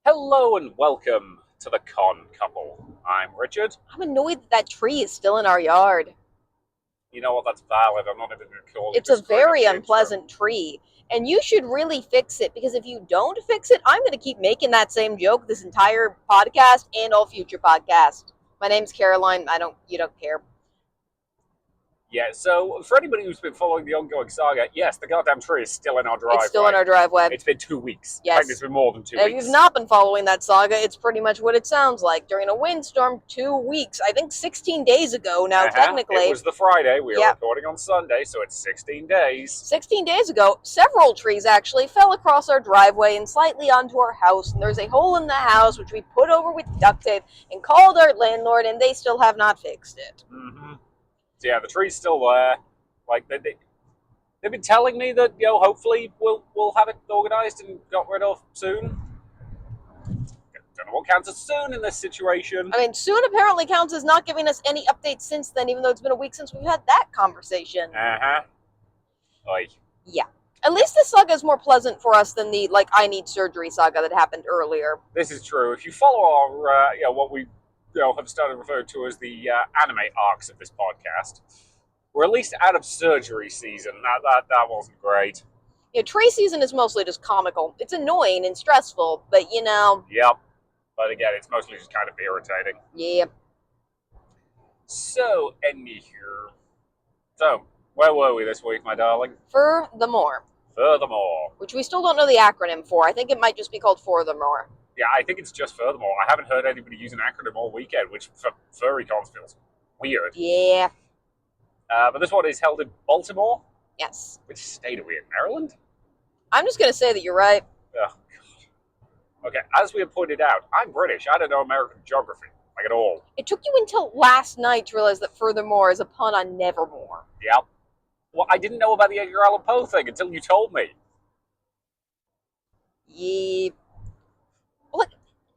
Hello and welcome to the Con Couple. I'm Richard. I'm annoyed that tree is still in our yard. You know what? That's valid. I'm not even going to call you It's for a screwing up very the intro. unpleasant tree. And you should really fix it, because if you don't fix it, I'm going to keep making that same joke this entire podcast and all future podcasts. My name's Caroline. You don't care. Yeah, so for anybody who's been following the ongoing saga, yes, the goddamn tree is still in our driveway. It's still in our driveway. It's been 2 weeks. Yes. In fact, it's been more than 2 And if weeks. you've not been following that saga, it's pretty much what it sounds like. During a windstorm, 2 weeks, I think 16 days ago now, technically. It was the Friday. We are Yep. recording on Sunday, so it's 16 days. 16 days ago, several trees actually fell across our driveway and slightly onto our house. And there's a hole in the house, which we put over with duct tape and called our landlord, and they still have not fixed it. Mm-hmm. So yeah, the tree's still there. Like, they've been telling me that, hopefully we'll have it organised and got rid of soon. Don't know what counts as soon in this situation. I mean, soon apparently counts as not giving us any updates since then, even though it's been a week since we've had that conversation. Oi. Yeah. At least this saga is more pleasant for us than the, I need surgery saga that happened earlier. This is true. If you follow our, what we have started referring to as the anime arcs of this podcast, we're at least out of surgery season. That wasn't great. Yeah, tree season is mostly just comical. It's annoying and stressful, but Yep. But again, it's mostly just kind of irritating. Yeah. So, anywho. So, where were we this week, my darling? Furthermore. Which we still don't know the acronym for. I think it might just be called Furthermore. Yeah, I think it's just furthermore. I haven't heard anybody use an acronym all weekend, which for furry cons feels weird. Yeah. But this one is held in Baltimore. Yes. Which state are we in? Maryland? I'm just going to say that you're right. Oh, God. Okay, as we have pointed out, I'm British. I don't know American geography, at all. It took you until last night to realize that Furthermore is a pun on Nevermore. Yep. Well, I didn't know about the Edgar Allan Poe thing until you told me. Yeah. Well,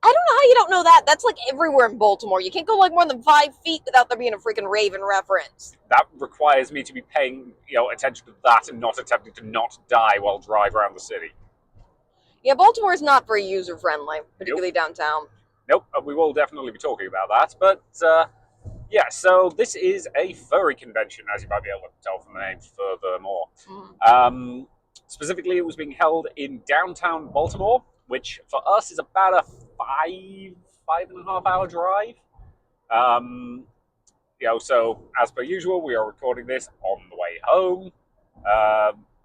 I don't know how you don't know that. That's everywhere in Baltimore. You can't go more than 5 feet without there being a freaking Raven reference. That requires me to be paying, attention to that and not attempting to not die while drive around the city. Yeah, Baltimore is not very user-friendly, particularly downtown. Nope, we will definitely be talking about that. But, yeah, so this is a furry convention, as you might be able to tell from the name, Furthermore. Mm-hmm. Specifically, it was being held in downtown Baltimore, which for us is about a 5.5 hour drive. So as per usual, we are recording this on the way home.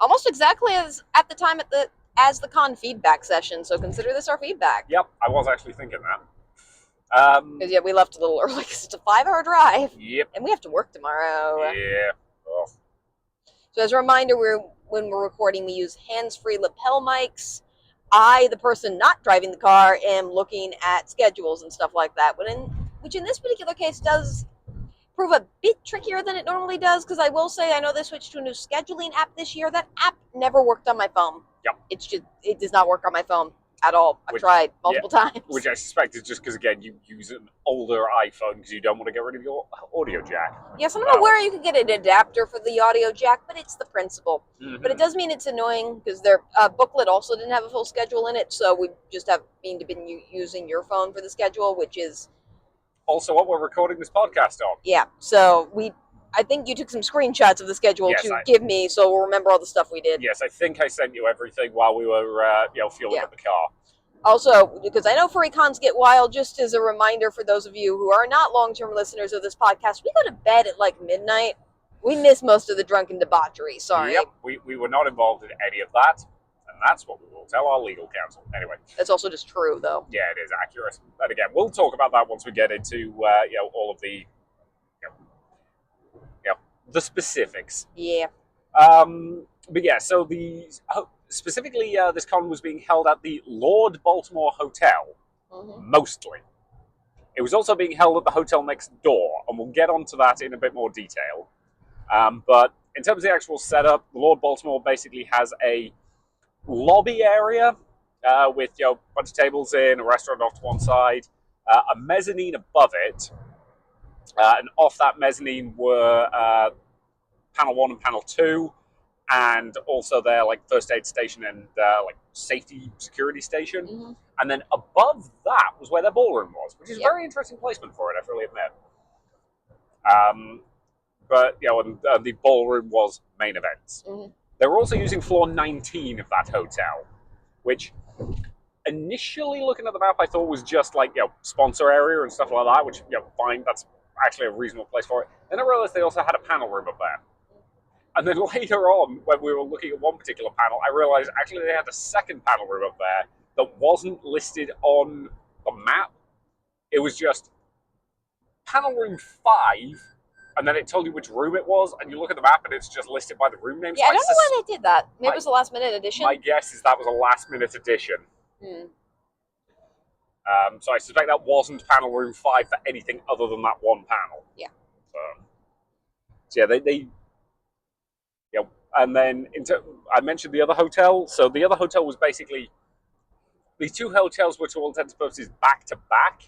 Almost exactly as at the time as the con feedback session, so consider this our feedback. Yep, I was actually thinking that. Because we left a little early because it's a 5-hour drive. Yep. And we have to work tomorrow. Yeah. Oh. So as a reminder, when we're recording, we use hands-free lapel mics. I, the person not driving the car, am looking at schedules and stuff like that, which in this particular case does prove a bit trickier than it normally does, because I will say I know they switched to a new scheduling app this year. That app never worked on my phone. Yep. It does not work on my phone at all. I've tried multiple times. Which I suspect is just because, again, you use an older iPhone because you don't want to get rid of your audio jack. Yes, I'm aware you can get an adapter for the audio jack, but it's the principle. Mm-hmm. But it does mean it's annoying because their booklet also didn't have a full schedule in it, so we just have been using your phone for the schedule, which is also what we're recording this podcast on. Yeah, so I think you took some screenshots of the schedule give me, so we'll remember all the stuff we did. Yes, I think I sent you everything while we were, fueling up the car. Also, because I know furry cons get wild, just as a reminder for those of you who are not long-term listeners of this podcast, we go to bed at midnight. We miss most of the drunken debauchery, sorry. Yep, we were not involved in any of that, and that's what we will tell our legal counsel. Anyway. That's also just true, though. Yeah, it is accurate. But again, we'll talk about that once we get into, all of the, the specifics. Yeah. But yeah, so specifically, this con was being held at the Lord Baltimore Hotel, mostly. It was also being held at the hotel next door, and we'll get onto that in a bit more detail. But in terms of the actual setup, the Lord Baltimore basically has a lobby area with a bunch of tables in, a restaurant off to one side, a mezzanine above it, and off that mezzanine were panel 1 and panel 2, and also their like first aid station and like safety security station. And then above that was where their ballroom was, which is a very interesting placement for it, I fully admit. But and the ballroom was main events. They were also using floor 19 of that hotel, which initially looking at the map I thought was just like sponsor area and stuff like that, which fine, that's actually a reasonable place for it. Then I realized they also had a panel room up there. And then later on, when we were looking at one particular panel, I realized actually they had a second panel room up there that wasn't listed on the map. It was just panel room 5, and then it told you which room it was, and you look at the map and it's just listed by the room name. Yeah, so I don't know why they did that. Maybe it was a last minute addition. My guess is that was a last minute addition. So I suspect that wasn't panel room 5 for anything other than that one panel. Yeah. So yeah, they and then I mentioned the other hotel. So the other hotel was basically, these two hotels were to all intents and purposes back to back.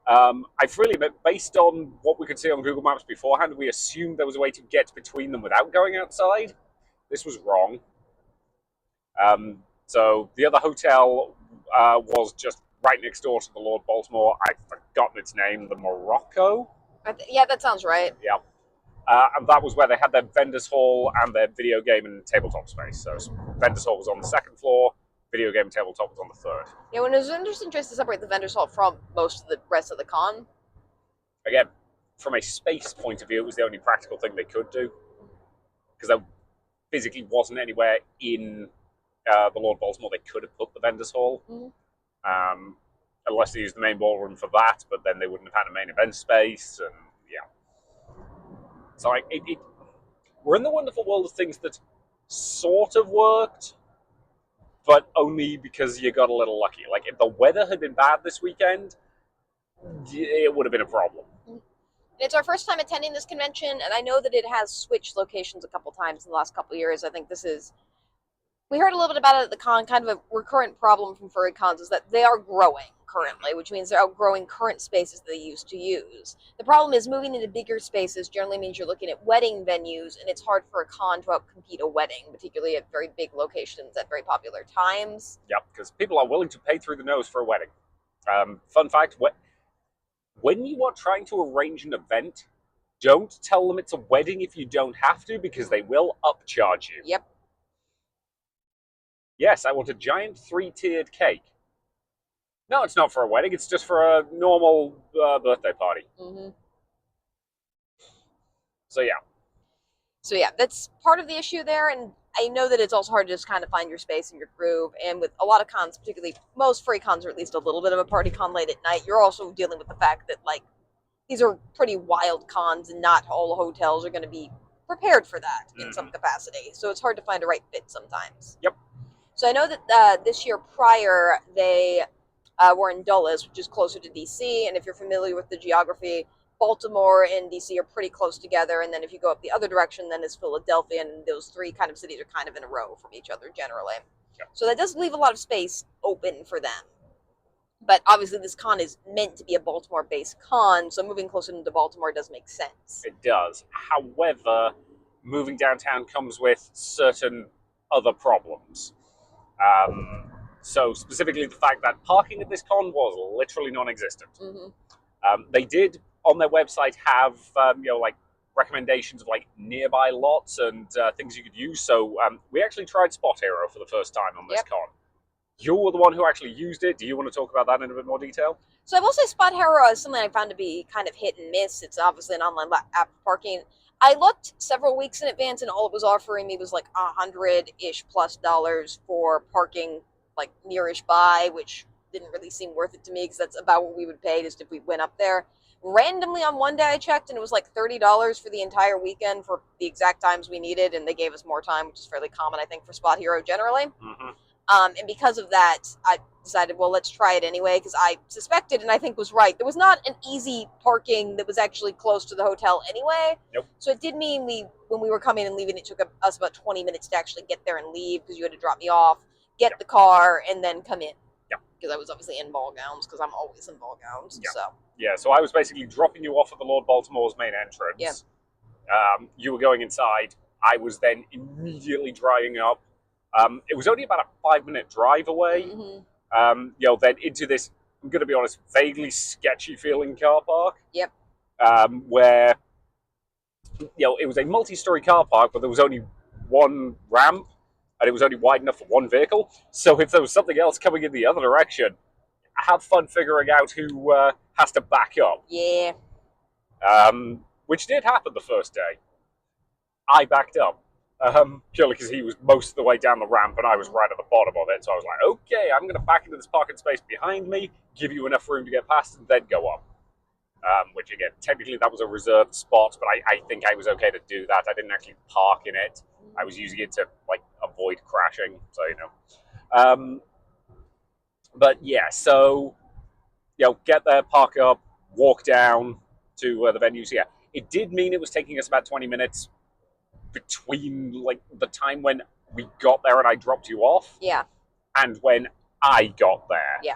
I've really, based on what we could see on Google Maps beforehand, we assumed there was a way to get between them without going outside. This was wrong. So the other hotel was just right next door to the Lord Baltimore. I've forgotten its name, the Morocco. Yeah, that sounds right. Yeah. And that was where they had their vendors hall and their video game and tabletop space. So vendors hall was on the 2nd floor, video game and tabletop was on the 3rd. Yeah, when it was an interesting choice to separate the vendors hall from most of the rest of the con. Again, from a space point of view, it was the only practical thing they could do, because there physically wasn't anywhere in the Lord Baltimore they could have put the vendors hall. Unless they used the main ballroom for that, but then they wouldn't have had a main event space, and so we're in the wonderful world of things that sort of worked, but only because you got a little lucky. Like, if the weather had been bad this weekend, it would have been a problem. It's our first time attending this convention, and I know that it has switched locations a couple times in the last couple of years. I think we heard a little bit about it at the con. Kind of a recurrent problem from furry cons is that they are growing currently, which means they're outgrowing current spaces they used to use. The problem is moving into bigger spaces generally means you're looking at wedding venues, and it's hard for a con to outcompete a wedding, particularly at very big locations at very popular times. Yep, because people are willing to pay through the nose for a wedding. Fun fact, when you are trying to arrange an event, don't tell them it's a wedding if you don't have to, because they will upcharge you. Yep. Yes, I want a giant 3-tiered cake. No, it's not for a wedding. It's just for a normal birthday party. So yeah, that's part of the issue there, and I know that it's also hard to just kind of find your space and your groove. And with a lot of cons, particularly most furry cons, are at least a little bit of a party con late at night. You're also dealing with the fact that these are pretty wild cons, and not all hotels are going to be prepared for that in some capacity. So it's hard to find a right fit sometimes. Yep. So I know that this year prior, they were in Dulles, which is closer to DC. And if you're familiar with the geography, Baltimore and DC are pretty close together. And then if you go up the other direction, then is Philadelphia. And those three kind of cities are kind of in a row from each other generally. Yep. So that does leave a lot of space open for them. But obviously this con is meant to be a Baltimore-based con, so moving closer into Baltimore does make sense. It does. However, moving downtown comes with certain other problems. So specifically the fact that parking at this con was literally non-existent. They did on their website have recommendations of nearby lots and things you could use. So we actually tried Spot Hero for the first time on this con. You were the one who actually used it. Do you want to talk about that in a bit more detail? So I will say Spot Hero is something I found to be kind of hit and miss. It's obviously an online app for parking. I looked several weeks in advance, and all it was offering me was $100-ish plus for parking nearish by, which didn't really seem worth it to me because that's about what we would pay just if we went up there. Randomly on one day I checked, and it was $30 for the entire weekend for the exact times we needed, and they gave us more time, which is fairly common, I think, for Spot Hero generally. And because of that, I decided, well, let's try it anyway, because I suspected, and I think was right, there was not an easy parking that was actually close to the hotel anyway. Nope. So it did mean when we were coming and leaving, it took us about 20 minutes to actually get there and leave, because you had to drop me off, get the car, and then come in. Because I was obviously in ball gowns, because I'm always in ball gowns. So I was basically dropping you off at the Lord Baltimore's main entrance. You were going inside. I was then immediately driving up. It was only about a 5-minute drive away. Then into this, I'm going to be honest, vaguely sketchy feeling car park. Yep. Where, it was a multi-story car park, but there was only one ramp, and it was only wide enough for one vehicle. So if there was something else coming in the other direction, have fun figuring out who has to back up. Yeah. Which did happen the first day. I backed up. Purely because he was most of the way down the ramp and I was right at the bottom of it. So I was like, okay, I'm going to back into this parking space behind me, give you enough room to get past, and then go up. Which, again, technically that was a reserved spot, but I think I was okay to do that. I didn't actually park in it. I was using it to, avoid crashing, so, But, yeah, so, get there, park up, walk down to the venues. Yeah, it did mean it was taking us about 20 minutes between the time when we got there and I dropped you off, and when I got there. Yeah.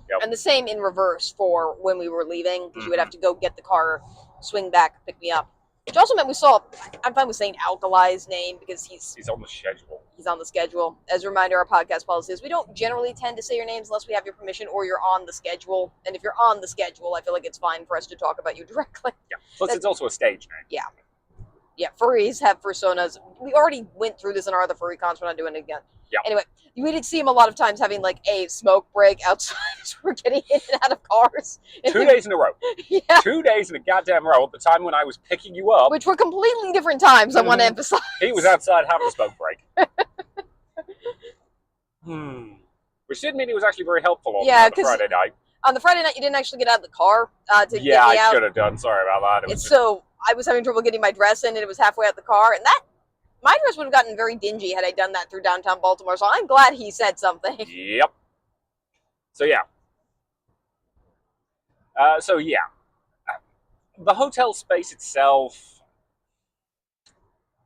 Yep. And the same in reverse for when we were leaving, because you would have to go get the car, swing back, pick me up. Which also meant we saw, I'm fine with saying Alkali's name because he's on the schedule. He's on the schedule. As a reminder, our podcast policy is we don't generally tend to say your names unless we have your permission or you're on the schedule. And if you're on the schedule, I feel like it's fine for us to talk about you directly. Yeah. Plus, it's also a stage name. Yeah. Yeah, furries have personas. We already went through this in our other furry cons. We're not doing it again. Yeah. Anyway, we did see him a lot of times having a smoke break outside as we're getting in and out of cars. 2 days in a row. Yeah. 2 days in a goddamn row at the time when I was picking you up. Which were completely different times, I want to emphasize. He was outside having a smoke break. Which didn't mean he was actually very helpful on the Friday night. On the Friday night, you didn't actually get out of the car to get me out. Yeah, I should have done. Sorry about that. So I was having trouble getting my dress in, and it was halfway out the car. And my dress would have gotten very dingy had I done that through downtown Baltimore. So I'm glad he said something. Yep. So, yeah. The hotel space itself.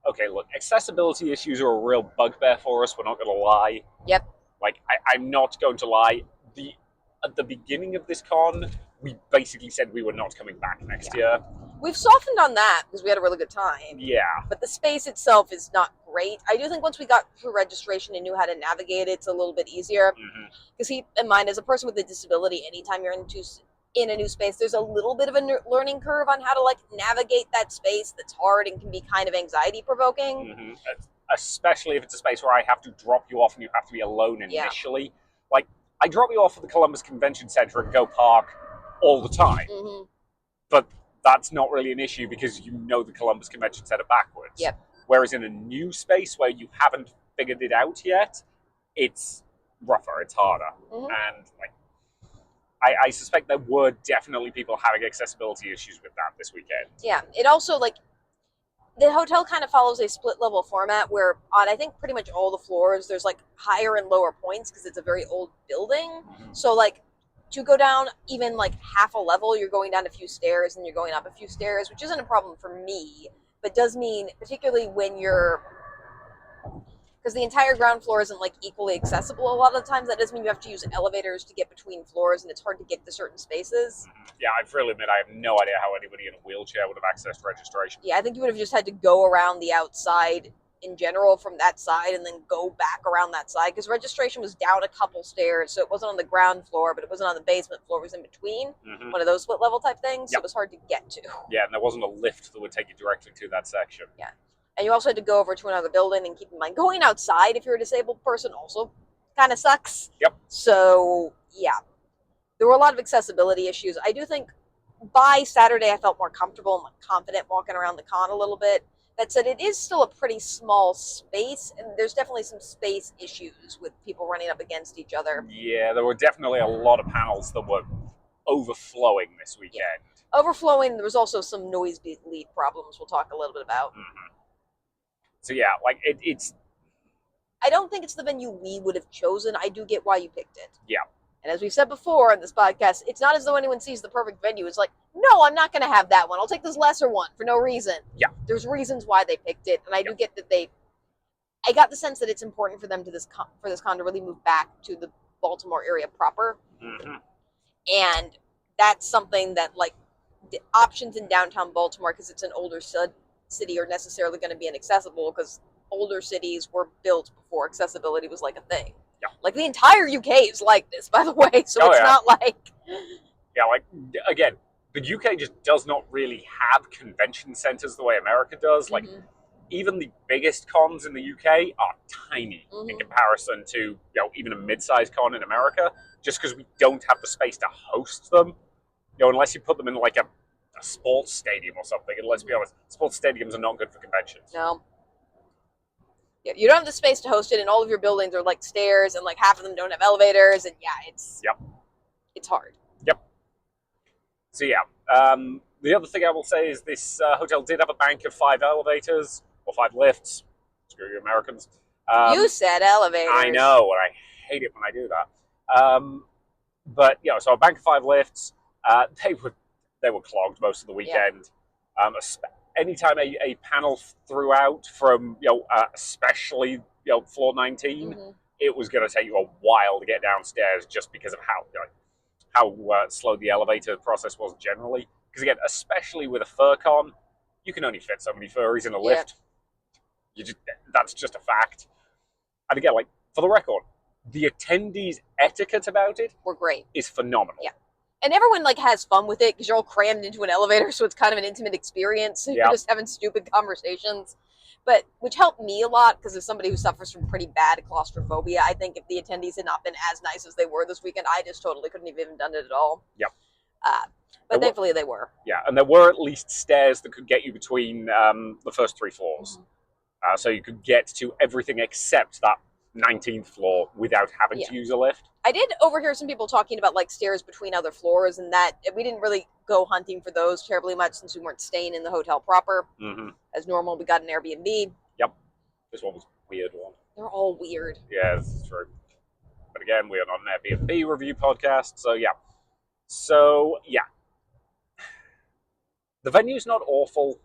Okay, look, accessibility issues are a real bugbear for us. We're not going to lie. Yep. I'm not going to lie. At the beginning of this con, we basically said we were not coming back next year. We've softened on that because we had a really good time. Yeah. But the space itself is not great. I do think once we got through registration and knew how to navigate it, it's a little bit easier. Because keep in mind, as a person with a disability, anytime you're in a new space, there's a little bit of a learning curve on how to navigate that space that's hard and can be kind of anxiety provoking. Especially if it's a space where I have to drop you off and you have to be alone initially. I drop you off at the Columbus Convention Center and go park all the time. But that's not really an issue because you know the Columbus Convention Center backwards. Yep. Whereas in a new space where you haven't figured it out yet, it's rougher, it's harder. And I suspect there were definitely people having accessibility issues with that this weekend. Yeah, it also the hotel kind of follows a split level format where on I think pretty much all the floors there's higher and lower points because it's a very old building. So to go down even half a level, you're going down a few stairs and you're going up a few stairs, which isn't a problem for me, but does mean particularly when because the entire ground floor isn't equally accessible a lot of the times. That does mean you have to use elevators to get between floors, and it's hard to get to certain spaces. Yeah, I freely admit I have no idea how anybody in a wheelchair would have accessed registration. Yeah, I think you would have just had to go around the outside in general from that side and then go back around that side because registration was down a couple stairs, so it wasn't on the ground floor, but it wasn't on the basement floor. It was in between, one of those split level type things, so it was hard to get to. Yeah, and there wasn't a lift that would take you directly to that section. Yeah. And you also had to go over to another building, and keep in mind, going outside if you're a disabled person also kind of sucks. Yep. So, yeah. There were a lot of accessibility issues. I do think by Saturday I felt more comfortable and confident walking around the con a little bit. That said, it is still a pretty small space, and there's definitely some space issues with people running up against each other. Yeah, there were definitely a lot of panels that were overflowing this weekend. Yeah. Overflowing, there was also some nosebleed problems we'll talk a little bit about. So yeah, it's... I don't think it's the venue we would have chosen. I do get why you picked it. Yeah. And as we've said before in this podcast, it's not as though anyone sees the perfect venue. It's no, I'm not going to have that one. I'll take this lesser one for no reason. Yeah. There's reasons why they picked it, and I do get that I got the sense that it's important for them for this con to really move back to the Baltimore area proper. And that's something that the options in downtown Baltimore, because it's an older city are necessarily going to be inaccessible, because older cities were built before accessibility was like a thing. Yeah. Like the entire UK is like this, by the way. So it's not like. Yeah, like, again, the UK just does not really have convention centers the way America does. Like, even the biggest cons in the UK are tiny in comparison to even a mid-sized con in America, just because we don't have the space to host them. Unless you put them in like a sports stadium or something. And let's be honest, sports stadiums are not good for conventions. No. Yeah, you don't have the space to host it, and all of your buildings are like stairs, and like half of them don't have elevators, and it's hard. Yep. So the other thing I will say is this hotel did have a bank of 5 elevators or 5 lifts. Screw you, Americans. You said elevators. I know, and I hate it when I do that. But so a bank of 5 lifts. They were clogged most of the weekend. Anytime a panel threw out from especially floor 19, it was going to take you a while to get downstairs, just because of how slow the elevator process was generally. Because again, especially with a fur con, you can only fit so many furries in a lift. That's just a fact. And again, like, for the record, the attendees' etiquette about it were great. Is phenomenal. Yeah. And everyone like has fun with it, because you're all crammed into an elevator, so it's kind of an intimate experience. So you're just having stupid conversations, but which helped me a lot, because as somebody who suffers from pretty bad claustrophobia, I think if the attendees had not been as nice as they were this weekend, I just totally couldn't have even done it at all. Yep. But thankfully they were. Yeah, and there were at least stairs that could get you between the first 3 floors, so you could get to everything except that 19th floor without having to use a lift. I did overhear some people talking about like stairs between other floors, and that we didn't really go hunting for those terribly much, since we weren't staying in the hotel proper. As normal, we got an Airbnb. Yep. This one was a weird one. They're all weird. Yeah, this is true. But again, we are not an Airbnb review podcast, so yeah. The venue's not awful,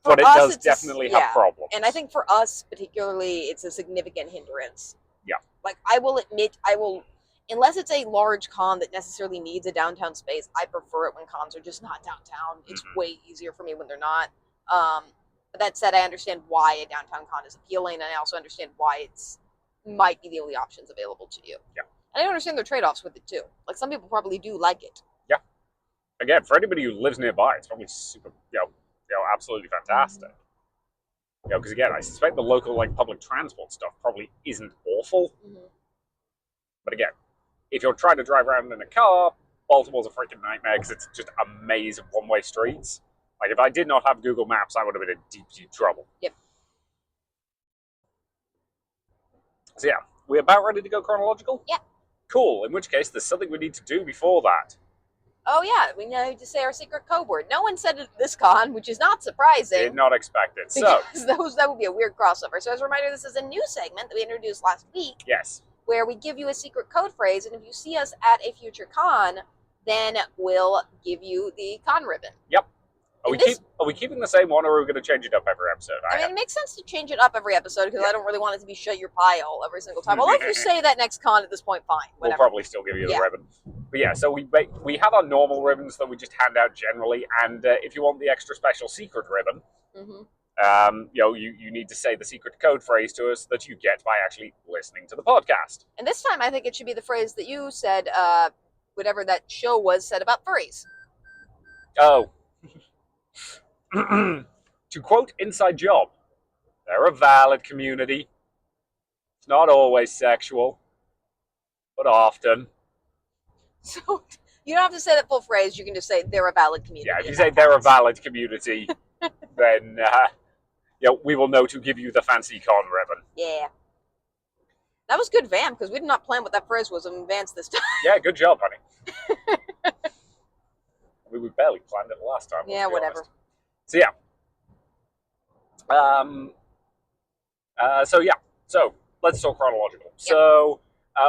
but it does definitely have problems. And I think for us particularly, it's a significant hindrance. Yeah. Like, I will admit, unless it's a large con that necessarily needs a downtown space, I prefer it when cons are just not downtown. It's way easier for me when they're not. But that said, I understand why a downtown con is appealing, and I also understand why it's might be the only options available to you. Yeah. And I understand their trade-offs with it too. Like, some people probably do like it. Yeah. Again, for anybody who lives nearby, it's probably super, absolutely fantastic. Because again, I suspect the local public transport stuff probably isn't awful. But again, if you're trying to drive around in a car, Baltimore's a freaking nightmare, because it's just a maze of one-way streets. Like, if I did not have Google Maps, I would have been in deep, deep trouble. Yep. So yeah, we about ready to go chronological? Yeah. Cool, in which case there's something we need to do before that. Oh yeah, we need to say our secret code word. No one said it at this con, which is not surprising. Did not expect it. So that would be a weird crossover. So as a reminder, this is a new segment that we introduced last week. Yes. Where we give you a secret code phrase, and if you see us at a future con, then we'll give you the con ribbon. Yep. Are we keeping the same one, or are we going to change it up every episode? I mean, it makes sense to change it up every episode, because I don't really want it to be shut your pile every single time. Although if you say that next con at this point, fine. Whatever. We'll probably still give you the ribbon. But yeah, so we have our normal ribbons that we just hand out generally, and if you want the extra special secret ribbon, you need to say the secret code phrase to us that you get by actually listening to the podcast. And this time, I think it should be the phrase that you said, whatever that show was, said about furries. Oh. To quote Inside Job, they're a valid community. It's not always sexual, but often. So you don't have to say that full phrase. You can just say they're a valid community. Yeah, if you say they're a valid community, then we will know to give you the fancy con ribbon. Yeah. That was good, Vam, because we did not plan what that phrase was in advance this time. Yeah, good job, honey. We barely planned it last time. Yeah, whatever. Honest. So yeah. So let's talk chronological. Yep. So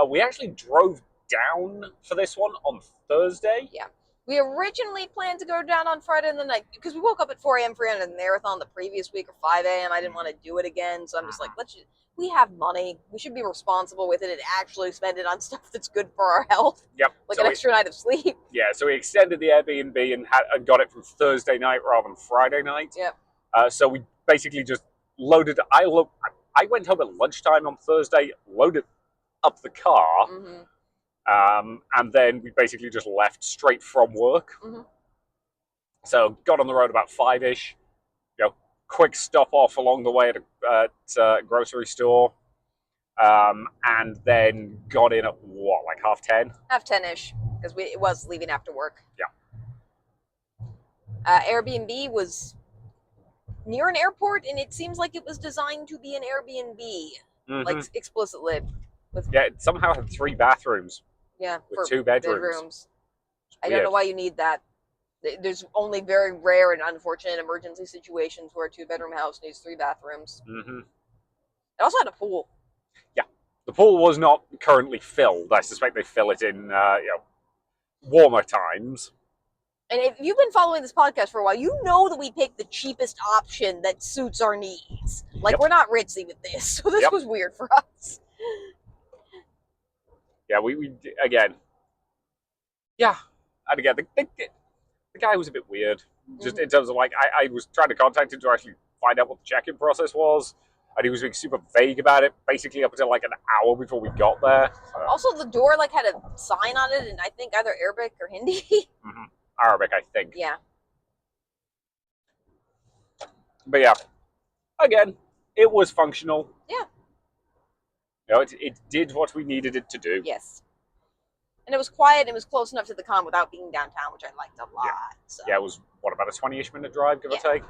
we actually drove down for this one on Thursday. Yeah. We originally planned to go down on Friday in the night because we woke up at 4 a.m. for a marathon the previous week or 5 a.m. I didn't want to do it again, so I'm just like, we have money. We should be responsible with it and actually spend it on stuff that's good for our health. Yep. Like an extra night of sleep. Yeah, so we extended the Airbnb and got it from Thursday night rather than Friday night. Yep. So we basically just loaded. I went home at lunchtime on Thursday, loaded up the car, and then we basically just left straight from work. So got on the road about 5-ish. Quick stop off along the way at a grocery store, and then got in at what, like 10:30? 10:30-ish, because it was leaving after work. Yeah. Airbnb was near an airport, and it seems like it was designed to be an Airbnb, like explicitly. It somehow had 3 bathrooms. Yeah, with 2 bedrooms. I don't know why you need that. There's only very rare and unfortunate emergency situations where a 2-bedroom house needs 3 bathrooms. It also had a pool. Yeah, the pool was not currently filled. I suspect they fill it in warmer times. And if you've been following this podcast for a while, you know that we picked the cheapest option that suits our needs. Like, we're not ritzy with this, so this was weird for us. Yeah, we again. Yeah, and again, the guy was a bit weird. Just in terms of, like, I was trying to contact him to actually find out what the check-in process was, and he was being super vague about it, basically up until like an hour before we got there. Also, the door had a sign on it, and I think either Arabic or Hindi. Arabic, I think. Yeah. But yeah, again, it was functional. Yeah. It did what we needed it to do. Yes. And it was quiet, and it was close enough to the con without being downtown, which I liked a lot. So. Yeah, it was, about a 20-ish minute drive, give or take?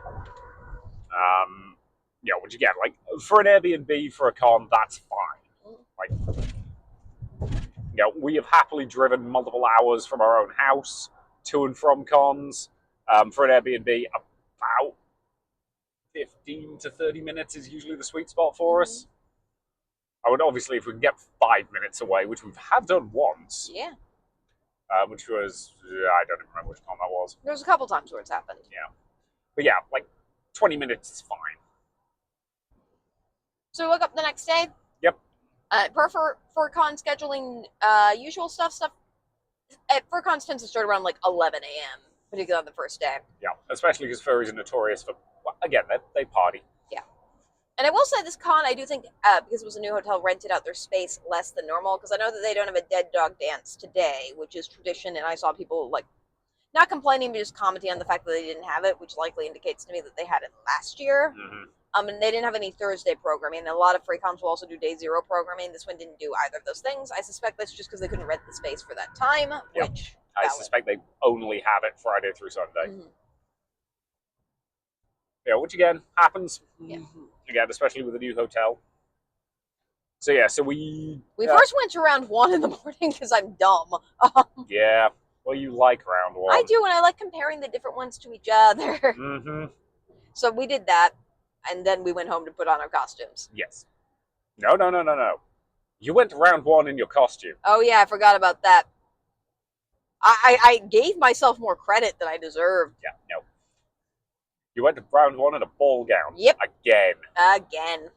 Which again, like, for an Airbnb for a con, that's fine. Like, we have happily driven multiple hours from our own house to and from cons. For an Airbnb, about 15 to 30 minutes is usually the sweet spot for us. I would obviously, if we can get 5 minutes away, which we have done once. Yeah. Which was, I don't even remember which con that was. There was a couple times where it's happened. Yeah. But yeah, like 20 minutes is fine. So we woke up the next day. Yep. For con scheduling, usual stuff at FurCons tends to start around like 11 a.m., particularly on the first day. Yeah, especially because furries are notorious for, again, they party. Yeah. And I will say this con, I do think, because it was a new hotel, rented out their space less than normal, because I know that they don't have a dead dog dance today, which is tradition, and I saw people, like, not complaining, but just commenting on the fact that they didn't have it, which likely indicates to me that they had it last year. And they didn't have any Thursday programming. A lot of free cons will also do day 0 programming. This one didn't do either of those things. I suspect that's just because they couldn't rent the space for that time, which... I suspect they only have it Friday through Sunday. Which again, happens. Again, especially with a new hotel. So yeah, we first went to round 1 in the morning because I'm dumb. Yeah, well, you like round 1. I do, and I like comparing the different ones to each other. So we did that, and then we went home to put on our costumes. Yes. No. You went to round 1 in your costume. Oh yeah, I forgot about that. I gave myself more credit than I deserved. Yeah, no. You went to round 1 in a ball gown. Yep. Again.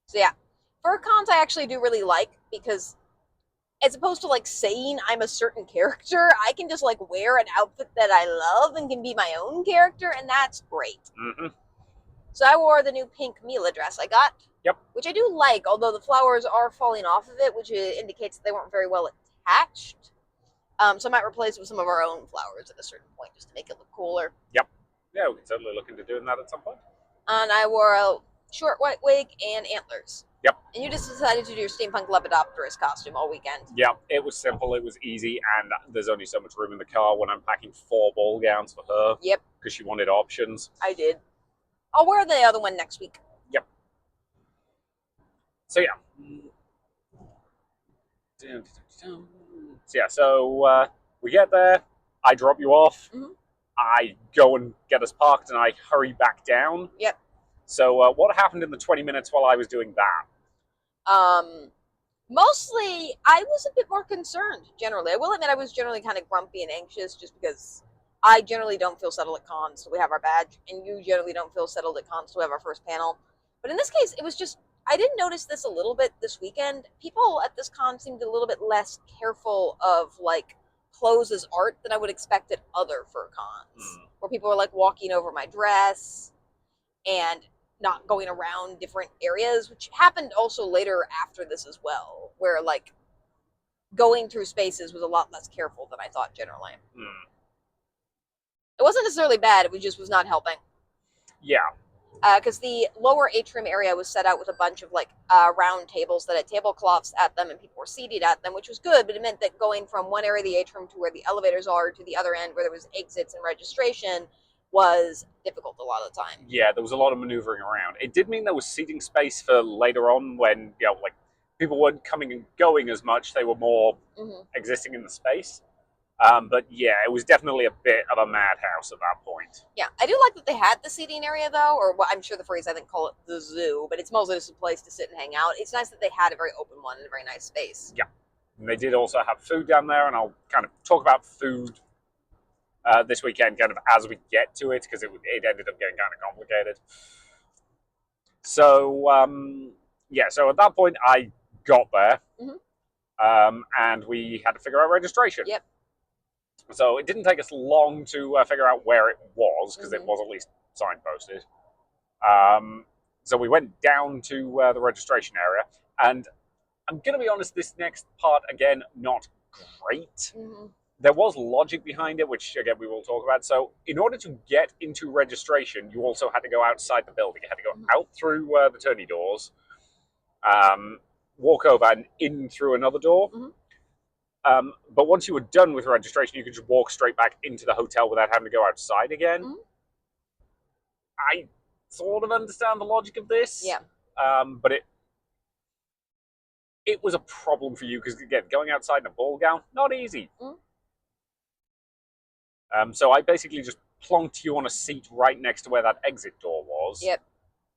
So yeah, FurCons I actually do really like, because as opposed to like saying I'm a certain character, I can just like wear an outfit that I love and can be my own character, and that's great. So I wore the new pink Mila dress I got. Yep. Which I do like, although the flowers are falling off of it, which indicates that they weren't very well attached. So I might replace it with some of our own flowers at a certain point, just to make it look cooler. Yep. Yeah, we can totally look into doing that at some point. And I wore a short white wig and antlers. Yep. And you just decided to do your steampunk Lepidopterist costume all weekend. Yeah, it was simple, it was easy, and there's only so much room in the car when I'm packing 4 ball gowns for her. Yep. Because she wanted options. I did. I'll wear the other one next week. Yep. So yeah. So we get there, I drop you off, I go and get us parked, and I hurry back down. Yep. So what happened in the 20 minutes while I was doing that? Mostly, I was a bit more concerned, generally. I will admit I was generally kind of grumpy and anxious just because I generally don't feel settled at cons, so we have our badge, and you generally don't feel settled at cons, so we have our first panel. But in this case, it was just, I did notice this a little bit this weekend. People at this con seemed a little bit less careful of, like, clothes as art than I would expect at other fur cons, where people were, like, walking over my dress and not going around different areas, which happened also later after this as well, where like going through spaces was a lot less careful than I thought generally. It wasn't necessarily bad, it just was not helping. Yeah. Because the lower atrium area was set out with a bunch of like round tables that had tablecloths at them and people were seated at them, which was good, but it meant that going from one area of the atrium to where the elevators are to the other end where there was exits and registration was difficult a lot of the time. Yeah, there was a lot of maneuvering around. It did mean there was seating space for later on when, like, people weren't coming and going as much. They were more existing in the space. But yeah, it was definitely a bit of a madhouse at that point. Yeah, I do like that they had the seating area though, or what I'm sure the phrase I think call it the zoo, but it's mostly just a place to sit and hang out. It's nice that they had a very open one and a very nice space. Yeah, and they did also have food down there, and I'll kind of talk about food this weekend, kind of as we get to it, because it ended up getting kind of complicated. So yeah, so at that point I got there, and we had to figure out registration. Yep. So it didn't take us long to figure out where it was, because it was at least signposted. So we went down to the registration area, and I'm going to be honest, this next part, again, not great. There was logic behind it, which, again, we will talk about. So in order to get into registration, you also had to go outside the building. You had to go out through the tourney doors, walk over and in through another door. But once you were done with registration, you could just walk straight back into the hotel without having to go outside again. I sort of understand the logic of this. Yeah. But it was a problem for you because, again, going outside in a ball gown, not easy. So I basically just plonked you on a seat right next to where that exit door was. Yep.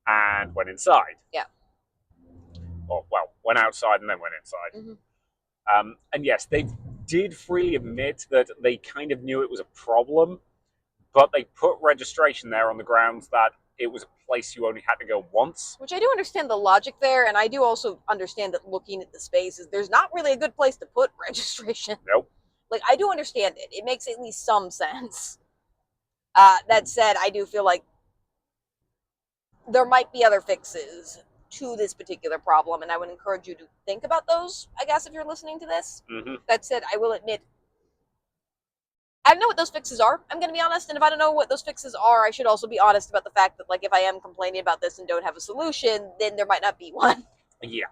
And went inside. Yeah. Or, well, went outside and then went inside. And yes, they did freely admit that they kind of knew it was a problem, but they put registration there on the grounds that it was a place you only had to go once. Which I do understand the logic there, and I do also understand that looking at the spaces, there's not really a good place to put registration. Nope. Like, I do understand it. It makes at least some sense. That said, I do feel like there might be other fixes to this particular problem, and I would encourage you to think about those, I guess, if you're listening to this. That said, I will admit, I don't know what those fixes are, I'm going to be honest, and if I don't know what those fixes are, I should also be honest about the fact that, like, if I am complaining about this and don't have a solution, then there might not be one. Yeah.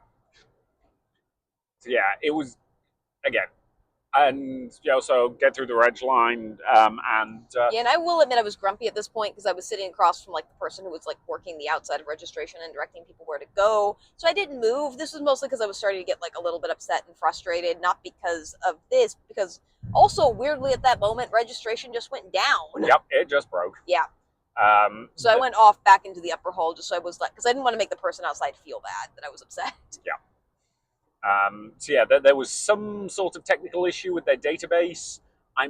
So, yeah, it was, again, and you also get through the reg line, and yeah, and I will admit I was grumpy at this point because I was sitting across from like the person who was like working the outside of registration and directing people where to go. So I didn't move. This was mostly because I was starting to get like a little bit upset and frustrated, not because of this, because also weirdly at that moment registration just went down. Yep, it just broke. Yeah. So I went off back into the upper hall just so I was like, because I didn't want to make the person outside feel bad that I was upset. Yeah. So yeah, there was some sort of technical issue with their database. I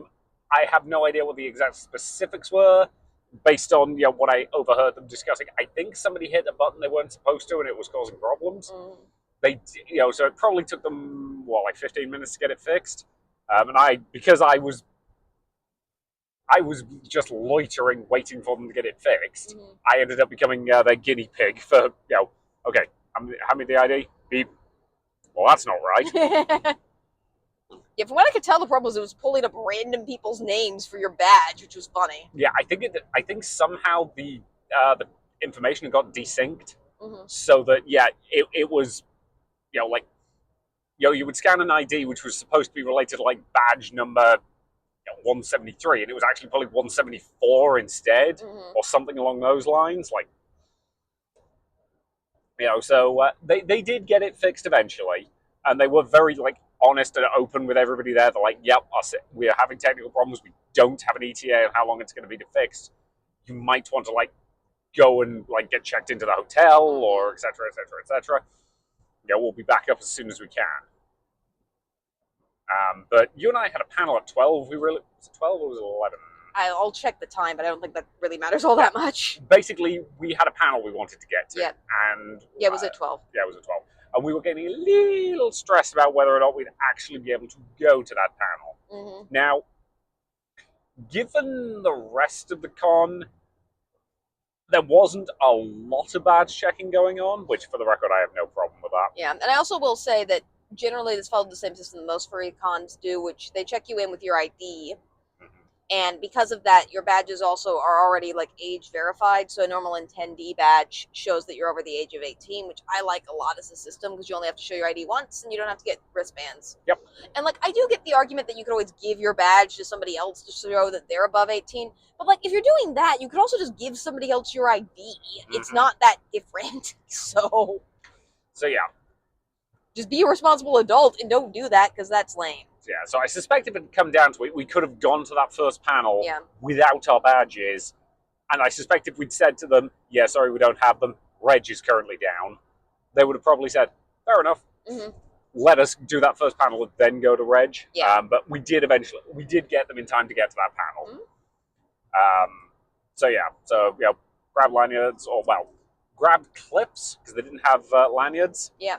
have no idea what the exact specifics were, based on what I overheard them discussing. I think somebody hit a button they weren't supposed to, and it was causing problems. They, so it probably took them like 15 minutes to get it fixed. And because I was just loitering, waiting for them to get it fixed. I ended up becoming their guinea pig for okay, hand me the ID. Beep. Well, that's not right. Yeah, from what I could tell, the problem was it was pulling up random people's names for your badge, which was funny. Yeah, I think somehow the information got desynced, so that it was like you would scan an ID which was supposed to be related to like badge number 173, and it was actually probably 174 instead, or something along those lines. Like so they did get it fixed eventually, and they were very honest and open with everybody there. They're like, "Yep, we are having technical problems. We don't have an ETA on how long it's going to be to fix. You might want to go and get checked into the hotel, or etc., etc., etc." we'll be back up as soon as we can. But you and I had a panel at 12. Was it 12 or was it 11? I'll check the time, but I don't think that really matters all that much. Basically, we had a panel we wanted to get to. Yeah. And it was at 12. Yeah, it was at 12. And we were getting a little stressed about whether or not we'd actually be able to go to that panel. Mm-hmm. Now, given the rest of the con, there wasn't a lot of badge checking going on, which, for the record, I have no problem with that. Yeah, and I also will say that generally this followed the same system most furry cons do, which they check you in with your ID. And because of that, your badges also are already like age verified. So a normal attendee badge shows that you're over the age of 18, which I like a lot as a system because you only have to show your ID once and you don't have to get wristbands. Yep. And like I do get the argument that you could always give your badge to somebody else to show that they're above 18. But like if you're doing that, you could also just give somebody else your ID. It's not that different. So yeah. Just be a responsible adult and don't do that because that's lame. Yeah, so I suspect if it had come down to it, we could have gone to that first panel without our badges. And I suspect if we'd said to them, yeah, sorry, we don't have them, Reg is currently down, they would have probably said, fair enough. Mm-hmm. Let us do that first panel and then go to Reg. Yeah. But we did get them in time to get to that panel. Mm-hmm. Grab lanyards, grab clips, because they didn't have lanyards. Yeah.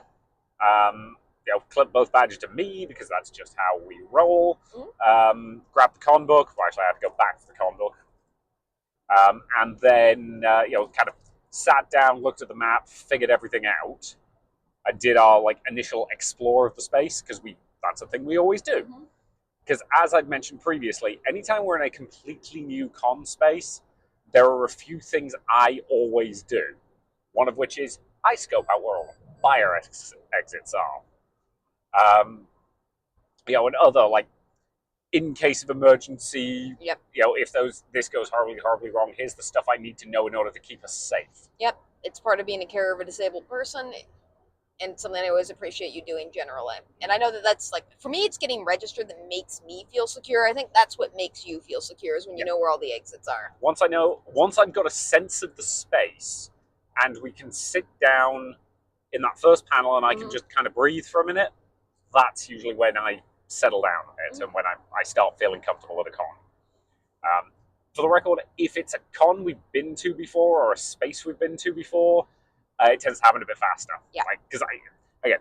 Clip both badges to me because that's just how we roll. Mm-hmm. Grab the con book. Well, actually, I had to go back to the con book. And then, kind of sat down, looked at the map, figured everything out. I did our initial explore of the space because that's a thing we always do. Because as I've mentioned previously, anytime we're in a completely new con space, there are a few things I always do. One of which is I scope out where all the fire exits are. And other in case of emergency, if this goes horribly, horribly wrong, here's the stuff I need to know in order to keep us safe. Yep, it's part of being a carer of a disabled person, and something I always appreciate you doing generally. And I know that's for me, it's getting registered that makes me feel secure. I think that's what makes you feel secure is when you know where all the exits are. Once I've got a sense of the space, and we can sit down in that first panel, and I can just kind of breathe for a minute. That's usually when I settle down a bit and when I start feeling comfortable at a con. For the record, if it's a con we've been to before or a space we've been to before, it tends to happen a bit faster. Yeah. Because if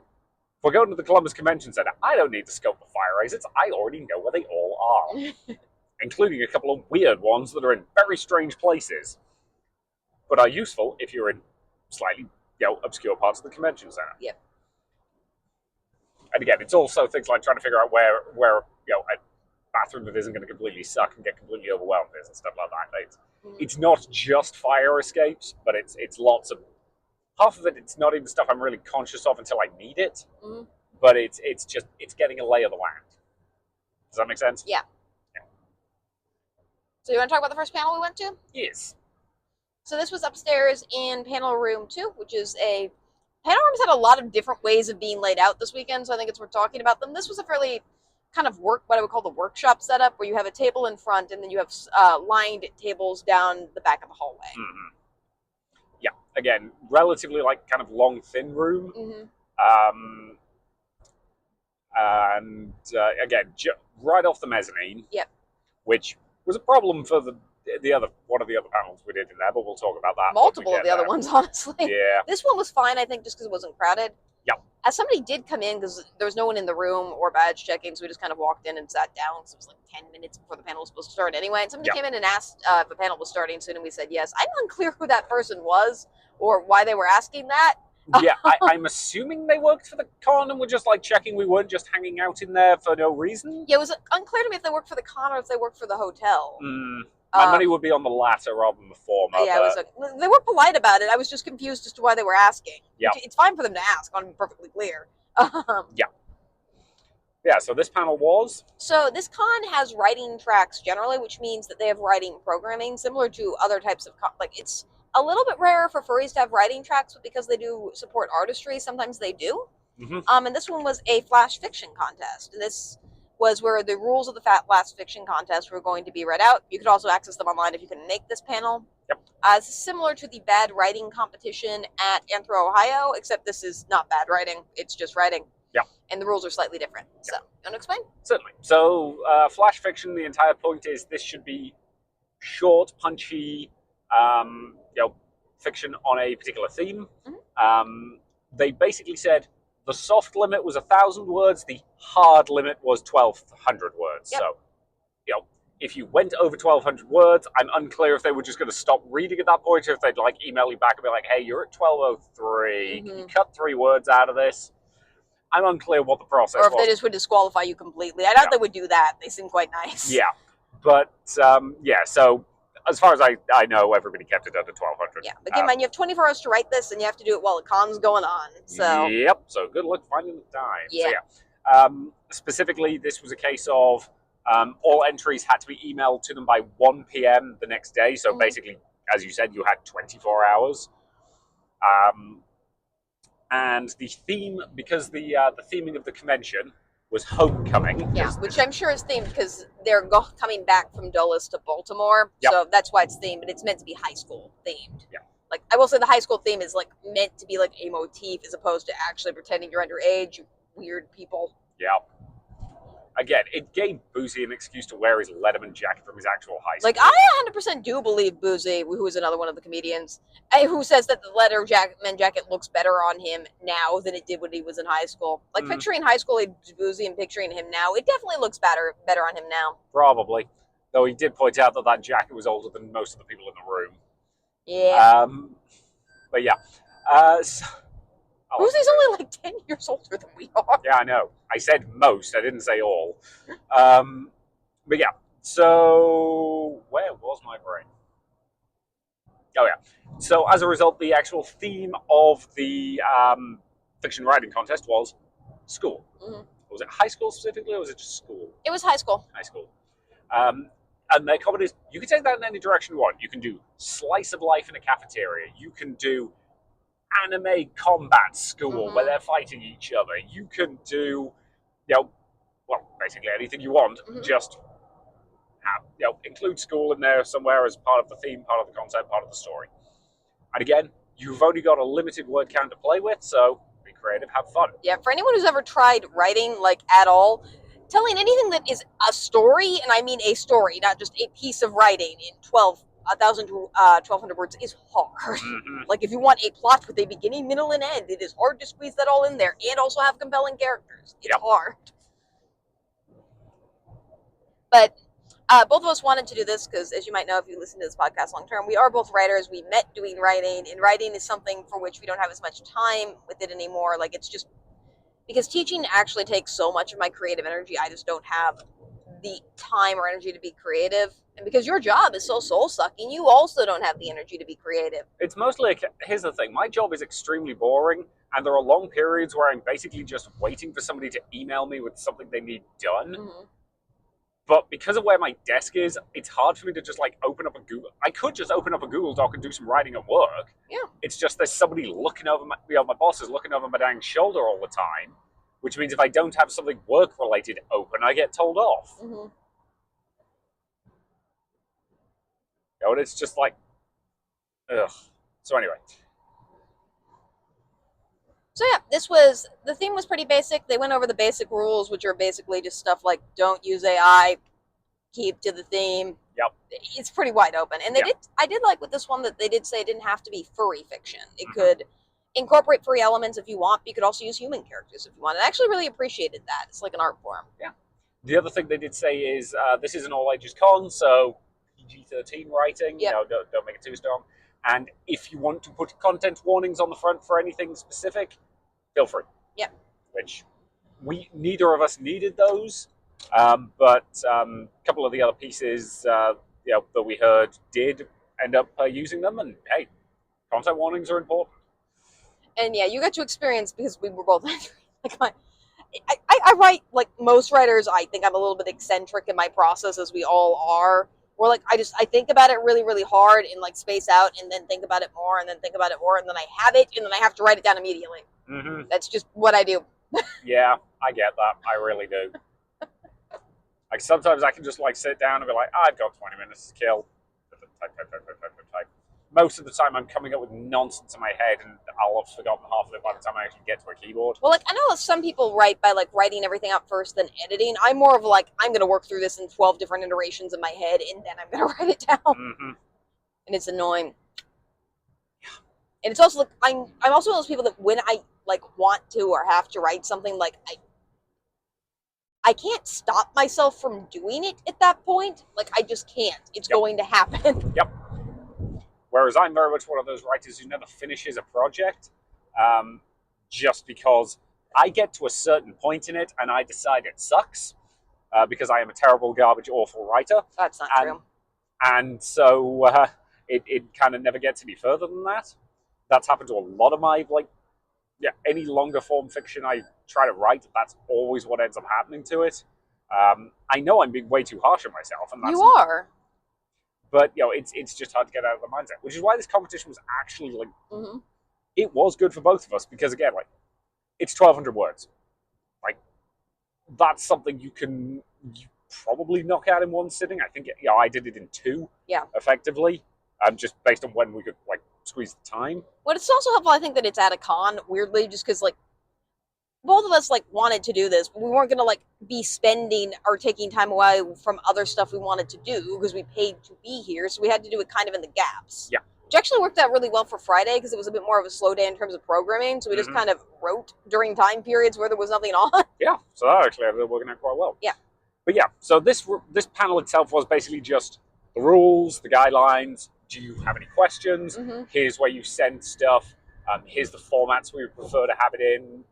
we're going to the Columbus Convention Center, I don't need to scope the fire exits. I already know where they all are, including a couple of weird ones that are in very strange places, but are useful if you're in slightly obscure parts of the convention center. Yep. And again, it's also things like trying to figure out where a bathroom that isn't going to completely suck and get completely overwhelmed is and stuff like that. It's not just fire escapes, but it's lots of half of it. It's not even stuff I'm really conscious of until I need it. But it's getting a lay of the land. Does that make sense? Yeah. So you want to talk about the first panel we went to? Yes. So this was upstairs in panel room 2, which is panel rooms had a lot of different ways of being laid out this weekend, so I think it's worth talking about them. This was a fairly kind of what I would call the workshop setup, where you have a table in front and then you have lined tables down the back of the hallway. Mm-hmm. Yeah, again, relatively kind of long, thin room. And again, right off the mezzanine. Yep. Which was a problem for one of the other panels we did in there, but we'll talk about that. Multiple of the other ones, honestly. Yeah. This one was fine, I think, just because it wasn't crowded. Yep. As somebody did come in, because there was no one in the room or badge checking, so we just kind of walked in and sat down, because it was 10 minutes before the panel was supposed to start anyway. And somebody came in and asked if the panel was starting soon, and we said yes. I'm unclear who that person was or why they were asking that. Yeah, I'm assuming they worked for the con and were just checking we weren't just hanging out in there for no reason. Yeah, it was unclear to me if they worked for the con or if they worked for the hotel. My money would be on the latter rather than the former. Yeah, they were polite about it. I was just confused as to why they were asking. Yeah. It's fine for them to ask, I'll be perfectly clear. Yeah, so this panel was? So this con has writing tracks generally, which means that they have writing programming similar to other types of it's a little bit rarer for furries to have writing tracks, but because they do support artistry, sometimes they do. And this one was a flash fiction contest. And this was where the rules of the flash fiction contest were going to be read out. You could also access them online if you couldn't make this panel. Yep. This is similar to the bad writing competition at Anthro, Ohio, except this is not bad writing. It's just writing. Yep. And the rules are slightly different. Yep. So, you want to explain? Certainly. So, flash fiction, the entire point is this should be short, punchy, fiction on a particular theme. Mm-hmm. They basically said the soft limit was 1,000 words, the hard limit was 1,200 words. Yep. So, if you went over 1,200 words, I'm unclear if they were just going to stop reading at that point, or if they'd email you back and be like, hey, you're at 1,203, mm-hmm. Can you cut 3 words out of this? I'm unclear what the process was. Or if they just would disqualify you completely. I doubt they would do that. They seem quite nice. Yeah. But, so as far as I know, everybody kept it under 1,200. Yeah, but keep in mind, you have 24 hours to write this, and you have to do it while the con's going on. So. Yep, so good luck finding the time. Yeah. So, specifically, this was a case of all entries had to be emailed to them by 1 p.m. the next day. So, mm-hmm. basically, as you said, you had 24 hours. And the theme, because the theming of the convention was homecoming. Yeah, which I'm sure is themed because they're coming back from Dulles to Baltimore. Yep. So that's why it's themed, but it's meant to be high school themed. Yeah. I will say the high school theme is meant to be a motif as opposed to actually pretending you're underage, you weird people. Yeah. Again, it gave Boozy an excuse to wear his Letterman jacket from his actual high school. I 100% do believe Boozy, who is another one of the comedians, who says that the Letterman jacket looks better on him now than it did when he was in high school. Picturing high school Boozy and picturing him now, it definitely looks better on him now. Probably. Though he did point out that jacket was older than most of the people in the room. Yeah. But yeah. Boozy's only 10 years older than we are. Yeah, I know. I said most. I didn't say all. But yeah. So where was my brain? Oh yeah. So as a result, the actual theme of the fiction writing contest was school. Mm-hmm. Was it high school specifically, or was it just school? It was high school. High school. And their comment is, you can take that in any direction you want. You can do slice of life in a cafeteria. You can do anime combat school, mm-hmm. where they're fighting each other. You can do, basically anything you want. Mm-hmm. Just have, include school in there somewhere as part of the theme, part of the concept, part of the story. And again, you've only got a limited word count to play with, so be creative, have fun. Yeah, for anyone who's ever tried writing at all, telling anything that is a story, and I mean a story, not just a piece of writing in 1,000 to 1,200 words is hard. Mm-hmm. If you want a plot with a beginning, middle, and end, it is hard to squeeze that all in there and also have compelling characters. It's hard. But both of us wanted to do this because, as you might know if you listen to this podcast long term, we are both writers. We met doing writing, and writing is something for which we don't have as much time with it anymore. It's just because teaching actually takes so much of my creative energy, I just don't have the time or energy to be creative. And because your job is so soul-sucking, you also don't have the energy to be creative. It's mostly, here's the thing, my job is extremely boring, and there are long periods where I'm basically just waiting for somebody to email me with something they need done. Mm-hmm. But because of where my desk is, it's hard for me to just open up a Google. I could just open up a Google Doc and do some writing at work. Yeah. It's just there's somebody looking over my boss is looking over my dang shoulder all the time, which means if I don't have something work-related open, I get told off. Mm-hmm. And it's just ugh. So anyway. So yeah, the theme was pretty basic. They went over the basic rules, which are basically just stuff like don't use AI, keep to the theme. Yep. It's pretty wide open. And I did like with this one that they did say it didn't have to be furry fiction. It mm-hmm. could incorporate furry elements if you want, but you could also use human characters if you want. I actually really appreciated that. It's like an art form. Yeah. The other thing they did say is this is an all-ages con, so PG-13 writing, yep. Don't make it too strong. And if you want to put content warnings on the front for anything specific, feel free. Yeah. Which neither of us needed those, but a couple of the other pieces that we heard did end up using them. And hey, content warnings are important. And yeah, you got to experience because we were both I write like most writers. I think I'm a little bit eccentric in my process, as we all are. Where I think about it really, really hard and space out and then think about it more and then think about it more and then I have it and then I have to write it down immediately. Mm-hmm. That's just what I do. Yeah, I get that. I really do. Sometimes I can just sit down and be like, I've got 20 minutes to kill. Type. most of the time I'm coming up with nonsense in my head, and I'll have forgotten half of it by the time I actually get to a keyboard. Well, like, I know some people write by, like, writing everything out first, then editing. I'm more of, like, I'm going to work through this in 12 different iterations in my head, and then I'm going to write it down. Mm-hmm. And it's annoying. And it's also, like, I'm also one of those people that when I, like, want to or have to write something, like, I can't stop myself from doing it at that point. Like, I just can't. It's going to happen. Yep. Whereas I'm very much one of those writers who never finishes a project, just because I get to a certain point in it and I decide it sucks, because I am a terrible, garbage, awful writer. That's not true. And so it kind of never gets any further than that. That's happened to a lot of my, any longer form fiction I try to write, that's always what ends up happening to it. I know I'm being way too harsh on myself, and that's, you are. But it's just hard to get out of the mindset, which is why this competition was actually it was good for both of us, because again, it's 1,200 words. Like, that's something you probably knock out in one sitting. I think I did it in 2, effectively, just based on when we could squeeze the time. But it's also helpful, I think, that it's at a con, weirdly, just because both of us wanted to do this, but we weren't gonna be spending or taking time away from other stuff we wanted to do because we paid to be here, so we had to do it kind of in the gaps. Yeah. Which actually worked out really well for Friday because it was a bit more of a slow day in terms of programming, so we just kind of wrote during time periods where there was nothing on. Yeah, so that actually ended up working out quite well. Yeah. But yeah, so this panel itself was basically just the rules, the guidelines. Do you have any questions? Here's where you send stuff. Here's the formats we would prefer to have it in.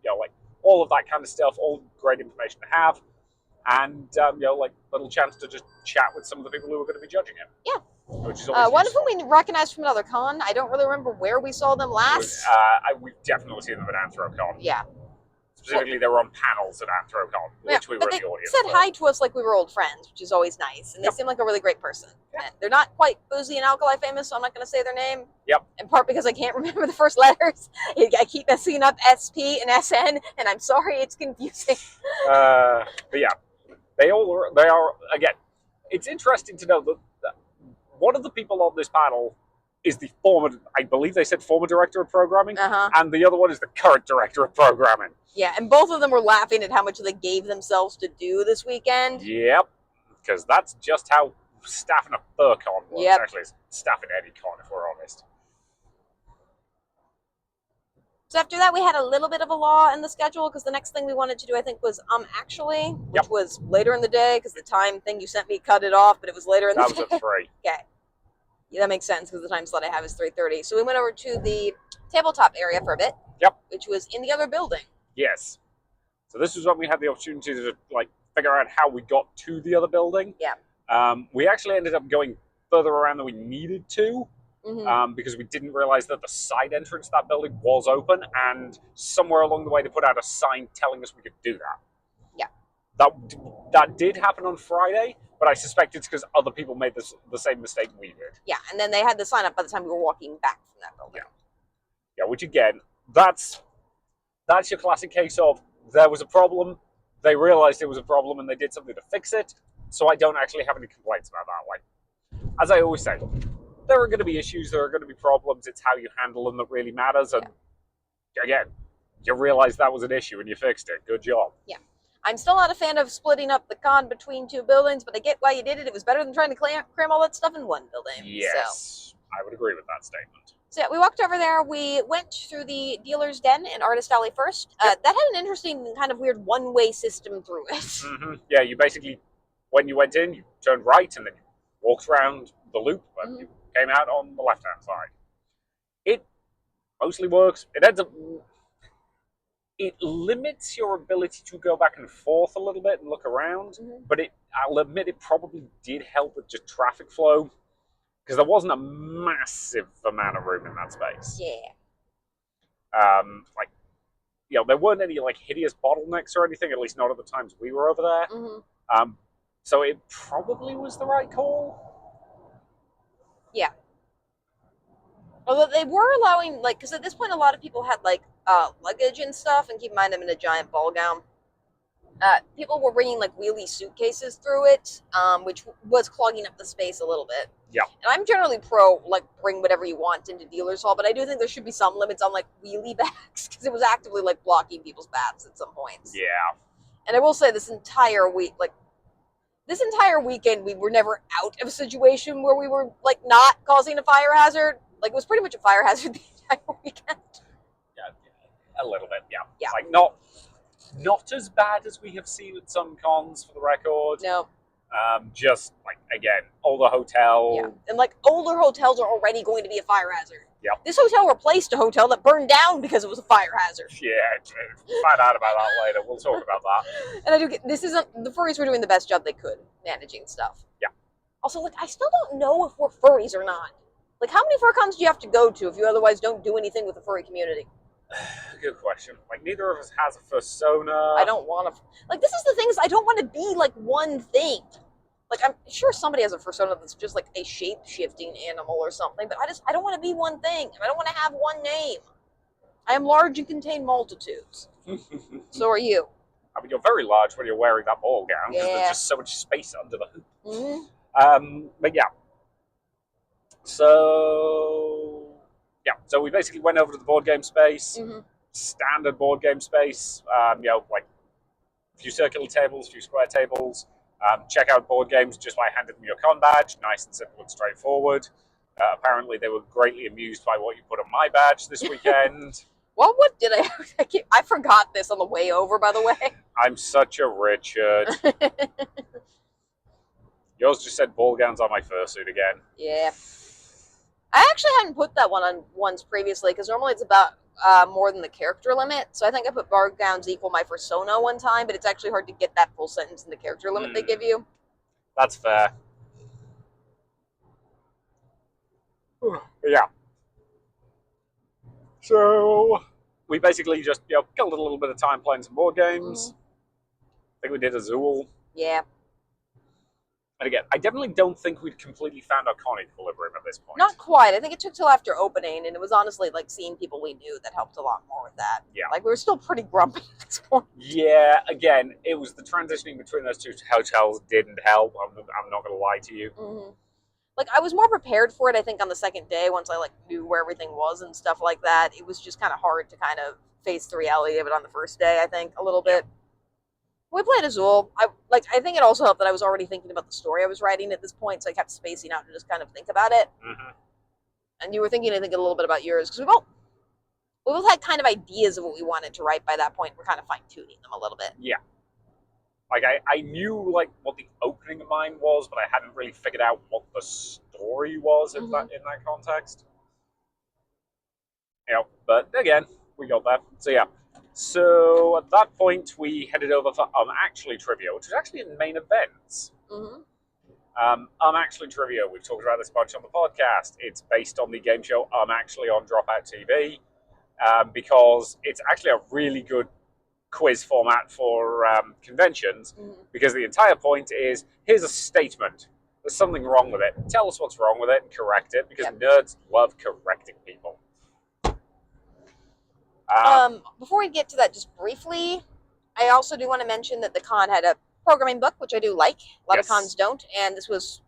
All of that kind of stuff. All great information to have, and little chance to just chat with some of the people who are going to be judging it. Yeah. Which is always one of whom we recognized from another con. I don't really remember where we saw them last. We've definitely seen them at AnthroCon. Yeah. Specifically, they were on panels at AnthroCon, which we were in the audience. They said hi to us like we were old friends, which is always nice. And they seem like a really great person. And they're not quite boozy and alkali famous, so I'm not going to say their name. Yep. In part because I can't remember the first letters. I keep messing up SP and SN, and I'm sorry, it's confusing. But yeah, they are, again, it's interesting to know that one of the people on this panel is the former, I believe they said former director of programming, and the other one is the current director of programming. Yeah, and both of them were laughing at how much they gave themselves to do this weekend. Yep, because that's just how staffing a FurCon works. Yep. Actually, it's staffing any con, if we're honest. So after that, we had a little bit of a law in the schedule because the next thing we wanted to do, I think, was actually, which was later in the day because the time thing you sent me cut it off, but it was later in the day. That was at 3. Okay. Yeah, that makes sense because the time slot I have is 3:30. So we went over to the tabletop area for a bit. Yep. Which was in the other building. Yes. So this was when we had the opportunity to figure out how we got to the other building. Yeah. We actually ended up going further around than we needed to, because we didn't realize that the side entrance to that building was open, and somewhere along the way they put out a sign telling us we could do that. Yeah. That did happen on Friday, but I suspect it's because other people made the same mistake we did. Yeah, and then they had the sign up by the time we were walking back from that building. Yeah, which again, that's your classic case of there was a problem, they realized it was a problem, and they did something to fix it. So I don't actually have any complaints about that. As I always say, there are going to be issues, there are going to be problems. It's how you handle them that really matters. And again, you realize that was an issue and you fixed it. Good job. Yeah. I'm still not a fan of splitting up the con between 2 buildings, but I get why you did it. It was better than trying to cram all that stuff in one building. Yes, so. I would agree with that statement. So yeah, we walked over there. We went through the dealer's den and Artist Alley first. That had an interesting kind of weird one-way system through it. Yeah, you basically, when you went in, you turned right and then you walked around the loop and you came out on the left-hand side. It mostly works. It ends up... It limits your ability to go back and forth a little bit and look around, but I'll admit it probably did help with just traffic flow, because there wasn't a massive amount of room in that space. Yeah. There weren't any hideous bottlenecks or anything, at least not at the times we were over there. So it probably was the right call. Yeah. Although they were allowing, because at this point a lot of people had, luggage and stuff, and keep in mind I'm in a giant ball gown. People were bringing like wheelie suitcases through it, which was clogging up the space a little bit. Yeah. And I'm generally pro like bring whatever you want into dealers hall, but I do think there should be some limits on like wheelie bags because it was actively like blocking people's paths at some points. Yeah. And I will say this entire weekend, we were never out of a situation where we were like not causing a fire hazard. Like it was pretty much a fire hazard the entire weekend. Yeah, a little bit. Yeah. Yeah. Like not as bad as we have seen at some cons, for the record. No. Just like again, older hotel. Yeah. And like older hotels are already going to be a fire hazard. Yeah. This hotel replaced a hotel that burned down because it was a fire hazard. Yeah, find out about that later. We'll talk about that. And I do get this isn't the furries were doing the best job they could managing stuff. Yeah. Also, like I still don't know if we're furries or not. Like how many fur cons do you have to go to if you otherwise don't do anything with the furry community? Good question. Like neither of us has a persona. I don't want to. Like this is the thing is I don't want to be like one thing. Like I'm sure somebody has a persona that's just like a shape-shifting animal or something, but I don't want to be one thing, and I don't want to have one name. I am large and contain multitudes. So are you. I mean, you're very large when you're wearing that ball gown because Yeah. there's just so much space under the hoop. Mm-hmm. But yeah. So we basically went over to the board game space, standard board game space. Like a few circular tables, a few square tables. Check out board games just by handing them your con badge. Nice and simple and straightforward. Apparently, they were greatly amused by what you put on my badge this weekend. Well, what did I forgot this on the way over, by the way. I'm such a Richard. Yours just said ball gowns on my fursuit again. Yeah. I actually hadn't put that one on once previously because normally it's about more than the character limit. So I think I put bar gowns equal my persona one time, but it's actually hard to get that full sentence in the character limit they give you. That's fair. Yeah. So we basically just killed a little bit of time playing some board games. I think we did Azul. Yeah. And again, I definitely don't think we'd completely found our con equilibrium at this point. Not quite. I think it took till after opening, and it was honestly like seeing people we knew that helped a lot more with that. Yeah. Like we were still pretty grumpy at this point. Yeah, again, it was the transitioning between those two hotels didn't help. I'm not going to lie to you. Mm-hmm. Like I was more prepared for it, I think, on the second day once I like knew where everything was and stuff like that. It was just kind of hard to kind of face the reality of it on the first day, I think, a little bit. We played Azul. I think it also helped that I was already thinking about the story I was writing at this point, so I kept spacing out to just kind of think about it. Mm-hmm. And you were thinking, I think, a little bit about yours, because we both had kind of ideas of what we wanted to write by that point. We're kind of fine-tuning them a little bit. Yeah. Like, I knew, like, what the opening of mine was, but I hadn't really figured out what the story was in that context. But again, we got there. So, yeah. So, at that point, we headed over for Actually Trivia, which was actually in main events. Actually Trivia, we've talked about this a bunch on the podcast. It's based on the game show Actually on Dropout TV, because it's actually a really good quiz format for conventions, because the entire point is, here's a statement. There's something wrong with it. Tell us what's wrong with it and correct it, because nerds love correcting people. Before we get to that, just briefly, I also do want to mention that the con had a programming book, which I do like. A lot of cons don't, and this was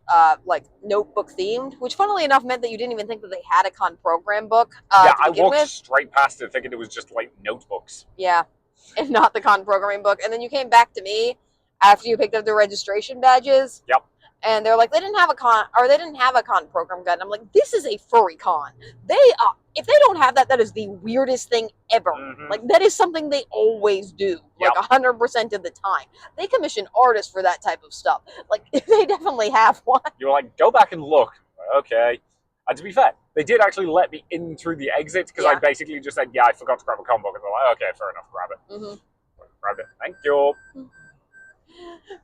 like notebook themed, which funnily enough meant that you didn't even think that they had a con program book. I walked straight past it thinking it was just like notebooks. Yeah, and not the con programming book. And then you came back to me after you picked up the registration badges. Yep. And they're like, they didn't have a con program guide. And I'm like, this is a furry con. If they don't have that, that is the weirdest thing ever. Like, that is something they always do, like 100% of the time. They commission artists for that type of stuff. Like, they definitely have one. You were like, go back and look. Okay. And to be fair, they did actually let me in through the exit, because I basically just said, I forgot to grab a con book. And they're like, okay, fair enough, grab it. Grabbed it. Thank you.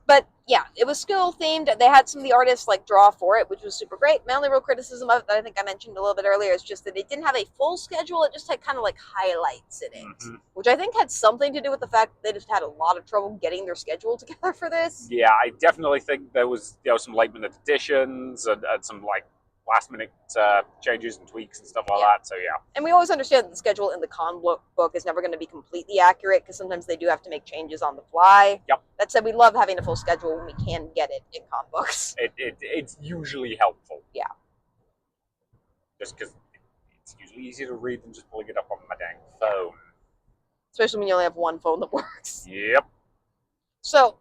But yeah, it was skill themed. They had some of the artists like draw for it, which was super great. My only real criticism of it that I think I mentioned a little bit earlier is just that it didn't have a full schedule. It just had kind of like highlights in it, which I think had something to do with the fact that they just had a lot of trouble getting their schedule together for this. Yeah, I definitely think there was some late minute additions and some like last-minute changes and tweaks and stuff like that. So yeah. And we always understand that the schedule in the con book is never going to be completely accurate because sometimes they do have to make changes on the fly. Yep. That said, we love having a full schedule when we can get it in con books. It's usually helpful. Yeah. Just because it's usually easier to read than just pulling it up on my dang phone. Especially when you only have one phone that works. Yep. So,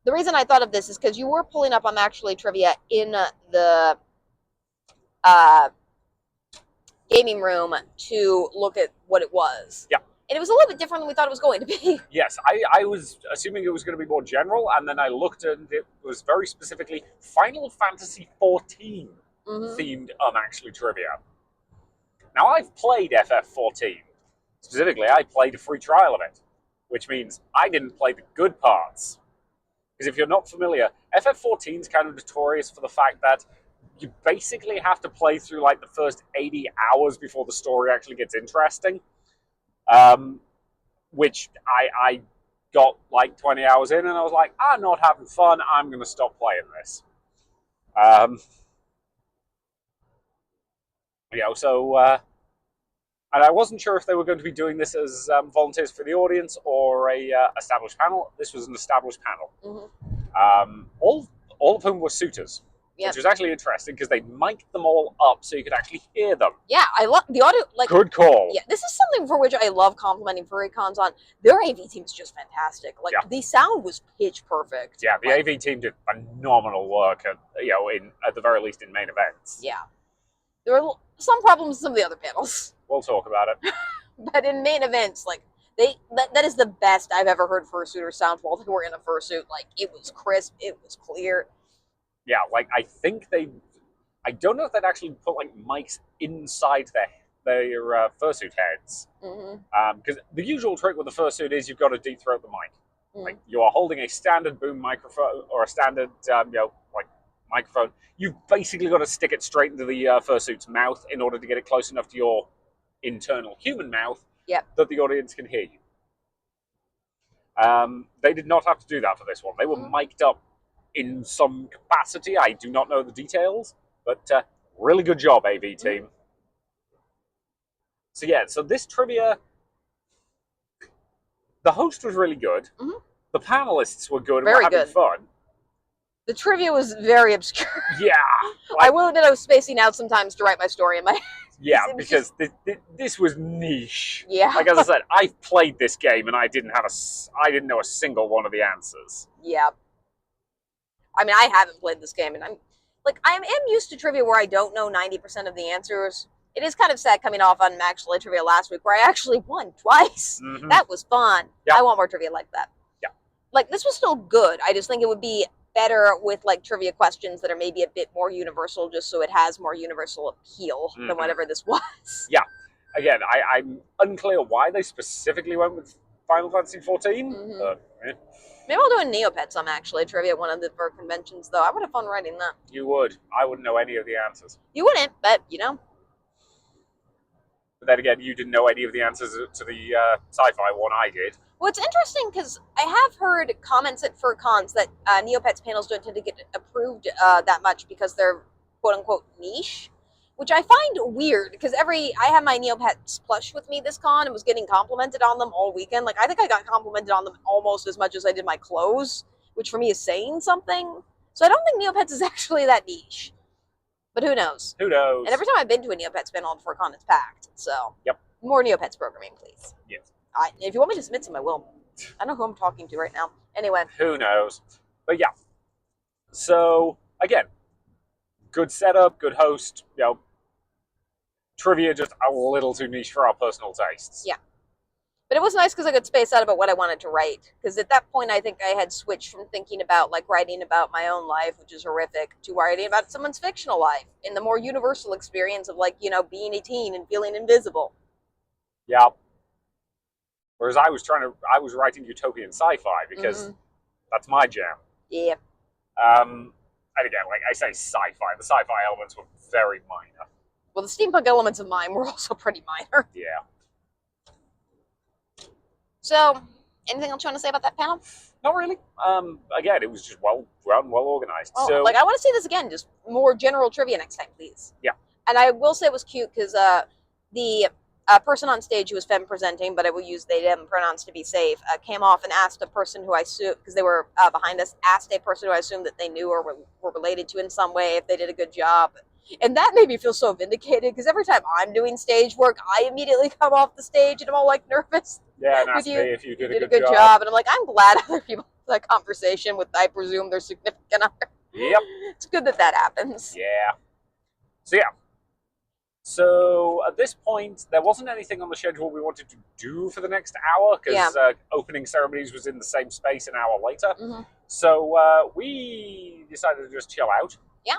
the reason I thought of this is because you were pulling up on Actually Trivia in the gaming room to look at what it was. Yeah. And it was a little bit different than we thought it was going to be. Yes, I was assuming it was going to be more general, and then I looked and it was very specifically Final Fantasy XIV themed Actually Trivia. Now, I've played FF14. Specifically, I played a free trial of it, which means I didn't play the good parts. Because if you're not familiar, FF14 is kind of notorious for the fact that you basically have to play through like the first 80 hours before the story actually gets interesting. Which I got like 20 hours in and I was like, I'm not having fun, I'm going to stop playing this. And I wasn't sure if they were going to be doing this as volunteers for the audience or a established panel. This was an established panel. All of whom were suitors. Yep. Which was actually interesting because they mic'd them all up so you could actually hear them. Yeah, I love the audio. Like, good call. Yeah, this is something for which I love complimenting Furry cons on. Their AV team is just fantastic. Like, the sound was pitch perfect. Yeah, the AV team did phenomenal work at the very least in main events. Yeah, there were some problems with some of the other panels. We'll talk about it. But in main events, like that is the best I've ever heard fursuiters sound while they were in a fursuit. Like, it was crisp, it was clear. Yeah, like I think I don't know if they'd actually put like mics inside their fursuit heads. Because the usual trick with the fursuit is you've got to deep throat the mic. Like, you are holding a standard boom microphone or a standard microphone. You've basically got to stick it straight into the fursuit's mouth in order to get it close enough to your internal human mouth that the audience can hear you. They did not have to do that for this one. They were mic'd up in some capacity. I do not know the details, but really good job, AV team. So yeah, so this trivia, the host was really good. The panelists were good and were having fun. The trivia was very obscure. Yeah. I will admit I was spacing out sometimes to write my story in my head. Yeah, because this was niche. Yeah. Like, as I said, I've played this game and I didn't know a single one of the answers. Yeah. I mean, I haven't played this game, and I am used to trivia where I don't know 90% of the answers. It is kind of sad coming off on Actually Trivia last week where I actually won twice. That was fun. Yep. I want more trivia like that. Yeah. Like, this was still good. I just think it would be better with like trivia questions that are maybe a bit more universal, just so it has more universal appeal than whatever this was. Yeah. Again, I'm unclear why they specifically went with Final Fantasy XIV. Maybe I'll do a Neopets on Actually Trivia at one of the conventions, though. I would have fun writing that. You would. I wouldn't know any of the answers. You wouldn't, but, you know. But then again, you didn't know any of the answers to the sci-fi one I did. Well, it's interesting because I have heard comments at FurCons that Neopets panels don't tend to get approved that much because they're quote-unquote niche, which I find weird because I had my Neopets plush with me this con and was getting complimented on them all weekend. Like, I think I got complimented on them almost as much as I did my clothes, which for me is saying something. So I don't think Neopets is actually that niche. But who knows? Who knows? And every time I've been to a Neopets panel at FurCon, it's packed. So, yep. More Neopets programming, please. Yes. If you want me to submit some, I will. I know who I'm talking to right now. Anyway. Who knows? But yeah. So, again, good setup, good host, trivia just a little too niche for our personal tastes. Yeah. But it was nice because I could space out about what I wanted to write. Because at that point, I think I had switched from thinking about like writing about my own life, which is horrific, to writing about someone's fictional life in the more universal experience of like, being a teen and feeling invisible. Yeah. Whereas I was writing utopian sci-fi because that's my jam. Yeah. And again, like I say sci-fi, the sci-fi elements were very minor. Well, the steampunk elements of mine were also pretty minor. Yeah. So, anything else you want to say about that panel? Not really. Again, it was just well run, well organized. Oh, So, like I want to see this again, just more general trivia next time, please. Yeah. And I will say it was cute because the person on stage who was femme presenting, but I will use they them pronouns to be safe, came off and asked a person who I assume, because they were behind us, asked a person who I assumed that they knew or were related to in some way if they did a good job. And that made me feel so vindicated because every time I'm doing stage work, I immediately come off the stage and I'm all like nervous. yeah, and with asked you. me if you did a good good job. And I'm like, I'm glad other people have that conversation with, I presume, their significant other. Yep. It's good that happens. Yeah. So, yeah. So, at this point, there wasn't anything on the schedule we wanted to do for the next hour because opening ceremonies was in the same space an hour later. Mm-hmm. So, we decided to just chill out. Yeah.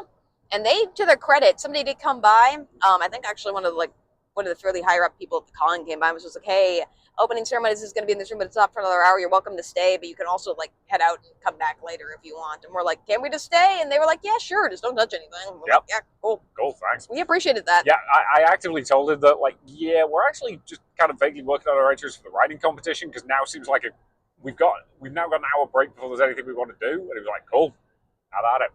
And they, to their credit, somebody did come by. I think actually one of the fairly higher up people at the con came by and was just like, hey, opening ceremonies is going to be in this room, but it's not for another hour. You're welcome to stay, but you can also like head out and come back later if you want. And we're like, can we just stay? And they were like, yeah, sure, just don't touch anything. We're like, yeah, cool. Cool, thanks. We appreciated that. Yeah, I actively told him that, like, yeah, we're actually just kind of vaguely working on our entries for the writing competition because now seems like we've now got an hour break before there's anything we want to do. And he was like, cool, how about it?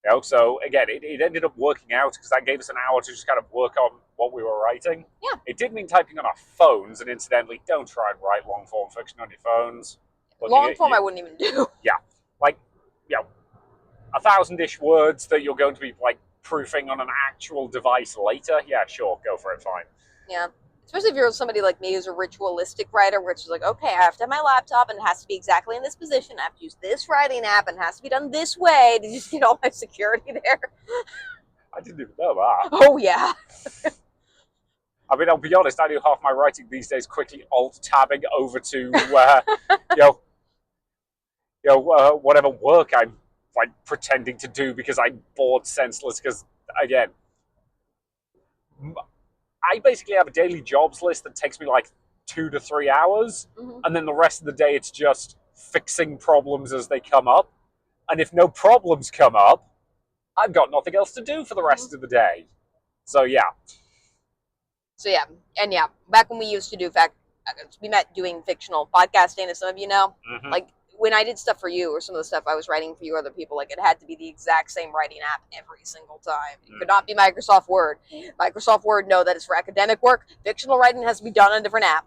You know, so again, it ended up working out because that gave us an hour to just kind of work on what we were writing. Yeah. It did mean typing on our phones, and incidentally, don't try and write long form fiction on your phones. Long form I wouldn't even do. Yeah. Like, you know, 1,000-ish words that you're going to be like proofing on an actual device later. Yeah, sure, go for it, fine. Yeah. Especially if you're somebody like me who's a ritualistic writer, which is like, okay, I have to have my laptop and it has to be exactly in this position. I have to use this writing app and it has to be done this way to just get all my security there. I didn't even know that. Oh, yeah. I mean, I'll be honest, I do half my writing these days quickly alt-tabbing over to, whatever work I'm like pretending to do because I'm bored senseless because, again, I basically have a daily jobs list that takes me like 2 to 3 hours, and then the rest of the day it's just fixing problems as they come up. And if no problems come up, I've got nothing else to do for the rest of the day. So yeah. And back when we used to do we met doing fictional podcasting, as some of you know. Like when I did stuff for you or some of the stuff I was writing for you or other people, like it had to be the exact same writing app every single time. It could not be Microsoft Word. Microsoft Word, no, that is for academic work. Fictional writing has to be done on a different app.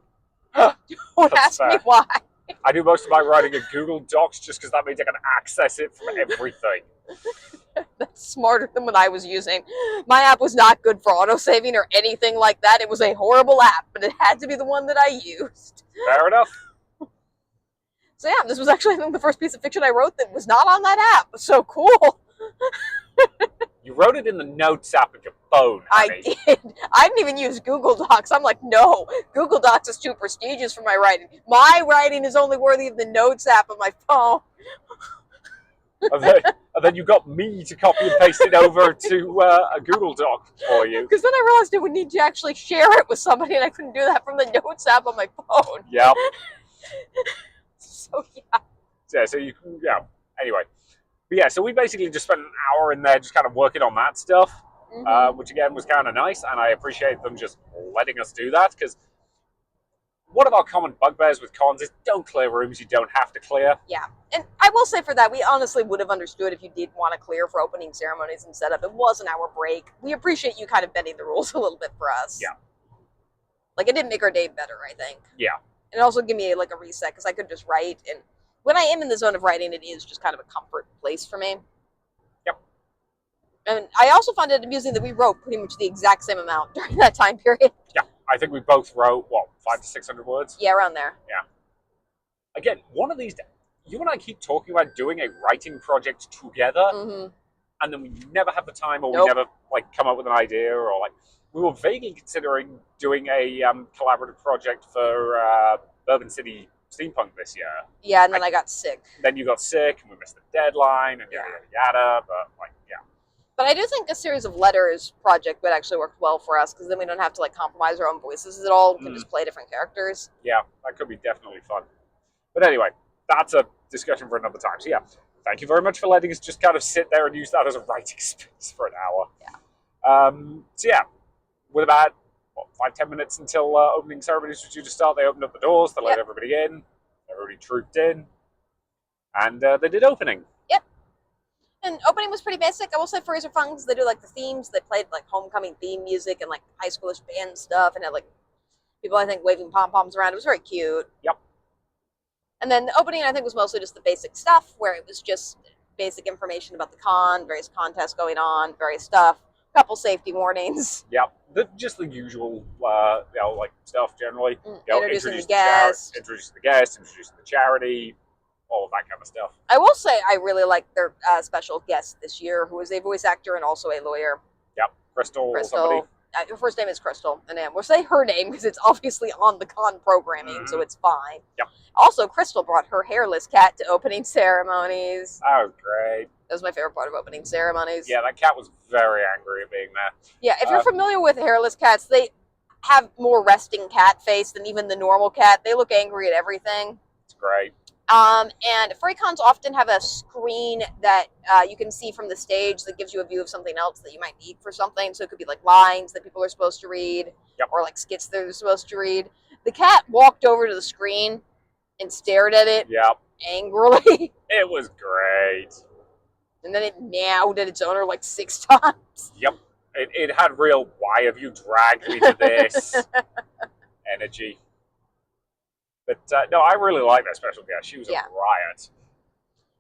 Don't ask me why. I do most of my writing in Google Docs just because that means I can access it from everything. That's smarter than what I was using. My app was not good for autosaving or anything like that. It was a horrible app, but it had to be the one that I used. Fair enough. So yeah, this was actually, I think, the first piece of fiction I wrote that was not on that app. So cool. You wrote it in the Notes app of your phone, honey. I did. I didn't even use Google Docs. I'm like, no, Google Docs is too prestigious for my writing. My writing is only worthy of the Notes app of my phone. And then you got me to copy and paste it over to a Google Doc for you. Because then I realized I would need to actually share it with somebody, and I couldn't do that from the Notes app on my phone. Yep. So yeah. Yeah. So Anyway, but yeah. So we basically just spent an hour in there just kind of working on that stuff, which again was kind of nice, and I appreciate them just letting us do that because one of our common bugbears with cons is don't clear rooms you don't have to clear. Yeah, and I will say for that, we honestly would have understood if you did want to clear for opening ceremonies and setup. It was an hour break. We appreciate you kind of bending the rules a little bit for us. Yeah. Like, it did make our day better, I think. Yeah. And it also gave me, like, a reset, because I could just write, and when I am in the zone of writing, it is just kind of a comfort place for me. Yep. And I also found it amusing that we wrote pretty much the exact same amount during that time period. Yeah. I think we both wrote, 500 to 600 words? Yeah, around there. Yeah. Again, one of these, you and I keep talking about doing a writing project together, and then we never have the time, or we never, come up with an idea, or, we were vaguely considering doing a collaborative project for Bourbon City Steampunk this year. Yeah, and then I got sick. Then you got sick, and we missed the deadline, and yada, but, But I do think a series of letters project would actually work well for us, because then we don't have to compromise our own voices at all. We can just play different characters. Yeah, that could be definitely fun. But anyway, that's a discussion for another time. So yeah, thank you very much for letting us just kind of sit there and use that as a writing space for an hour. Yeah. So yeah, with about 5-10 minutes until opening ceremonies was due to start, they opened up the doors, they let everybody in. Everybody trooped in, and they did opening. Yep. And opening was pretty basic. I will say Furries are fun because they do like the themes. They played like homecoming theme music and like high schoolish band stuff, and had like people I think waving pom poms around. It was very cute. Yep. And then the opening I think was mostly just the basic stuff, where it was just basic information about the con, various contests going on, various stuff. Couple safety warnings. Yep, just the usual, like stuff generally. Introducing the guests, introducing the charity, all of that kind of stuff. I will say I really liked their special guest this year, who is a voice actor and also a lawyer. Yep, Crystal. Somebody. Her first name is Crystal, and then we'll say her name because it's obviously on the con programming, so it's fine. Yep. Also, Crystal brought her hairless cat to opening ceremonies. That was great. That was my favorite part of opening ceremonies. Yeah, that cat was very angry at being there. Yeah, if you're familiar with hairless cats, they have more resting cat face than even the normal cat. They look angry at everything. It's great. And furry cons often have a screen that you can see from the stage that gives you a view of something else that you might need for something. So it could be like lines that people are supposed to read, or like skits that they're supposed to read. The cat walked over to the screen and stared at it angrily. It was great. And then it meowed at its owner like 6 times. Yep. It had real, why have you dragged me to this energy. But no, I really like that special guest. She was a riot.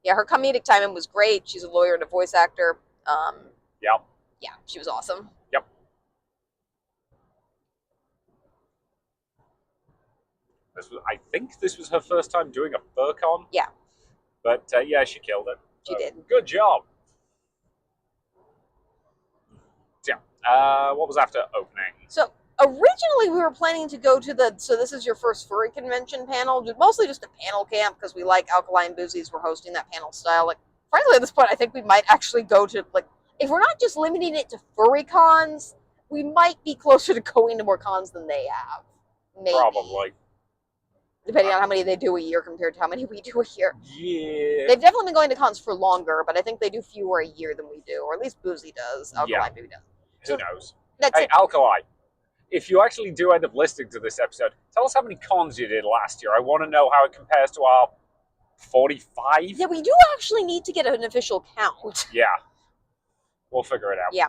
Yeah, her comedic timing was great. She's a lawyer and a voice actor. Yep. Yeah, she was awesome. Yep. I think this was her first time doing a FurCon. Yeah. But yeah, she killed it. She did. Good job. So, yeah. What was after opening? So originally we were planning to go to so this is your first furry convention panel, mostly just a panel camp because we like Alkaline Boozies. We're hosting that panel style. Like, frankly, at this point, I think we might actually go to, like, if we're not just limiting it to furry cons, we might be closer to going to more cons than they have. Maybe. Probably. Depending on how many they do a year compared to how many we do a year. Yeah. They've definitely been going to cons for longer, but I think they do fewer a year than we do, or at least Boozy does. Alkaline maybe does. Who knows? That's it. Alkaline. If you actually do end up listening to this episode, tell us how many cons you did last year. I want to know how it compares to our 45. Yeah, we do actually need to get an official count. Yeah. We'll figure it out. Yeah.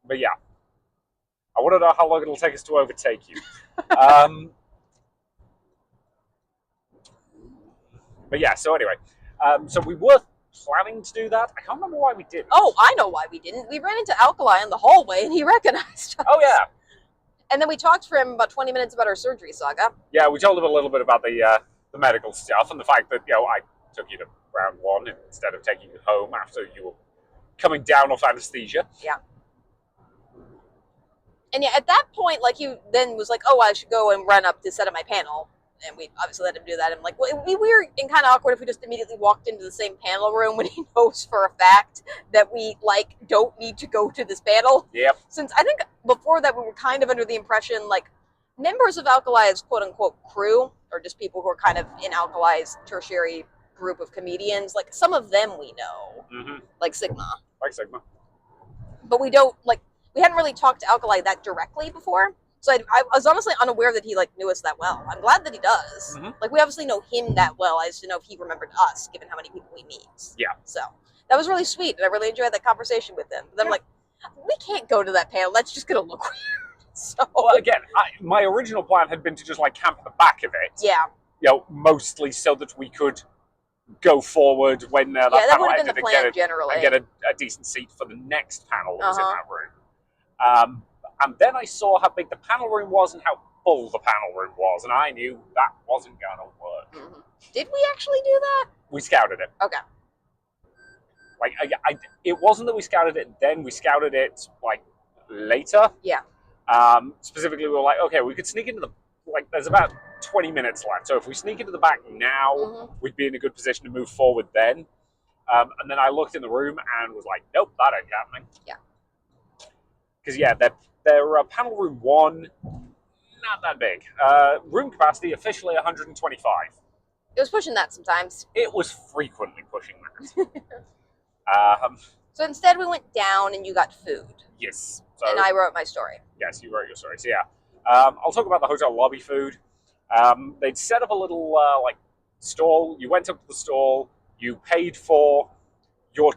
But yeah. I want to know how long it'll take us to overtake you. But yeah, so anyway. So we were planning to do that. I can't remember why we didn't. Oh, I know why we didn't. We ran into Alkali in the hallway and he recognized us. Oh, yeah. And then we talked for him about 20 minutes about our surgery saga. Yeah, we told him a little bit about the medical stuff and the fact that, I took you to round 1 instead of taking you home after you were coming down off anesthesia. Yeah. And yeah, at that point, like, he then was like, oh, I should go and run up to set up my panel. And we obviously let him do that. I'm like, well, it would be weird and kind of awkward if we just immediately walked into the same panel room when he knows for a fact that we, like, don't need to go to this panel. Yep. Since I think before that we were kind of under the impression, like, members of Alkali's quote-unquote crew, or just people who are kind of in Alkali's tertiary group of comedians, like, some of them we know, like Sigma. Like Sigma. But we don't, like, we hadn't really talked to Alkali that directly before. So I was honestly unaware that he, like, knew us that well. I'm glad that he does. Like, we obviously know him that well. I just didn't know if he remembered us, given how many people we meet. Yeah. So that was really sweet, and I really enjoyed that conversation with him. But then I'm like, we can't go to that panel. That's just going to look weird. So well, again, my original plan had been to just, like, camp at the back of it. Yeah. Mostly so that we could go forward when that panel would have ended been the plan, generally. And get a decent seat for the next panel that was in that room. And then I saw how big the panel room was and how full the panel room was, and I knew that wasn't going to work. Did we actually do that? We scouted it. Okay. Like, it wasn't that we scouted it then, we scouted it, like, later. Yeah. Specifically, we were like, okay, we could sneak into there's about 20 minutes left, so if we sneak into the back now, we'd be in a good position to move forward then. And then I looked in the room and was like, nope, that ain't happening. Yeah. Because, yeah, their panel room 1, not that big. Room capacity, officially 125. It was pushing that sometimes. It was frequently pushing that. So instead we went down and you got food. Yes. So, and I wrote my story. Yes, you wrote your story. So, yeah. I'll talk about the hotel lobby food. They'd set up a little, stall. You went up to the stall. You paid for your.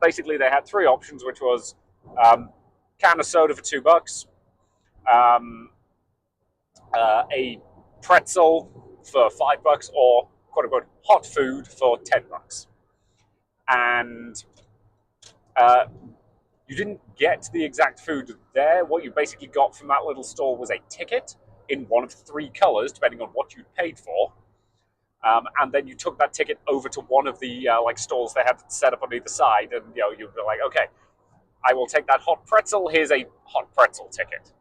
Basically, they had three options, which was can of soda for $2, a pretzel for $5, or quote unquote hot food for $10. And you didn't get the exact food there. What you basically got from that little store was a ticket in one of three colors, depending on what you'd paid for. And then you took that ticket over to one of the stalls they had set up on either side, and you'd be like, okay, I will take that hot pretzel. Here's a hot pretzel ticket.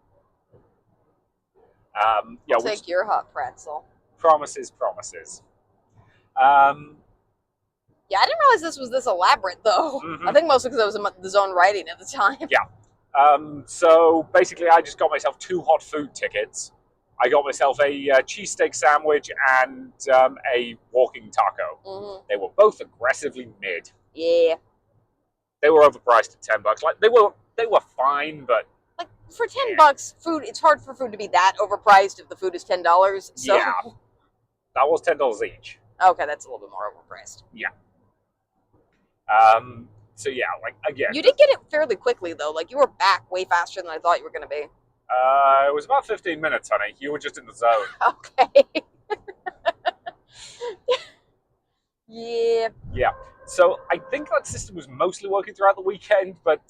I'll take your hot pretzel. Promises. Yeah, I didn't realize this was this elaborate, though. Mm-hmm. I think mostly because it was the zone writing at the time. Yeah. So basically, I just got myself 2 hot food tickets. I got myself a cheesesteak sandwich and a walking taco. Mm-hmm. They were both aggressively mid. Yeah. They were overpriced at $10. Like they were fine, but like for $10, food. It's hard for food to be that overpriced if the food is $10. So yeah, that was $10 each. Okay, that's a little bit more overpriced. Yeah. So yeah, like again, you did get it fairly quickly though. Like you were back way faster than I thought you were going to be. It was about 15 minutes, honey. You were just in the zone. Okay. Yeah. Yeah. So I think that system was mostly working throughout the weekend, but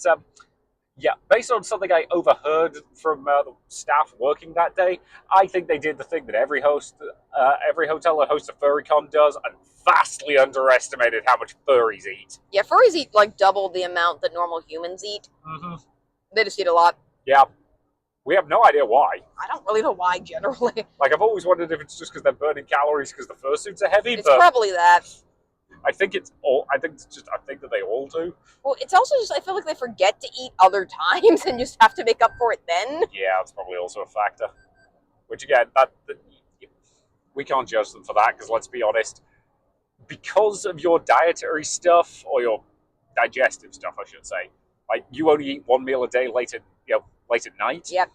yeah, based on something I overheard from the staff working that day, I think they did the thing that every hotel that hosts a FurryCon does, and vastly underestimated how much furries eat. Yeah, furries eat like double the amount that normal humans eat. Mm-hmm. They just eat a lot. Yeah. We have no idea why. I don't really know why, generally. Like, I've always wondered if it's just because they're burning calories because the fursuits are heavy. It's probably that. I think it's all. I think that they all do. Well, it's also just I feel like they forget to eat other times and just have to make up for it then. Yeah, that's probably also a factor. Which again, we can't judge them for that because let's be honest, because of your dietary stuff or your digestive stuff, I should say. Like you only eat one meal a day late at night. Yep.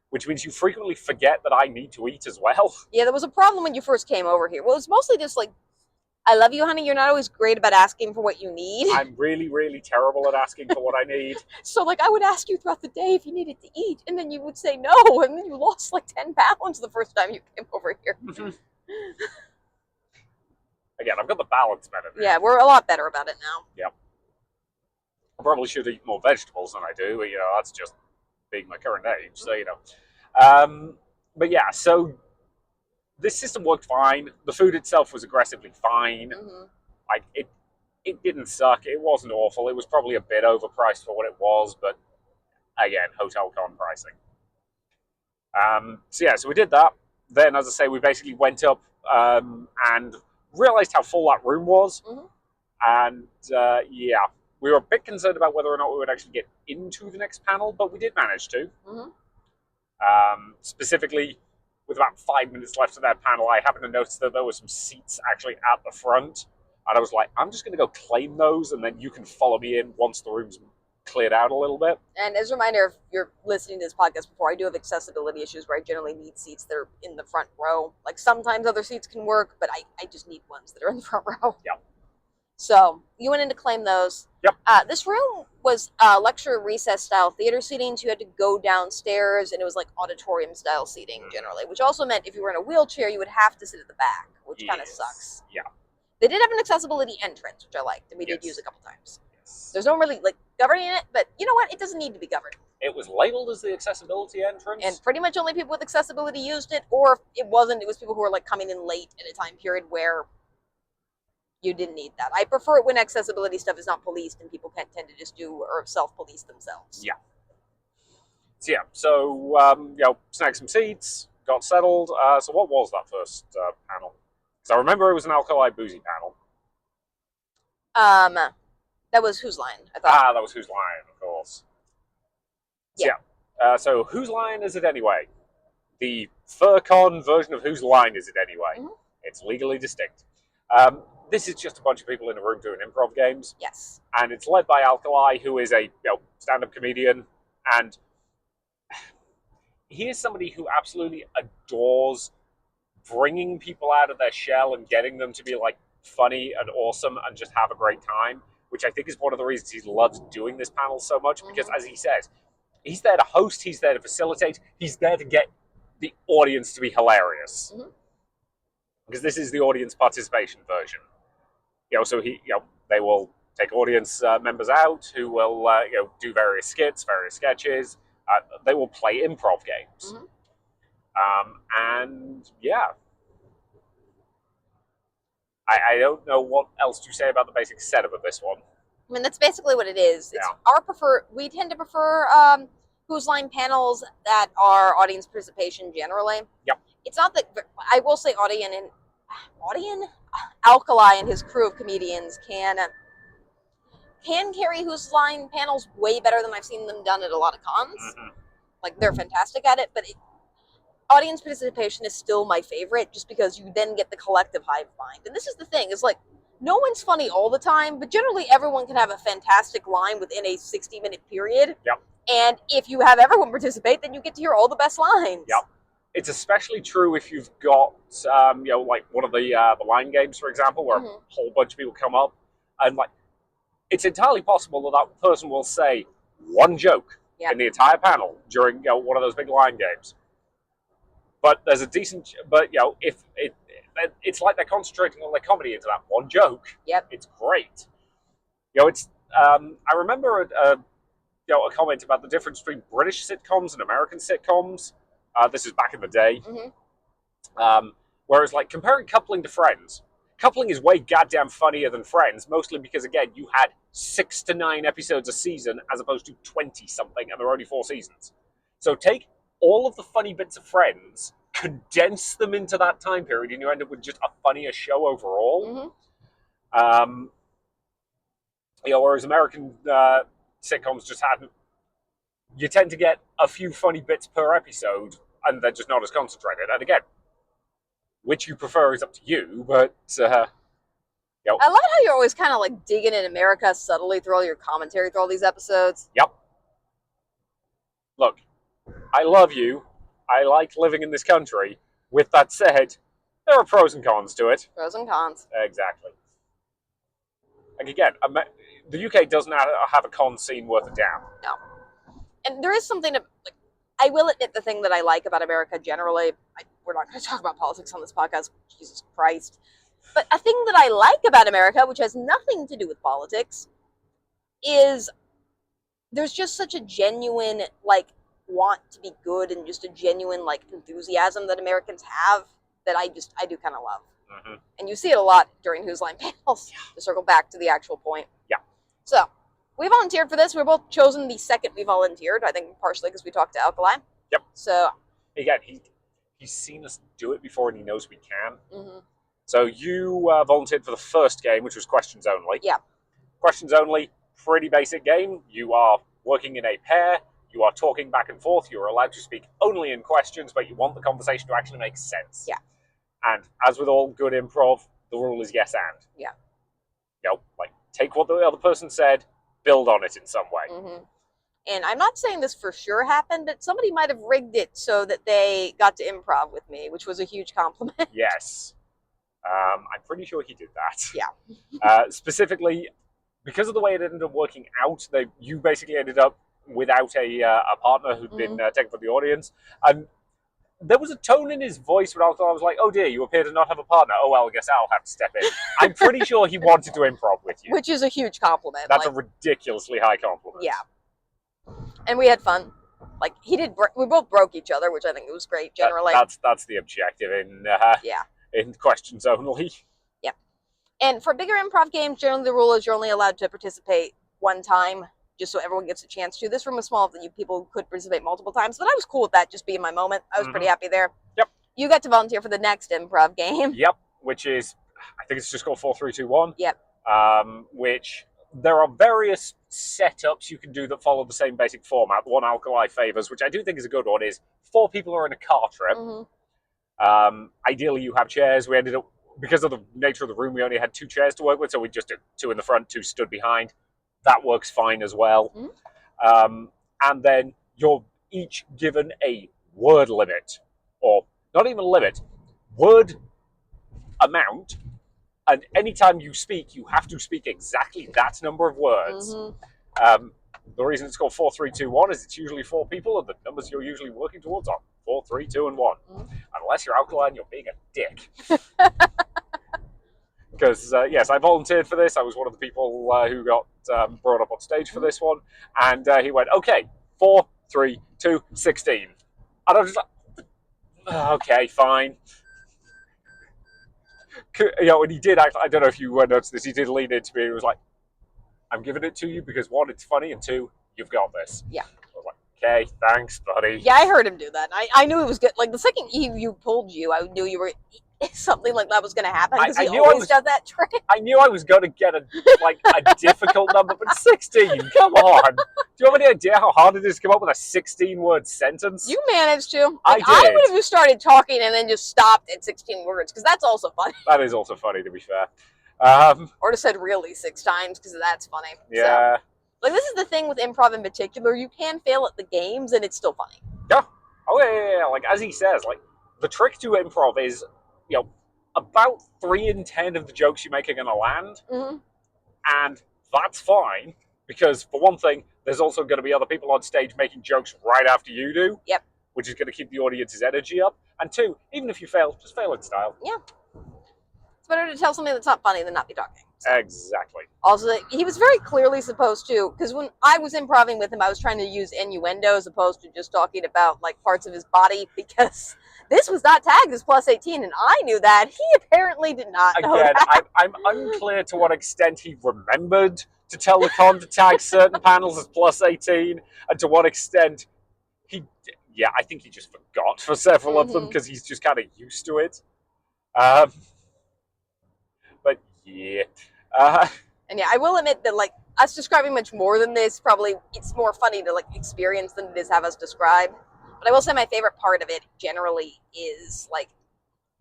Which means you frequently forget that I need to eat as well. Yeah, there was a problem when you first came over here. Well, it's mostly just like, I love you, honey. You're not always great about asking for what you need. I'm really, really terrible at asking for what I need. So, like, I would ask you throughout the day if you needed to eat, and then you would say no, and then you lost like 10 pounds the first time you came over here. Again, I've got the balance better now. Yeah, we're a lot better about it now. Yep. I probably should eat more vegetables than I do, but, that's just being my current age, so, But yeah, so this system worked fine. The food itself was aggressively fine. Mm-hmm. Like, it didn't suck. It wasn't awful. It was probably a bit overpriced for what it was, but, again, hotel con pricing. So we did that. Then, as I say, we basically went up and realized how full that room was. Mm-hmm. And, yeah, we were a bit concerned about whether or not we would actually get into the next panel, but we did manage to. Mm-hmm. Specifically, with about 5 minutes left of that panel, I happened to notice that there were some seats actually at the front. And I was like, I'm just going to go claim those, and then you can follow me in once the room's cleared out a little bit. And as a reminder, if you're listening to this podcast before, I do have accessibility issues where I generally need seats that are in the front row. Like, sometimes other seats can work, but I just need ones that are in the front row. Yep. So you went in to claim those. Yep. This room was lecture recess style theater seating, so you had to go downstairs, and it was like auditorium style seating generally, which also meant if you were in a wheelchair, you would have to sit at the back, which kind of sucks. Yeah. They did have an accessibility entrance, which I liked, and we did use a couple times. Yes. There's no really governing it, but you know what? It doesn't need to be governed. It was labeled as the accessibility entrance, and pretty much only people with accessibility used it, or if it wasn't, it was people who were like coming in late at a time period where you didn't need that. I prefer it when accessibility stuff is not policed and people can't tend to just do or self-police themselves. Yeah. So snagged some seats, got settled. So what was that first panel? Because I remember it was an alcohol boozy panel. That was Whose Line, I thought. That was Whose Line, of course. Yeah. So Whose Line is it anyway? The FurCon version of Whose Line is it anyway? Mm-hmm. It's legally distinct. This is just a bunch of people in a room doing improv games. Yes. And it's led by Alkali, who is a stand-up comedian. And he is somebody who absolutely adores bringing people out of their shell and getting them to be like funny and awesome and just have a great time, which I think is one of the reasons he loves doing this panel so much, because as he says, he's there to host, he's there to facilitate, he's there to get the audience to be hilarious. Because this is the audience participation version. So they will take audience members out who will do various skits, various sketches. They will play improv games. And yeah, I don't know what else to say about the basic setup of this one. I mean, that's basically what it is. It's we tend to prefer Whose Line panels that are audience participation generally. Yep. It's not that, I will say Alkali and his crew of comedians can carry Whose Line panels way better than I've seen them done at a lot of cons. Like, they're fantastic at it, but audience participation is still my favorite, just because you then get the collective hive mind. And this is the thing, is like, no one's funny all the time, but generally everyone can have a fantastic line within a 60-minute period. Yep. And if you have everyone participate, then you get to hear all the best lines. Yep. It's especially true if you've got, like one of the line games, for example, where a whole bunch of people come up, and like, it's entirely possible that that person will say one joke in the entire panel during one of those big line games. But there's a decent, if it's like they're concentrating on their comedy into that one joke. Yep. It's great. I remember a comment about the difference between British sitcoms and American sitcoms. This is back in the day. Whereas, like, comparing Coupling to Friends, Coupling is way goddamn funnier than Friends, mostly because, again, you had 6 to 9 episodes a season as opposed to 20-something, and there are only 4 seasons. So take all of the funny bits of Friends, condense them into that time period, and you end up with just a funnier show overall. Whereas American sitcoms just had, you tend to get a few funny bits per episode, and they're just not as concentrated. And again, which you prefer is up to you, but I like how you're always kind of like digging in America subtly through all your commentary through all these episodes. Yep. Look, I love you. I like living in this country. With that said, there are pros and cons to it. Pros and cons. Exactly. Like, again, the UK doesn't have a con scene worth a damn. No. And there is something to, like, I will admit the thing that I like about America generally, we're not going to talk about politics on this podcast, Jesus Christ. But a thing that I like about America, which has nothing to do with politics, is there's just such a genuine, like, want to be good and just a genuine, like, enthusiasm that Americans have that I do kind of love. And you see it a lot during Whose Line panels, to circle back to the actual point. Yeah. So, we volunteered for this. We were both chosen the second we volunteered, I think partially because we talked to Alkali. Yep. So, again, he's seen us do it before and he knows we can. So you volunteered for the first game, which was questions only. Yeah. Questions only, pretty basic game. You are working in a pair. You are talking back and forth. You are allowed to speak only in questions, but you want the conversation to actually make sense. Yeah. And as with all good improv, the rule is yes and. Yeah. Like, take what the other person said, build on it in some way. And I'm not saying this for sure happened, but somebody might have rigged it so that they got to improv with me, which was a huge compliment. Yes. I'm pretty sure he did that. Yeah. Specifically, because of the way it ended up working out, you basically ended up without a partner who'd been taken from the audience. And there was a tone in his voice when I was like, oh dear, you appear to not have a partner. Oh, well, I guess I'll have to step in. I'm pretty sure he wanted to improv with you. Which is a huge compliment. That's a ridiculously high compliment. Yeah. And we had fun. Like, we both broke each other, which I think was great, generally. That's the objective in questions only. Yeah. And for bigger improv games, generally the rule is you're only allowed to participate one time, just so everyone gets a chance to. This room was small that people could participate multiple times, but I was cool with that, just being my moment. I was pretty happy there. Yep. You got to volunteer for the next improv game. Yep, which is, I think it's just called 4, 3, 2, 1. Yep. Which there are various setups you can do that follow the same basic format. The one Alkali favors, which I do think is a good one, is 4 people are in a car trip. Ideally, you have chairs. We ended up, because of the nature of the room, we only had 2 chairs to work with, so we just did 2 in the front, 2 stood behind. That works fine as well. And then you're each given a word limit, or not even a limit, word amount, and anytime you speak, you have to speak exactly that number of words. The reason it's called 4, 3, 2, 1 is it's usually 4 people, and the numbers you're usually working towards are 4, 3, 2, and 1. Unless you're alkaline, you're being a dick. Because, yes, I volunteered for this. I was one of the people who got brought up on stage for this one. And he went, okay, 4, 3, 2, 16. And I was just like, okay, fine. You know, and he did, I don't know if you noticed this, he did lean into me and he was like, I'm giving it to you because 1, it's funny, and 2, you've got this. Yeah. I was like, okay, thanks, buddy. Yeah, I heard him do that. I knew it was good. Like, the second you pulled you, I knew you were... something like that was going to happen, because he always does that trick. I knew I was going to get a difficult number, but 16, come on. Do you have any idea how hard it is to come up with a 16-word sentence? You managed to. Like, I did. I would have started talking and then just stopped at 16 words, because that's also funny. That is also funny, to be fair. Or just said really 6 times, because that's funny. Yeah. So, like, this is the thing with improv in particular. You can fail at the games, and it's still funny. Yeah. Oh, yeah. Like, as he says, like, the trick to improv is, you know, about 3 in 10 of the jokes you make are going to land. And that's fine, because, for one thing, there's also going to be other people on stage making jokes right after you do. Yep. Which is going to keep the audience's energy up. And 2, even if you fail, just fail in style. Yeah. It's better to tell something that's not funny than not be talking. So. Exactly. Also, he was very clearly supposed to, because when I was improvising with him, I was trying to use innuendo as opposed to just talking about, like, parts of his body, because this was not tagged as plus 18, and I knew that. He apparently did not know that. I'm unclear to what extent he remembered to tell the con to tag certain panels as plus 18, and to what extent he... Yeah, I think he just forgot for several of them, because he's just kind of used to it. But, yeah. And yeah, I will admit that, like, us describing much more than this, probably it's more funny to, like, experience than it is have us describe. But I will say my favorite part of it generally is, like,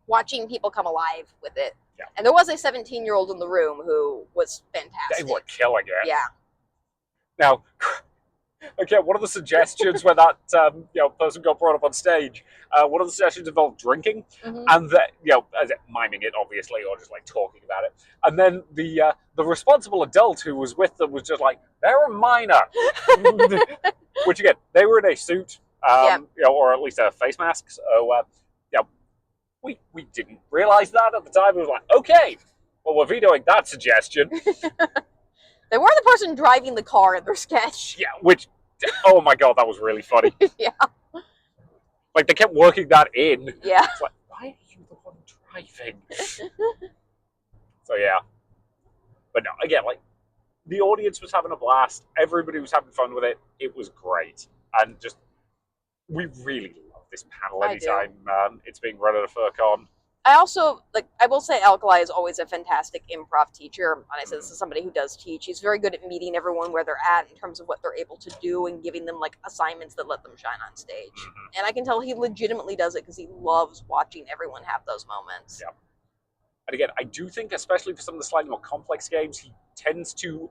watching people come alive with it. Yeah. And there was a 17-year-old in the room who was fantastic. They were killing it. Yeah. Now, again, one of the suggestions when that person got brought up on stage, one of the suggestions involved drinking, and that, miming it obviously, or just like talking about it. And then the responsible adult who was with them was just like, they're a minor, which again, they were in a suit, or at least a face mask. So we didn't realize that at the time. It was like, okay, well, we're vetoing that suggestion. They were the person driving the car in their sketch. Yeah, which, oh my god, that was really funny. Yeah. Like, they kept working that in. Yeah. It's like, why are you the one driving? So, yeah. But no, again, like, the audience was having a blast. Everybody was having fun with it. It was great. And just, we really love this panel anytime it's being run at a FurCon. I also, I will say Alkali is always a fantastic improv teacher. And I say this is somebody who does teach. He's very good at meeting everyone where they're at in terms of what they're able to do and giving them, like, assignments that let them shine on stage. And I can tell he legitimately does it because he loves watching everyone have those moments. Yeah. And again, I do think, especially for some of the slightly more complex games, he tends to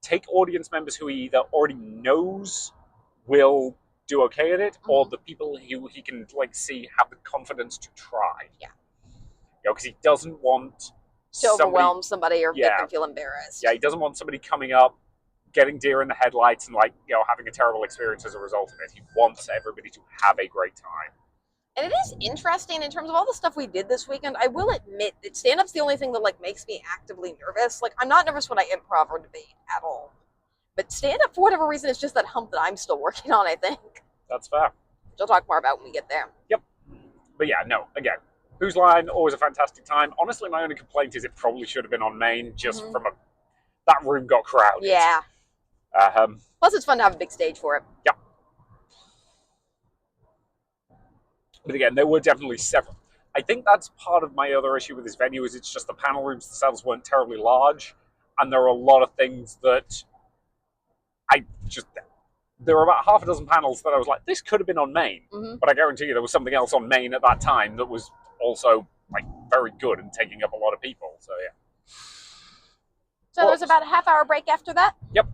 take audience members who he either already knows will do okay at it, or the people who he can, like, see have the confidence to try. Yeah. Because he doesn't want to overwhelm somebody or make them feel embarrassed. Yeah, he doesn't want somebody coming up, getting deer in the headlights, and having a terrible experience as a result of it. He wants everybody to have a great time. And it is interesting in terms of all the stuff we did this weekend. I will admit that stand-up's the only thing that, like, makes me actively nervous. Like, I'm not nervous when I improv or debate at all. But stand-up, for whatever reason, is just that hump that I'm still working on, I think. That's fair. Which I'll talk more about when we get there. Yep. But yeah, no, again, Whose Line, always a fantastic time. Honestly, my only complaint is it probably should have been on main, just from that room got crowded. Yeah. Plus, it's fun to have a big stage for it. Yep. But again, there were definitely several. I think that's part of my other issue with this venue, is it's just the panel rooms themselves weren't terribly large, and there are a lot of things that there were about half a dozen panels that I was like, this could have been on main, but I guarantee you there was something else on main at that time that was also, like, very good and taking up a lot of people. So yeah. So there was about a half-hour break after that. Yep.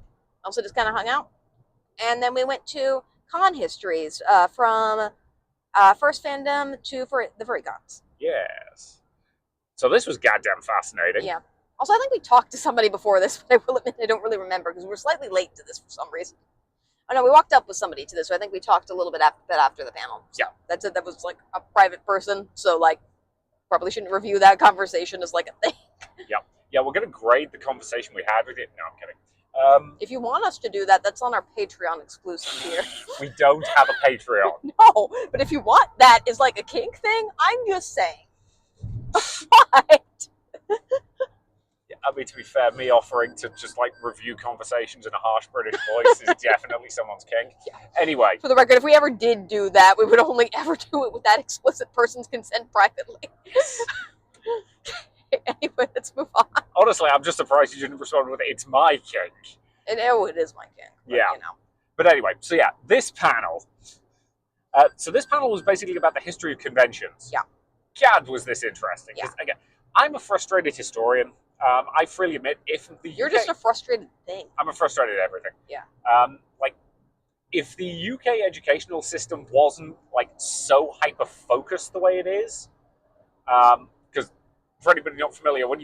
Also just kind of hung out, and then we went to con histories from First Fandom to the Furry cons. Yes. So this was goddamn fascinating. Yeah. Also, I think we talked to somebody before this, but I will admit I don't really remember because we were slightly late to this for some reason. Oh no, we walked up with somebody to this, so I think we talked a little bit after the panel. So yeah. That's it. That was like a private person, so like probably shouldn't review that conversation as like a thing. Yeah. Yeah, we're going to grade the conversation we had with it. No, I'm kidding. If you want us to do that, that's on our Patreon exclusive here. We don't have a Patreon. No, but if you want that as like a kink thing, I'm just saying. What? I mean, to be fair, me offering to just like review conversations in a harsh British voice is definitely someone's kink. Yeah. Anyway. For the record, if we ever did do that, we would only ever do it with that explicit person's consent privately. Anyway, let's move on. Honestly, I'm just surprised you didn't respond with, it's my kink. And it is my kink. But, yeah. You know. But anyway, so yeah, this panel. So this panel was basically about the history of conventions. Yeah. God, was this interesting. Yeah. Again, I'm a frustrated historian. I freely admit, if the You're UK, just a frustrated thing. I'm a frustrated everything. Yeah. Like, if the UK educational system wasn't like so hyper focused the way it is, because for anybody not familiar, when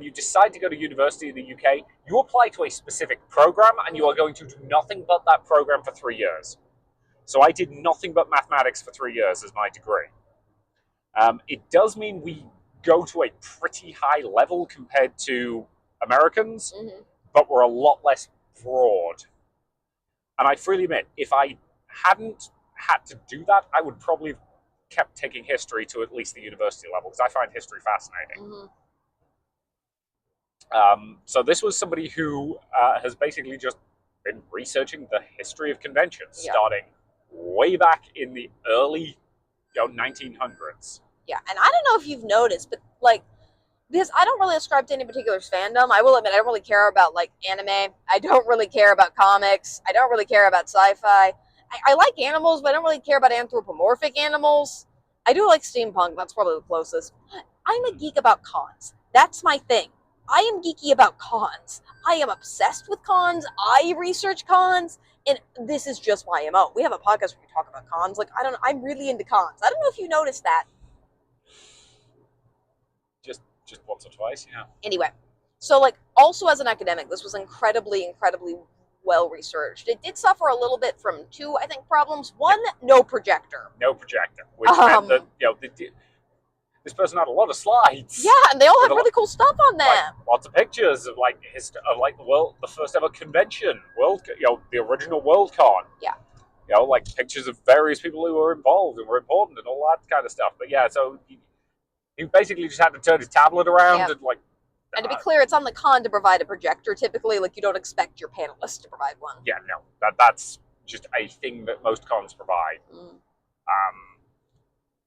you decide to go to university in the UK, you apply to a specific program, and you are going to do nothing but that program for 3 years. So I did nothing but mathematics for 3 years as my degree. It does mean we go to a pretty high level compared to Americans, but we're a lot less broad. And I freely admit, if I hadn't had to do that, I would probably have kept taking history to at least the university level, because I find history fascinating. So this was somebody who has basically just been researching the history of conventions, starting way back in the early 1900s. Yeah, and I don't know if you've noticed, but like, because I don't really ascribe to any particular fandom. I will admit I don't really care about like anime. I don't really care about comics. I don't really care about sci-fi. I like animals, but I don't really care about anthropomorphic animals. I do like steampunk. That's probably the closest. I'm a geek about cons. That's my thing. I am geeky about cons. I am obsessed with cons. I research cons. And this is just my MO. We have a podcast where we talk about cons. Like, I'm really into cons. I don't know if you noticed that. Just once or twice, yeah. Anyway, so like also as an academic, this was incredibly well researched. It did suffer a little bit from two, I think, problems. One, no projector. No projector, which meant that this person had a lot of slides. Yeah, and they all have really cool stuff on them. Like, lots of pictures of the first ever convention, the original Worldcon. Yeah. Like pictures of various people who were involved and were important and all that kind of stuff. But yeah, so he basically just had to turn his tablet around and like. And to be clear, it's on the con to provide a projector. Typically, like you don't expect your panelists to provide one. Yeah, no, that's just a thing that most cons provide.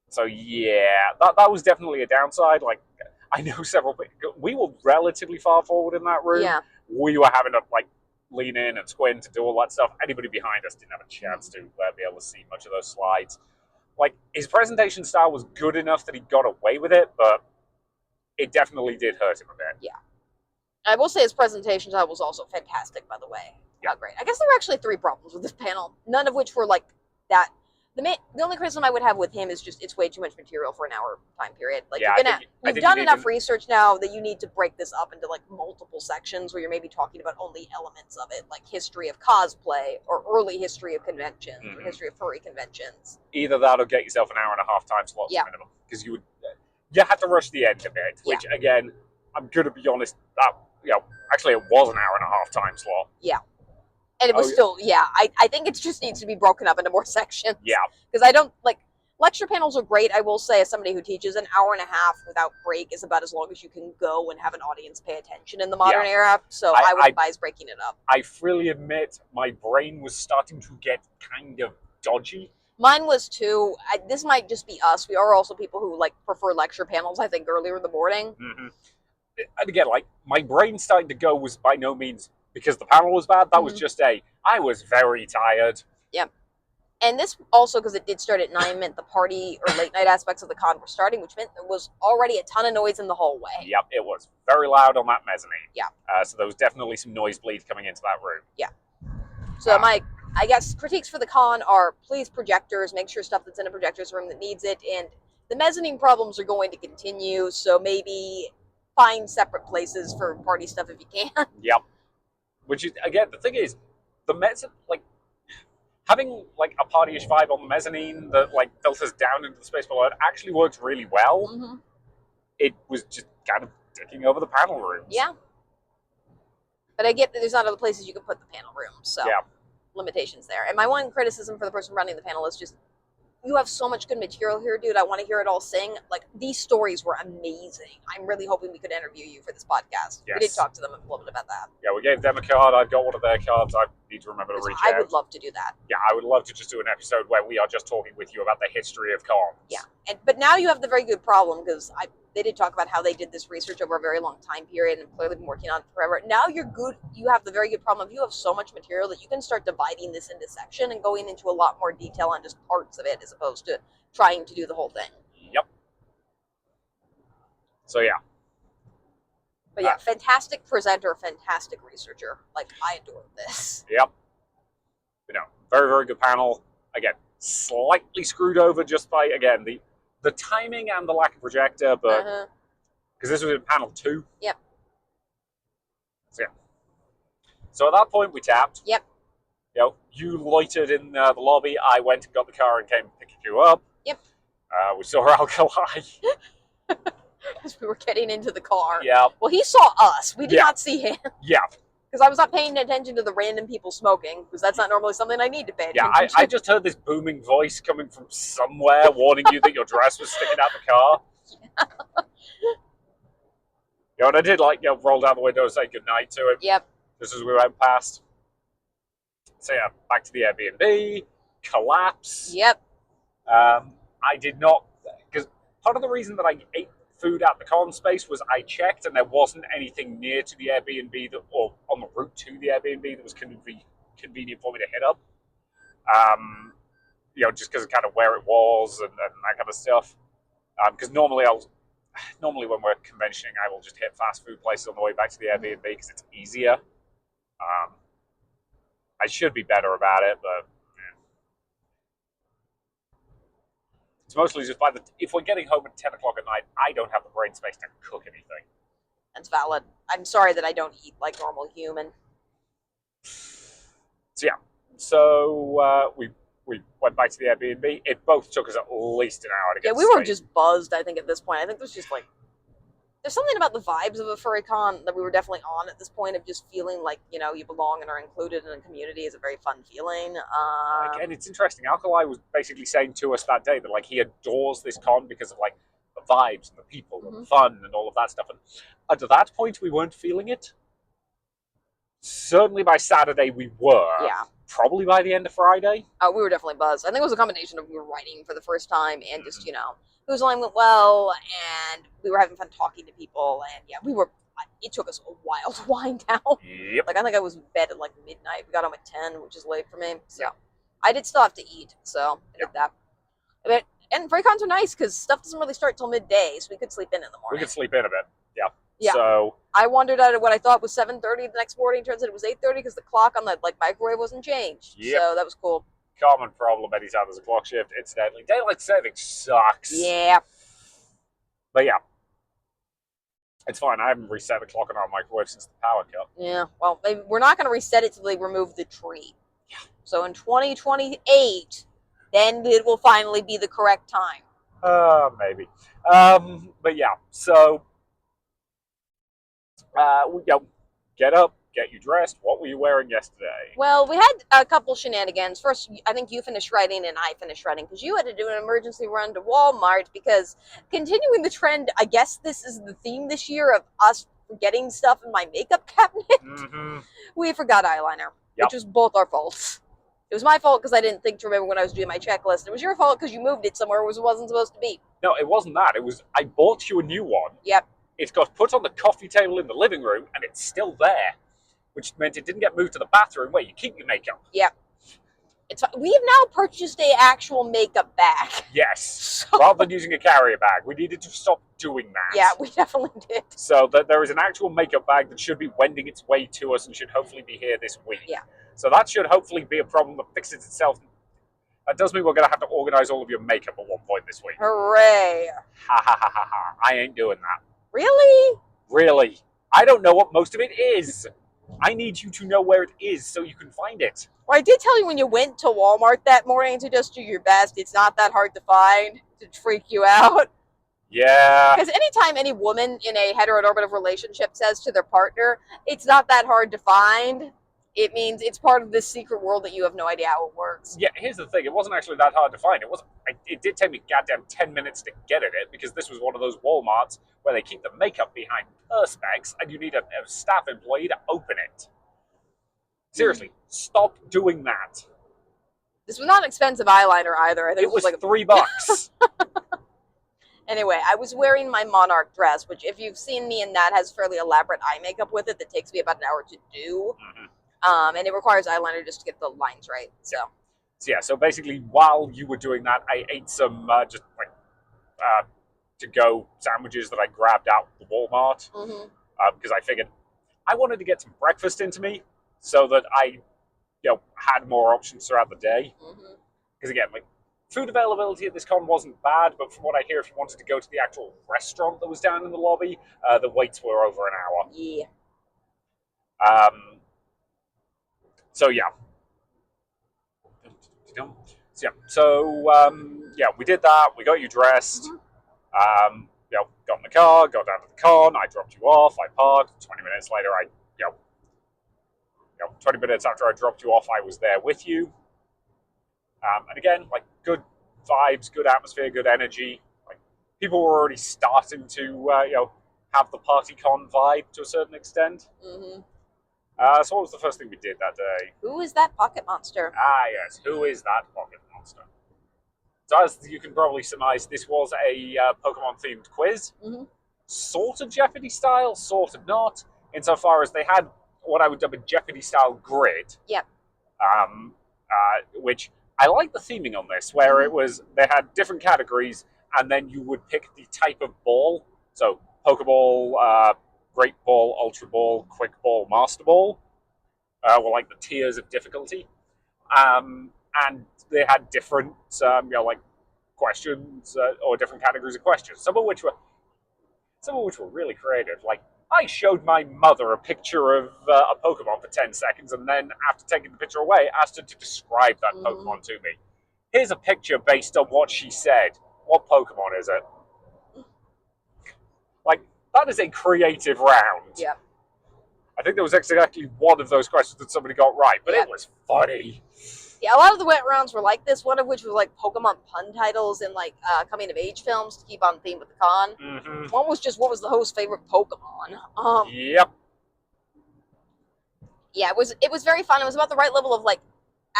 So yeah, that was definitely a downside. Like, I know several people. We were relatively far forward in that room. Yeah. We were having to like lean in and squint to do all that stuff. Anybody behind us didn't have a chance to be able to see much of those slides. Like, his presentation style was good enough that he got away with it, but it definitely did hurt him a bit. Yeah. I will say his presentation style was also fantastic, by the way. Yeah. Great. I guess there were actually 3 problems with this panel, none of which were like that. The only criticism I would have with him is just it's way too much material for an hour time period. Like, you've done enough research now that you need to break this up into like multiple sections where you're maybe talking about only elements of it, like history of cosplay or early history of conventions or history of furry conventions. Either that or get yourself an hour and a half time slot minimum, because you had to rush the end a bit. Which again, I'm gonna be honest, that actually it was an hour and a half time slot. Yeah. And it was still, I think it just needs to be broken up into more sections. Yeah. Because I don't, like, lecture panels are great. I will say, as somebody who teaches, an hour and a half without break is about as long as you can go and have an audience pay attention in the modern era. So I would advise breaking it up. I freely admit my brain was starting to get kind of dodgy. Mine was too. This might just be us. We are also people who, like, prefer lecture panels, I think, earlier in the morning. And again, like, my brain starting to go was by no means because the panel was bad. That was just I was very tired. Yeah. And this also, because it did start at 9, meant the party or late night aspects of the con were starting, which meant there was already a ton of noise in the hallway. Yep, it was very loud on that mezzanine. Yeah. So there was definitely some nosebleed coming into that room. Yeah. So I guess critiques for the con are, please, projectors, make sure stuff that's in a projector's room that needs it, and the mezzanine problems are going to continue, so maybe find separate places for party stuff if you can. Yep. Which is, again, the thing is, the like, having, like, a partyish vibe on the mezzanine that, like, filters down into the space below it actually works really well. Mm-hmm. It was just kind of dicking over the panel rooms. Yeah. But I get that there's not other places you can put the panel rooms, so Yeah. limitations there. And my one criticism for the person running the panel is just, you have so much good material here, dude. I want to hear it all sing. Like, these stories were amazing. I'm really hoping we could interview you for this podcast. Yes. We did talk to them a little bit about that. Yeah, we gave them a card. I've got one of their cards. I need to remember to reach out. I would love to do that. Yeah, I would love to just do an episode where we are just talking with you about the history of cons. Yeah, but now you have the very good problem, because they did talk about how they did this research over a very long time period and clearly been working on it forever. Now you have the very good problem of you have so much material that you can start dividing this into section and going into a lot more detail on just parts of it as opposed to trying to do the whole thing. Yep. So yeah. But yeah, fantastic presenter, fantastic researcher. Like, I adored this. Yep. You know, very, very good panel. Again, slightly screwed over just by, again, the timing and the lack of projector, but because this was in panel 2. Yep. So yeah. So at that point, we tapped. Yep. You know, you loitered in the lobby. I went and got the car and came and picked you up. Yep. We saw Alkali. As we were getting into the car. Yeah. Well, he saw us. We did not see him. Yeah. Because I was not paying attention to the random people smoking, because that's not normally something I need to pay attention to. I just heard this booming voice coming from somewhere warning you that your dress was sticking out the car. Yeah. You know, and I did, like, you know, roll down the window and say goodnight to him. Yep. Just as we went past. So yeah, back to the Airbnb. Collapse. Yep. I did not, because part of the reason that I ate food at the con space was I checked and there wasn't anything near to the Airbnb or on the route to the Airbnb that was convenient for me to hit up. You know, just because of kind of where it was and that kind of stuff. Because normally when we're conventioning, I will just hit fast food places on the way back to the Airbnb because it's easier. I should be better about it, but it's mostly just if we're getting home at 10 o'clock at night, I don't have the brain space to cook anything. That's valid. I'm sorry that I don't eat like normal human. So yeah, so we went back to the Airbnb. It both took us at least an hour to get. Yeah, we were just buzzed. I think at this point, I think there's just like there's something about the vibes of a furry con that we were definitely on at this point of just feeling like, you know, you belong and are included in a community is a very fun feeling. Again, it's interesting. Alkali was basically saying to us that day that, like, he adores this con because of, like, the vibes and the people and the fun and all of that stuff. And at that point, we weren't feeling it. Certainly by Saturday, we were. Yeah. Probably by the end of Friday. We were definitely buzzed. I think it was a combination of we were writing for the first time and just, you know, Who's Line went well, and we were having fun talking to people, and yeah, it took us a while to wind down. Yep. Like, I think I was in bed at like midnight. We got home at 10, which is late for me. So I did still have to eat, so I did that. And furry cons are nice because stuff doesn't really start till midday, so we could sleep in the morning. We could sleep in a bit. Yeah. Yeah. So I wandered out of what I thought was 7:30 the next morning. Turns out it was 8:30 because the clock on the microwave wasn't changed. Yep. So that was cool. Common problem anytime there's a clock shift. Incidentally, daylight saving sucks. Yeah. But yeah, it's fine. I haven't reset the clock on our microwave since the power cut. Yeah. Well, maybe we're not going to reset it till they remove the tree. Yeah. So in 2028, then it will finally be the correct time. Maybe. But yeah, so get up, get you dressed. What were you wearing yesterday? Well, we had a couple shenanigans. First, I think you finished writing and I finished writing because you had to do an emergency run to Walmart because continuing the trend, I guess this is the theme this year of us forgetting stuff in my makeup cabinet. Mm-hmm. We forgot eyeliner, which was both our faults. It was my fault because I didn't think to remember when I was doing my checklist. It was your fault because you moved it somewhere it wasn't supposed to be. No, it wasn't that. It was I bought you a new one. Yep. It got put on the coffee table in the living room and it's still there. Which meant it didn't get moved to the bathroom where you keep your makeup. Yeah. We have now purchased an actual makeup bag. Yes. So, rather than using a carrier bag. We needed to stop doing that. Yeah, we definitely did. So there is an actual makeup bag that should be wending its way to us and should hopefully be here this week. Yeah. So that should hopefully be a problem that fixes itself That does mean we're going to have to organize all of your makeup at one point this week. Hooray! Ha ha ha ha ha. I ain't doing that. Really? Really? I don't know what most of it is. I need you to know where it is so you can find it. Well, I did tell you when you went to Walmart that morning to just do your best. It's not that hard to find to freak you out. Yeah. Because anytime any woman in a heteronormative relationship says to their partner, it's not that hard to find, it means it's part of this secret world that you have no idea how it works. Yeah, here's the thing. It wasn't actually that hard to find. It did take me goddamn 10 minutes to get at it because this was one of those Walmarts where they keep the makeup behind perspex and you need a staff employee to open it. Seriously, stop doing that. This was not an expensive eyeliner either. I think It was like $3. Anyway, I was wearing my Monarch dress, which if you've seen me in that, has fairly elaborate eye makeup with it that takes me about an hour to do. Mm-hmm. And it requires eyeliner just to get the lines right. So basically, while you were doing that, I ate some just like to-go sandwiches that I grabbed out the Walmart because I figured I wanted to get some breakfast into me so that I, had more options throughout the day. Because again, like food availability at this con wasn't bad, but from what I hear, if you wanted to go to the actual restaurant that was down in the lobby, the waits were over an hour. Yeah. So yeah. We did that. We got you dressed. Got in the car, got down to the con. I dropped you off. I parked. 20 minutes later, 20 minutes after I dropped you off, I was there with you. And again, like good vibes, good atmosphere, good energy. Like people were already starting to, have the party con vibe to a certain extent. So what was the first thing we did that day? Who is that pocket monster? Ah, yes. Who is that pocket monster? So as you can probably surmise, this was a Pokemon-themed quiz. Sort of Jeopardy style, sort of not. Insofar as they had what I would dub a Jeopardy-style grid. Yep. Which I like the theming on this, where they had different categories, and then you would pick the type of ball. So Pokeball, Great Ball, Ultra Ball, Quick Ball, Master Ball were like the tiers of difficulty. And they had different, questions or different categories of questions. Some of which were really creative. Like I showed my mother a picture of a Pokemon for 10 seconds, and then after taking the picture away, asked her to describe that Pokemon to me. Here's a picture based on what she said. What Pokemon is it? Like that is a creative round. Yeah. I think there was exactly one of those questions that somebody got right, but it was funny. Yeah, a lot of the wet rounds were like this, one of which was like Pokemon pun titles and like coming of age films to keep on theme with the con. One was just what was the host's favorite Pokemon. Yep. Yeah, it was very fun. It was about the right level of like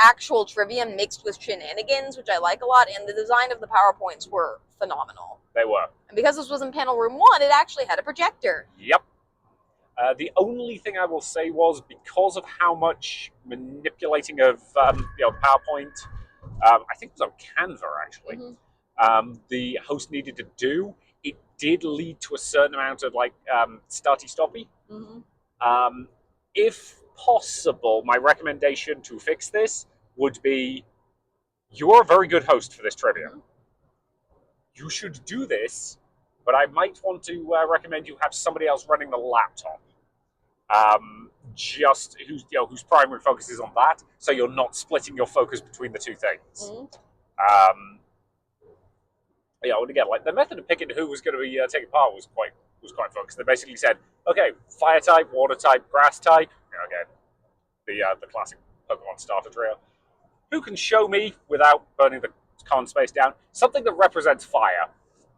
actual trivia mixed with shenanigans, which I like a lot, and the design of the PowerPoints were phenomenal. They were. And because this was in panel room 1, it actually had a projector. Yep. The only thing I will say was because of how much manipulating of PowerPoint, I think it was on Canva actually, the host needed to do, it did lead to a certain amount of like starty-stoppy. If possible, my recommendation to fix this would be, you are a very good host for this trivia. You should do this, but I might want to recommend you have somebody else running the laptop. Whose primary focus is on that, so you're not splitting your focus between the two things. And again, like the method of picking who was going to be taking part was quite fun, because they basically said, okay, fire type, water type, grass type. Again, the classic Pokemon starter trio. Who can show me without burning the con space down something that represents fire?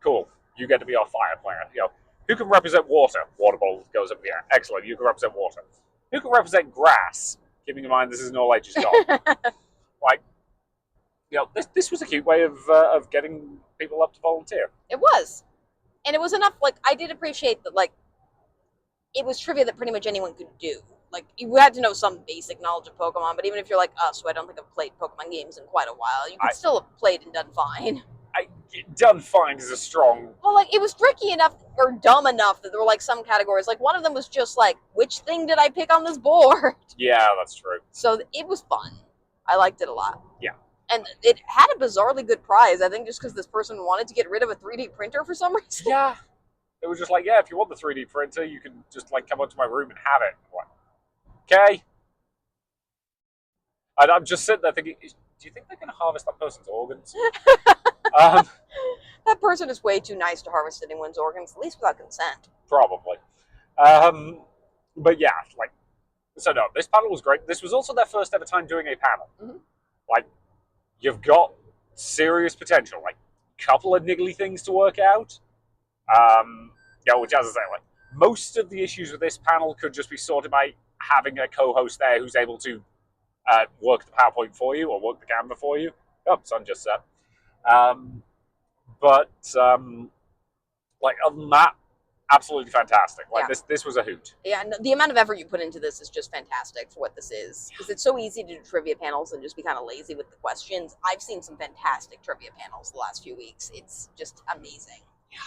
Cool, you get to be our fire player. Who can represent water? Water ball goes up in the air. Excellent, you can represent water. Who can represent grass? Keeping in mind this is an all-ages con. This was a cute way of getting people up to volunteer. It was. And it was enough, like, I did appreciate that, like, it was trivia that pretty much anyone could do. Like, you had to know some basic knowledge of Pokemon, but even if you're like us, who I don't think I've played Pokemon games in quite a while, you could still have played and done fine. Done fine is a strong... Well, like, it was tricky enough, or dumb enough, that there were, like, some categories. Like, one of them was just, like, which thing did I pick on this board? Yeah, that's true. So, it was fun. I liked it a lot. Yeah. And it had a bizarrely good prize, I think just because this person wanted to get rid of a 3D printer for some reason. Yeah. They were just like, yeah, if you want the 3D printer, you can just like come up to my room and have it. I'm like, okay. And I'm just sitting there thinking, do you think they're going to harvest that person's organs? That person is way too nice to harvest anyone's organs, at least without consent. Probably. But yeah, like, so no, this panel was great. This was also their first ever time doing a panel. Mm-hmm. Like, you've got serious potential. Like, couple of niggly things to work out. Which, as I say, like, most of the issues with this panel could just be sorted by having a co-host there who's able to work the PowerPoint for you or work the camera for you. Oh, sun just set. Like, other than that, absolutely fantastic. Like, this was a hoot. Yeah, and the amount of effort you put into this is just fantastic for what this is. Because it's so easy to do trivia panels and just be kind of lazy with the questions. I've seen some fantastic trivia panels the last few weeks. It's just amazing. Yeah.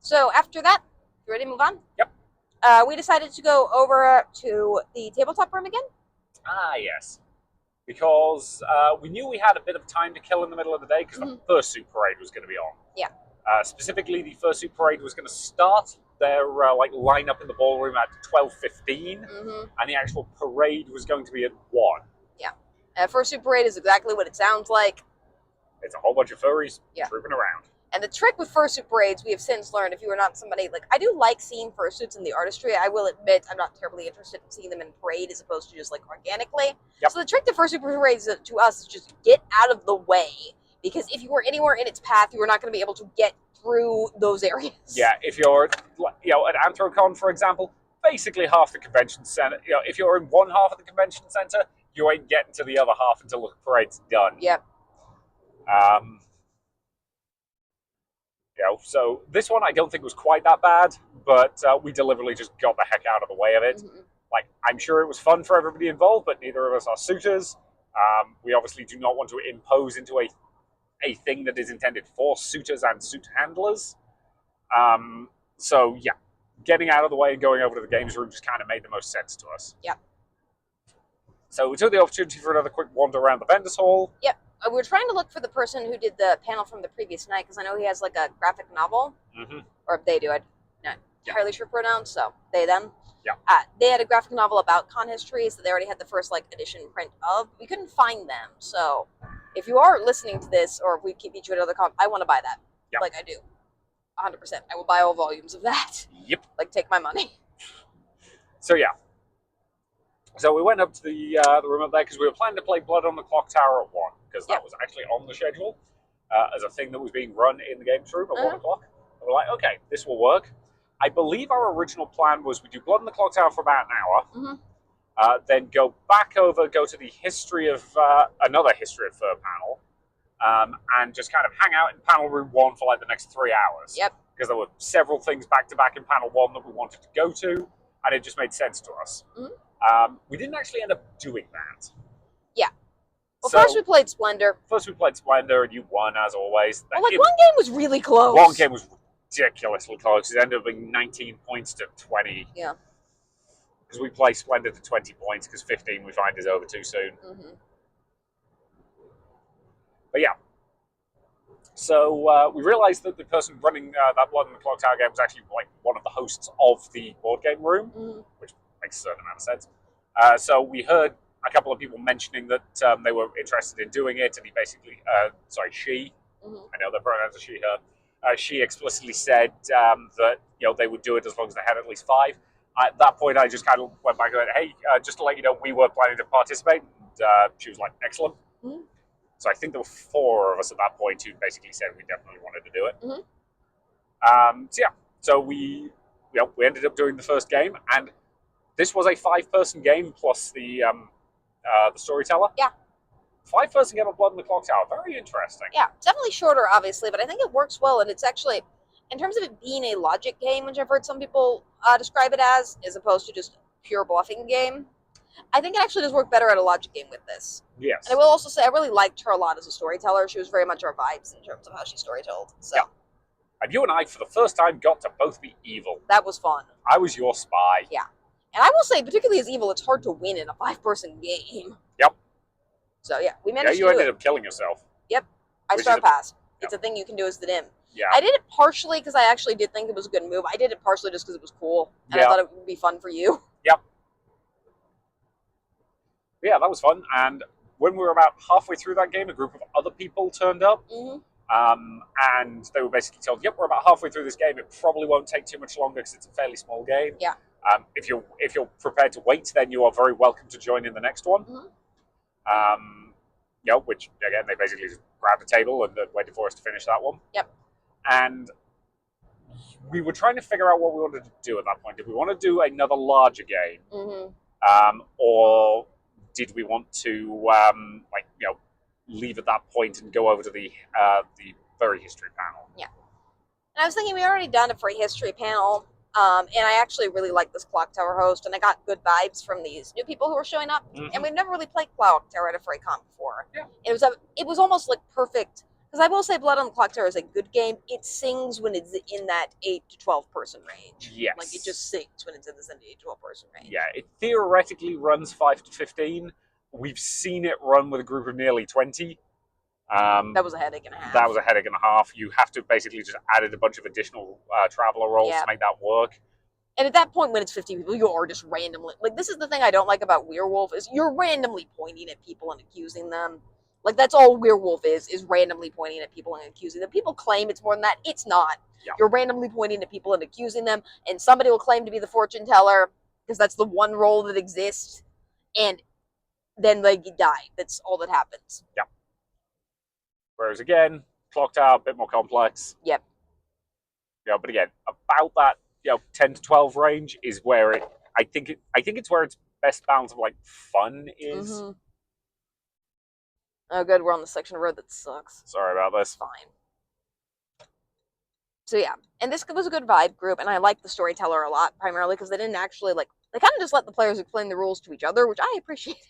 So after that, you ready to move on? Yep. We decided to go over to the tabletop room again. Ah, yes. Because we knew we had a bit of time to kill in the middle of the day because the fursuit parade was going to be on. Yeah. Specifically, the fursuit parade was going to start their line up in the ballroom at 12:15, and the actual parade was going to be at 1. Yeah. Fursuit parade is exactly what it sounds like. It's a whole bunch of furries trooping around. And the trick with fursuit parades, we have since learned, if you are not somebody, like, I do like seeing fursuits in the artistry. I will admit I'm not terribly interested in seeing them in parade as opposed to just, like, organically. Yep. So the trick to fursuit parades to us is just get out of the way. Because if you are anywhere in its path, you are not going to be able to get through those areas. Yeah, if you're, at Anthrocon, for example, basically half the convention center, if you're in one half of the convention center, you ain't getting to the other half until the parade's done. Yep. So this one I don't think was quite that bad, but we deliberately just got the heck out of the way of it. Like, I'm sure it was fun for everybody involved, but neither of us are suitors. We obviously do not want to impose into a thing that is intended for suitors and suit handlers. So yeah, getting out of the way and going over to the games room just kind of made the most sense to us. Yep. So we took the opportunity for another quick wander around the vendors hall. Yep. We were trying to look for the person who did the panel from the previous night, because I know he has like a graphic novel. Or they do. I'm not entirely sure pronouns, so they, them. Yeah. They had a graphic novel about con history, so they already had the first edition print of. We couldn't find them, so if you are listening to this, or if we keep you at another con, I want to buy that. Yep. Like, I do. 100%. I will buy all volumes of that. Yep. Like, take my money. So yeah. So we went up to the room up there because we were planning to play Blood on the Clock Tower at 1, because that was actually on the schedule as a thing that was being run in the games room at 1 o'clock. And we're like, okay, this will work. I believe our original plan was we do Blood on the Clock Tower for about an hour, then go back over, go to the history of another History of Fur panel, and just kind of hang out in panel room 1 for like the next 3 hours. Yep. Because there were several things back to back in panel 1 that we wanted to go to, and it just made sense to us. We didn't actually end up doing that. Yeah. Well, So, first we played Splendor. First we played Splendor, and you won, as always. Well, one game was really close. One game was ridiculously close. It ended up being 19 points to 20. Yeah. Because we play Splendor to 20 points, because 15 we find is over too soon. But yeah. So we realised that the person running that Blood on the Clock Tower game was actually like one of the hosts of the board game room, which makes a certain amount of sense. So we heard a couple of people mentioning that they were interested in doing it, and he basically, she, I know their pronouns are she, her, she explicitly said that they would do it as long as they had at least 5. At that point, I just kind of went back and went, hey, just to let you know, we were planning to participate. And she was like, excellent. So I think there were 4 of us at that point who basically said we definitely wanted to do it. So we ended up doing the first game, and this was a 5-person game plus the storyteller. Yeah. 5-person game of Blood on the Clock Tower. Very interesting. Yeah, it's definitely shorter, obviously, but I think it works well, and it's actually, in terms of it being a logic game, which I've heard some people describe it as opposed to just pure bluffing game, I think it actually does work better at a logic game with this. Yes. And I will also say I really liked her a lot as a storyteller. She was very much our vibes in terms of how she storytold. So. Yeah. And you and I, for the first time, got to both be evil. That was fun. I was your spy. Yeah. And I will say, particularly as evil, it's hard to win in a 5-person game. Yep. So yeah, we Yeah, managed you to do ended it. up killing yourself. Yep. I Which star is a- passed. It's Yep. a thing you can do as the dim. Yeah. I did it partially because I actually did think it was a good move. I did it partially just because it was cool. And I Yeah. thought it would be fun for you. Yep. Yeah, that was fun. And when we were about halfway through that game, a group of other people turned up. And they were basically told, "Yep, we're about halfway through this game. It probably won't take too much longer because it's a fairly small game. Yeah. If you're prepared to wait, then you are very welcome to join in the next one." Which again they basically just grabbed a table and waited for us to finish that one. Yep. And we were trying to figure out what we wanted to do at that point. Did we want to do another larger game, or did we want to leave at that point and go over to the Furry history panel? Yeah. And I was thinking we already done a Furry history panel, and I actually really like this Clock Tower host, and I got good vibes from these new people who were showing up. And we've never really played Clock Tower at a Furry con before. Yeah. It was almost like perfect. Because I will say Blood on the Clock Tower is a good game. It sings when it's in that 8 to 12 person range. Yes. Like, it just sings when it's in this 8 to 12 person range. Yeah, it theoretically runs 5 to 15. We've seen it run with a group of nearly 20. That was a headache and a half. That was a headache and a half. You have to basically just added a bunch of additional traveler rolls to make that work. And at that point, when it's 50 people, you are just randomly... Like, this is the thing I don't like about Werewolf, is you're randomly pointing at people and accusing them. Like, that's all Werewolf is randomly pointing at people and accusing them. People claim it's more than that. It's not. Yeah. You're randomly pointing at people and accusing them, and somebody will claim to be the fortune teller, because that's the one role that exists, and then they die. That's all that happens. Yeah. Whereas, again, Clock Tower, a bit more complex. Yep. Yeah, but again, about that 10 to 12 range is where it... I think it's where its best balance of, like, fun is. Oh, good. We're on the section of road that sucks. Sorry about this. Fine. So, yeah. And this was a good vibe group, and I liked the storyteller a lot, primarily because they didn't actually, like... They kind of just let the players explain the rules to each other, which I appreciated.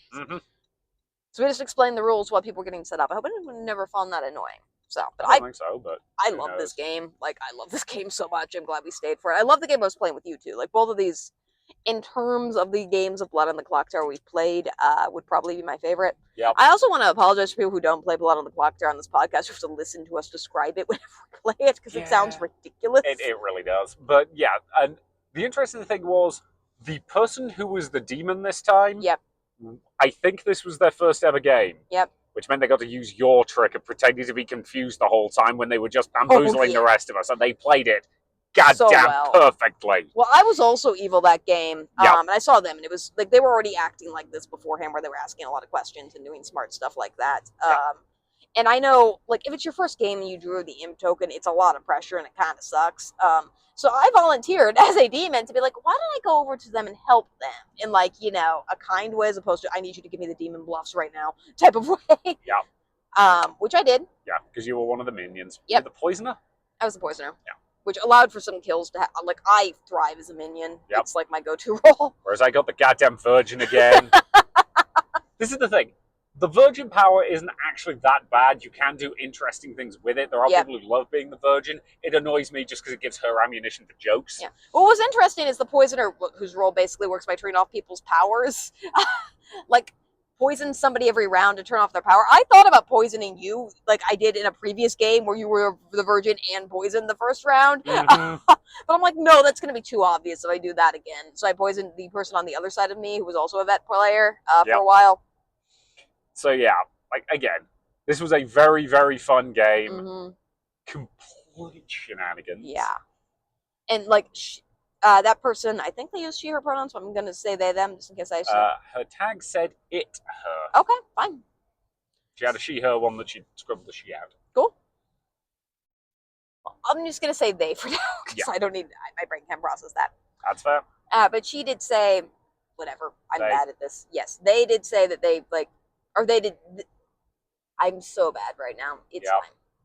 So we just explained the rules while people were getting set up. I hope anyone never found that annoying. So, but I don't think so, but... I love this game. Like, I love this game so much. I'm glad we stayed for it. I love the game I was playing with you, too. Like, both of these... In terms of the games of Blood on the Clock Tower we've played, would probably be my favorite. Yep. I also want to apologize to people who don't play Blood on the Clock Tower on this podcast, who have to listen to us describe it whenever we play it, because it sounds ridiculous. It really does. But yeah, and the interesting thing was, the person who was the demon this time, I think this was their first ever game. Yep. Which meant they got to use your trick of pretending to be confused the whole time when they were just bamboozling the rest of us, and they played it perfectly. Well, I was also evil that game, and I saw them, and it was like they were already acting like this beforehand, where they were asking a lot of questions and doing smart stuff like that. And I know, like, if it's your first game and you drew the imp token, it's a lot of pressure and it kind of sucks. So I volunteered as a demon to be like, why don't I go over to them and help them in, like, you know, a kind way, as opposed to I need you to give me the demon bluffs right now type of way. Which I did. Yeah, because you were one of the minions. Yep. The poisoner? I was the poisoner. Yeah. Which allowed for some kills to like, I thrive as a minion. Yep. It's like my go-to role. Whereas I got the goddamn virgin again. This is the thing. The virgin power isn't actually that bad. You can do interesting things with it. There are people who love being the virgin. It annoys me just because it gives her ammunition for jokes. Yeah. What was interesting is the poisoner, whose role basically works by turning off people's powers. Like, poison somebody every round to turn off their power. I thought about poisoning you, like I did in a previous game where you were the virgin and poisoned the first round. But I'm like, no, that's going to be too obvious if I do that again. So I poisoned the person on the other side of me, who was also a vet player, for a while. So yeah, like, again, this was a very, very fun game. Complete shenanigans. Yeah. And, like, that person, I think they use she, her pronouns, so I'm going to say they, them, just in case I say. Her tag said it, her. Okay, fine. She had a she, her one that she scribbled the she out. Cool. I'm just going to say they for now, because I don't need, my brain can't process that. That's fair. But she did say, whatever, I'm bad at this. Yes, they did say that they, like, or they did, I'm so bad right now. It's fine.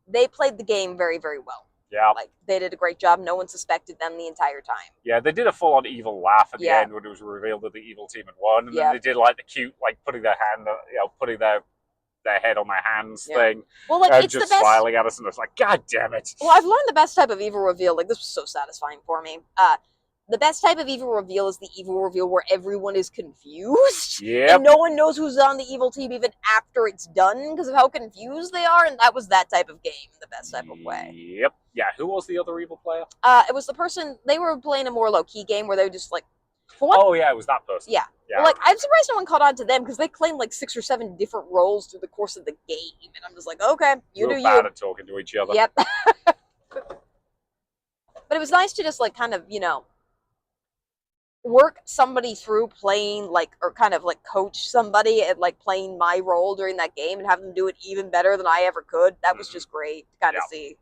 They played the game very, very well. Yeah. Like, they did a great job. No one suspected them the entire time. Yeah, they did a full-on evil laugh at the end when it was revealed that the evil team had won. And then they did, like, the cute, like, putting their hand, putting their head on their hands thing. Well, like, and it's just the best... smiling at us, and it's like, God damn it. Well, I've learned the best type of evil reveal. Like, this was so satisfying for me. the best type of evil reveal is the evil reveal where everyone is confused. Yep. And no one knows who's on the evil team even after it's done because of how confused they are. And that was that type of game in the best type of way. Yep. Yeah, who was the other evil player? It was the person, they were playing a more low-key game where they were just like, oh, yeah, it was that person. Yeah. Yeah. Well, like, I'm surprised no one caught on to them because they claimed like 6 or 7 different roles through the course of the game. And I'm just like, okay, you We're do bad you. at talking to each other. Yep. But it was nice to just like kind of, work somebody through playing like, or kind of like coach somebody at like playing my role during that game and have them do it even better than I ever could. That was just great to kind of see.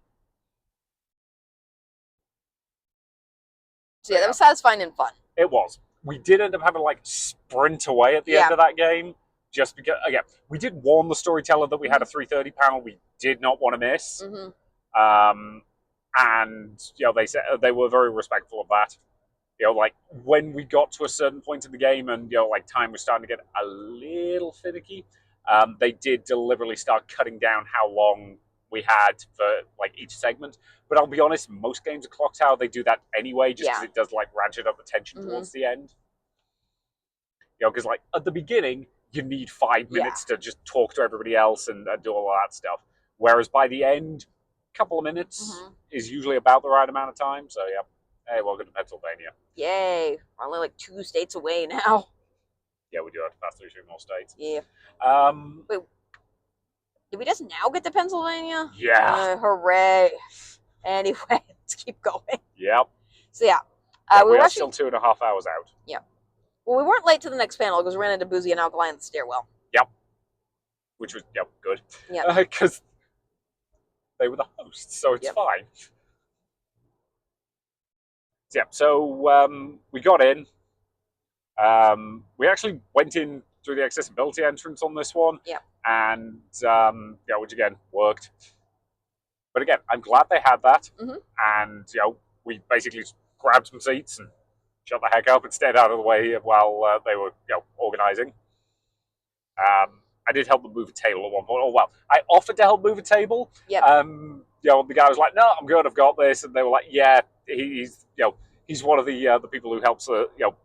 So yeah, that was satisfying and fun. It was. We did end up having to like sprint away at the end of that game, just because. Again, we did warn the storyteller that we had a 3:30 panel. We did not want to miss, and they said they were very respectful of that. Like when we got to a certain point in the game, and like time was starting to get a little finicky, they did deliberately start cutting down how long we had for like each segment. But I'll be honest, most games of Clock Tower, they do that anyway, just because it does like ratchet up the tension towards the end. Because like at the beginning, you need 5 minutes to just talk to everybody else and do all that stuff. Whereas by the end, a couple of minutes is usually about the right amount of time. So yeah, hey, welcome to Pennsylvania. Yay! We're only like 2 states away now. Yeah, we do have to pass through 2 more states. Yeah. Wait, did we just now get to Pennsylvania? Yeah. Hooray. Anyway, let's keep going. Yep. So yeah. We are still 2.5 hours out. Yeah. Well, we weren't late to the next panel because we ran into Boozy and Alkali in the stairwell. Yep. Which was, good. Yeah. Because they were the hosts, so it's fine. So we got in. We actually went in through the accessibility entrance on this one. Yep. And, which again, worked. But again, I'm glad they had that. And, we basically just grabbed some seats and shut the heck up and stayed out of the way while they were, organizing. I did help them move a table at one point. Oh, well, I offered to help move a table. Yep. The guy was like, no, I'm good, I've got this. And they were like, yeah, he's one of the people who helps,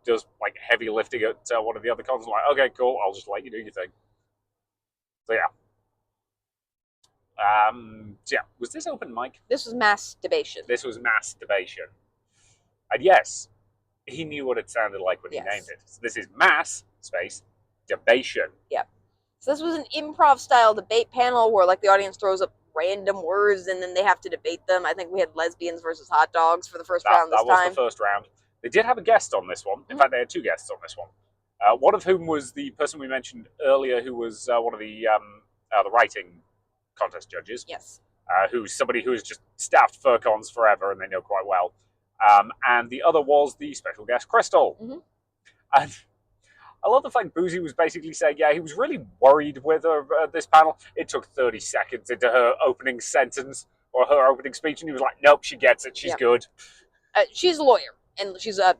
does like heavy lifting at one of the other cons. I'm like, okay, cool, I'll just let you do your thing. So yeah. Was this open mic? This was masturbation. This was masturbation. And yes, he knew what it sounded like when he named it. So this is mass space debation. Yep. So this was an improv style debate panel where like the audience throws up random words and then they have to debate them. I think we had lesbians versus hot dogs for the first round this time. That was the first round. They did have a guest on this one. In fact, they had 2 guests on this one. One of whom was the person we mentioned earlier, who was one of the writing contest judges. Yes. Who's somebody who has just staffed FurCons forever and they know quite well. And the other was the special guest, Crystal. And I love the fact Boozy was basically saying, he was really worried with her this panel. It took 30 seconds into her opening sentence or her opening speech, and he was like, nope, she gets it, she's good. She's a lawyer, and she's a,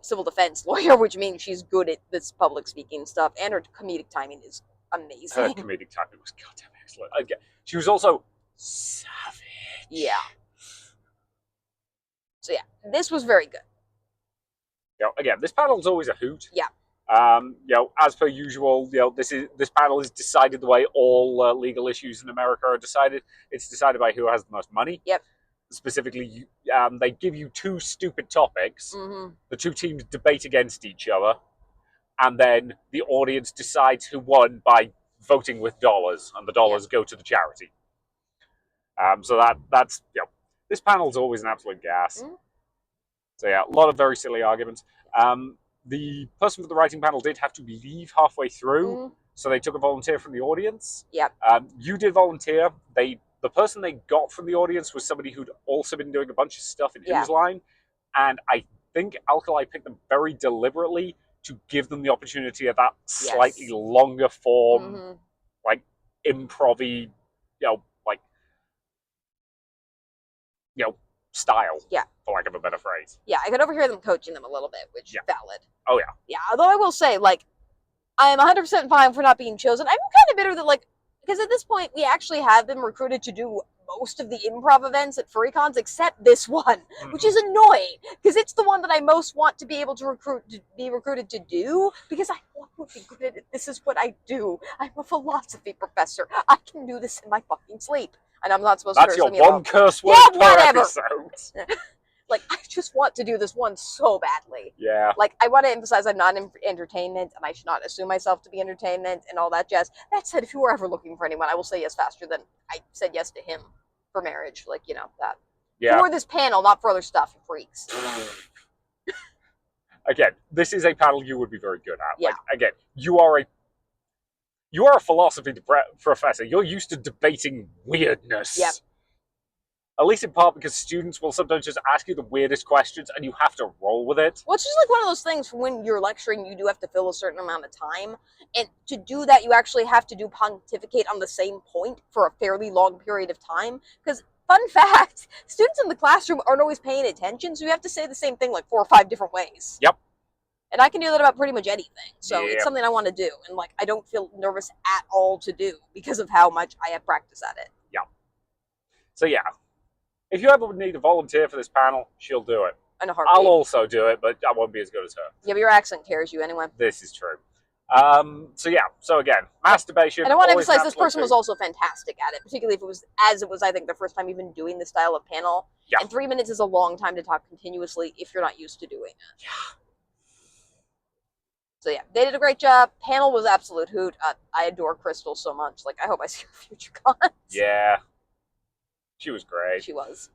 civil defense lawyer, which means she's good at this public speaking stuff, and her comedic timing is amazing. Her comedic timing was goddamn excellent. She was also savage. Yeah. So yeah, this was very good. Again, this panel's always a hoot. Yeah. As per usual, this panel is decided the way all legal issues in America are decided. It's decided by who has the most money. Yep. Specifically, they give you 2 stupid topics. The 2 teams debate against each other, and then the audience decides who won by voting with dollars, and the dollars go to the charity. So that's this panel's always an absolute gas. So yeah, a lot of very silly arguments. The person for the writing panel did have to leave halfway through, so they took a volunteer from the audience. Yep. You did volunteer. The person they got from the audience was somebody who'd also been doing a bunch of stuff in his line, and I think Alkali picked them very deliberately to give them the opportunity of that slightly longer form, like improv-y, style. Yeah. For lack of a better phrase. Yeah, I could overhear them coaching them a little bit, which valid. Oh yeah. Yeah, although I will say, like, I'm 100% fine for not being chosen. I'm kind of bitter that, like, because at this point we actually have been recruited to do most of the improv events at FurryCons except this one, which is annoying because it's the one that I most want to be able to be recruited to do because I want to be good at it. This is what I do. I'm a philosophy professor. I can do this in my fucking sleep, and I'm not supposed to curse. That's your one curse word per episode. Like, I just want to do this one so badly. Yeah. Like, I want to emphasize I'm not in entertainment, and I should not assume myself to be entertainment and all that jazz. That said, if you were ever looking for anyone, I will say yes faster than I said yes to him for marriage. Like, you know, that. Yeah. For this panel, not for other stuff, you freaks. Again, this is a panel you would be very good at. Yeah. Like, again, you are a philosophy professor. You're used to debating weirdness. Yep. At least in part because students will sometimes just ask you the weirdest questions and you have to roll with it. Well, it's just like one of those things for when you're lecturing, you do have to fill a certain amount of time. And to do that, you actually have to do pontificate on the same point for a fairly long period of time. Because, fun fact, students in the classroom aren't always paying attention, so you have to say the same thing like 4 or 5 different ways. Yep. And I can do that about pretty much anything. So Yeah. It's something I want to do. And, like, I don't feel nervous at all to do because of how much I have practice at it. Yeah. So, yeah. If you ever need a volunteer for this panel, she'll do it. In a heartbeat. I'll also do it, but I won't be as good as her. Yeah, but your accent carries you anyway. This is true. So yeah, so again, masturbation. And I want to emphasize this person was also fantastic at it, particularly if it was, I think, the first time even doing this style of panel. Yeah. And 3 minutes is a long time to talk continuously if you're not used to doing it. Yeah. So yeah, they did a great job. Panel was absolute hoot. I adore Crystal so much. Like, I hope I see her future cons. Yeah. She was great. She was.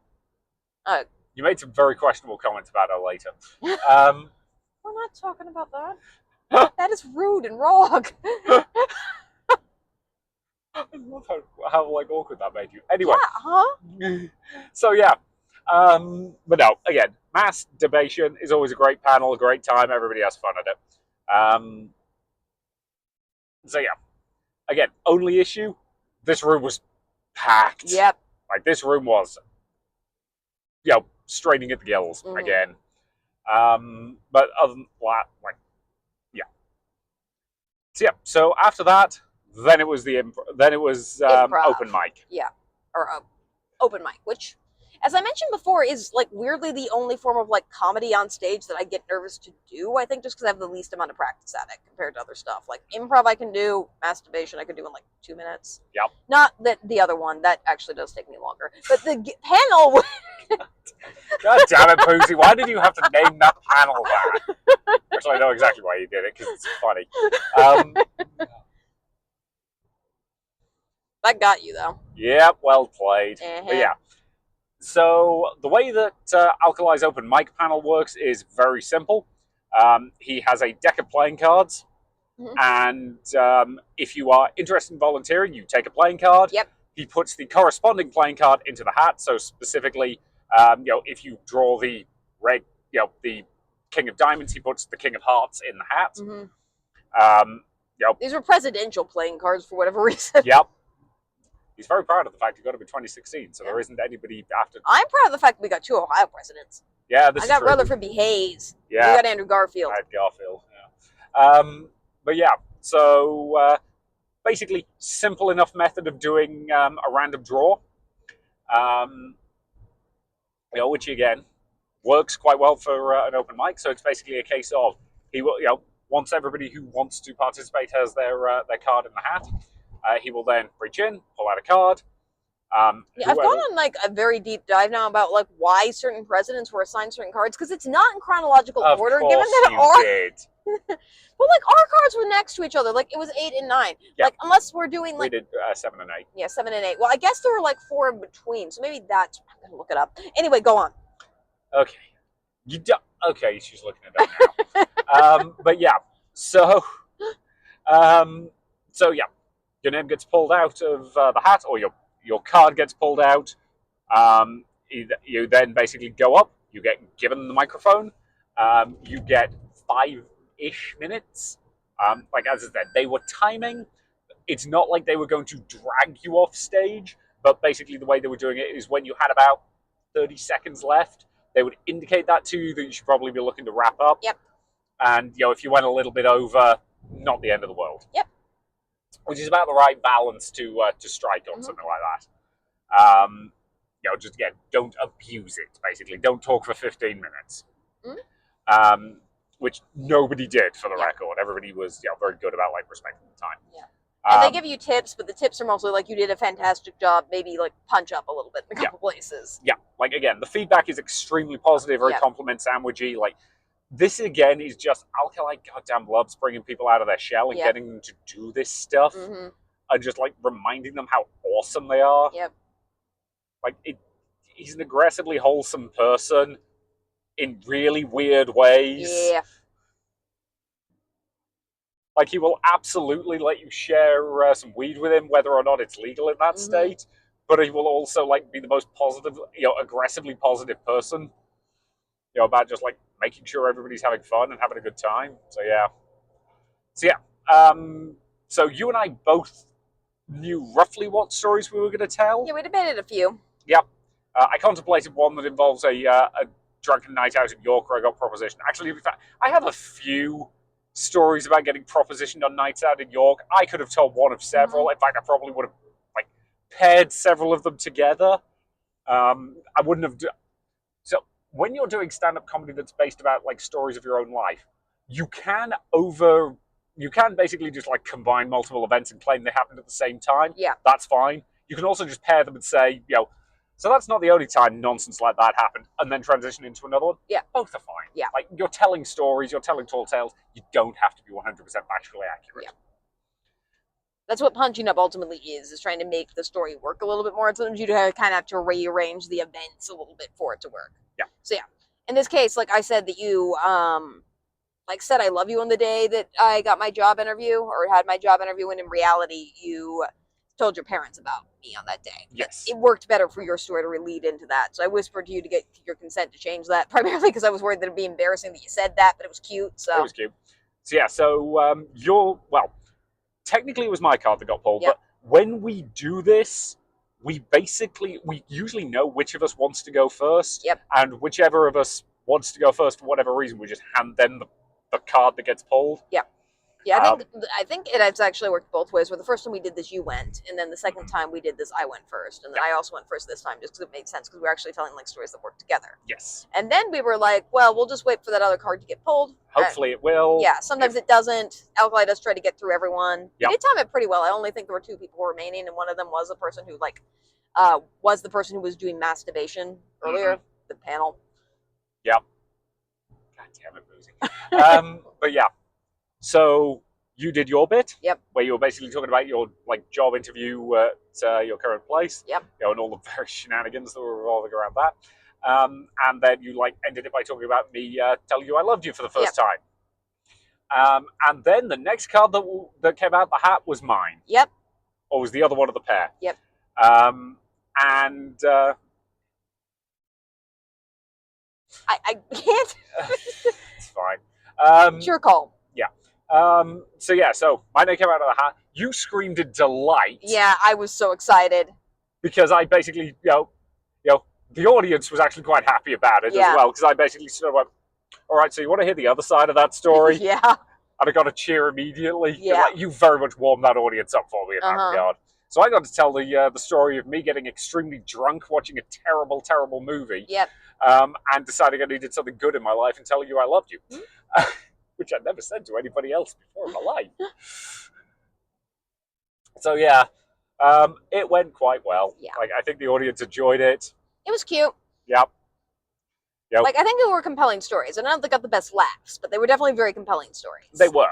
You made some very questionable comments about her later. We're not talking about that. That is rude and wrong. I love how like awkward that made you. Anyway. Yeah, huh? So yeah. But no, again, masturbation is always a great panel, a great time. Everybody has fun at it. So yeah. Again, only issue, this room was packed. Yep. Like, this room was, straining at the gills again. But other than that, like, yeah. So yeah. So after that, then it was Improv. open mic. Yeah, or open mic, which, as I mentioned before, is like weirdly the only form of like comedy on stage that I get nervous to do. I think just because I have the least amount of practice at it compared to other stuff. Like improv, I can do. Masturbation, I could do in like 2 minutes. Yep. Not that the other one that actually does take me longer, but the panel. God damn it, Poozy! Why did you have to name that panel that? Actually, I know exactly why you did it because it's funny. That got you though. Yeah, well played. But yeah. So the way that Alkali's open mic panel works is very simple. He has a deck of playing cards, and if you are interested in volunteering, you take a playing card. Yep. He puts the corresponding playing card into the hat. So specifically, if you draw the red, the King of Diamonds, he puts the King of Hearts in the hat. These were presidential playing cards for whatever reason. Yep. He's very proud of the fact he got him in 2016, so there isn't anybody after. I'm proud of the fact that we got 2 Ohio presidents. Yeah, this I got is true. Rutherford B. Hayes. Yeah. We got Andrew Garfield. I had Garfield. Yeah. But yeah, so basically, simple enough method of doing a random draw. Which again works quite well for an open mic. So it's basically a case of he will, once everybody who wants to participate has their card in the hat. He will then reach in, pull out a card. I've gone on like a very deep dive now about like why certain presidents were assigned certain cards because it's not in chronological order. Given that well, like our cards were next to each other. Like it was 8 and 9. Yep. Like unless we're doing like we did 7 and 8. Yeah, 7 and 8. Well, I guess there were like 4 in between, so maybe that's. I'm gonna look it up. Anyway, go on. Okay, okay, she's looking it up now. But yeah, so yeah. Your name gets pulled out of the hat, or your card gets pulled out. You then basically go up. You get given the microphone. You get 5-ish minutes. Like as I said, they were timing. It's not like they were going to drag you off stage, but basically the way they were doing it is when you had about 30 seconds left, they would indicate that to you that you should probably be looking to wrap up. Yep. And if you went a little bit over, not the end of the world. Yep. Which is about the right balance to strike on something like that. Just again, don't abuse it. Basically, don't talk for 15 minutes. Mm-hmm. Which nobody did, for the Yeah. record. Everybody was very good about respecting the time. Yeah. And they give you tips, but the tips are mostly like, you did a fantastic job, maybe like punch up a little bit in a couple places. Yeah, like again, the feedback is extremely positive, very compliment sandwichy. Like, this again is just Alkali goddamn loves bringing people out of their shell and getting them to do this stuff, and just like reminding them how awesome they are. Yep. Like, he's an aggressively wholesome person in really weird ways. Yeah. Like, he will absolutely let you share some weed with him, whether or not it's legal in that state. But he will also like be the most positive, aggressively positive person. About just like making sure everybody's having fun and having a good time. So yeah. So you and I both knew roughly what stories we were going to tell. Yeah, we debated a few. Yep. I contemplated one that involves a drunken night out in York where I got propositioned. Actually, in fact, I have a few stories about getting propositioned on nights out in York. I could have told one of several. In fact, I probably would have like paired several of them together. I wouldn't have. So when you're doing stand-up comedy that's based about like stories of your own life, you can basically just like combine multiple events and claim they happened at the same time. Yeah. That's fine. You can also just pair them and say, so that's not the only time nonsense like that happened, and then transition into another one. Yeah. Both are fine. Yeah. Like, you're telling stories, you're telling tall tales, you don't have to be 100% factually accurate. Yeah. That's what punching up ultimately is trying to make the story work a little bit more. Sometimes you kind of have to rearrange the events a little bit for it to work. Yeah. So yeah, in this case, like I said, that you said I love you on the day that I got my job interview or had my job interview, and in reality, you told your parents about me on that day. Yes. But it worked better for your story to lead into that. So I whispered to you to get your consent to change that, primarily because I was worried that it'd be embarrassing that you said that, but it was cute. So it was cute. So yeah, technically it was my card that got pulled, but when we do this, we usually know which of us wants to go first. Yep. And whichever of us wants to go first for whatever reason, we just hand them the card that gets pulled. Yep. Yeah, I think it's actually worked both ways. Where the first time we did this, you went, and then the second time we did this, I went first, and then I also went first this time, just because it made sense, because we were actually telling like stories that work together. Yes. And then we were like, well, we'll just wait for that other card to get pulled. Hopefully it will. Yeah, sometimes it doesn't. Alkali does try to get through everyone. Yep. We did time it pretty well. I only think there were 2 people remaining, and one of them was the person who was doing masturbation earlier. The panel. Yep. God damn it, Boozy. But yeah. So you did your bit. Yep. Where you were basically talking about your like job interview at your current place. Yep. And all the various shenanigans that were revolving around that. And then you like ended it by talking about me telling you I loved you for the first time. And then the next card that came out the hat was mine. Yep. Or was the other one of the pair. Yep. And I can't. it's fine. It's your call. So my name came out of the hat. You screamed in delight. Yeah, I was so excited. Because I basically, the audience was actually quite happy about it as well. Because I basically sort of went, all right, so you want to hear the other side of that story? Yeah. And I got a cheer immediately. Yeah. Like, you very much warmed that audience up for me in that regard. So I got to tell the story of me getting extremely drunk, watching a terrible, terrible movie. Yep. And deciding I needed something good in my life and telling you I loved you. Which I'd never said to anybody else before in my life. So yeah, it went quite well. Yeah. Like, I think the audience enjoyed it. It was cute. Yep. Like, I think they were compelling stories. I don't think they got the best laughs, but they were definitely very compelling stories. They were.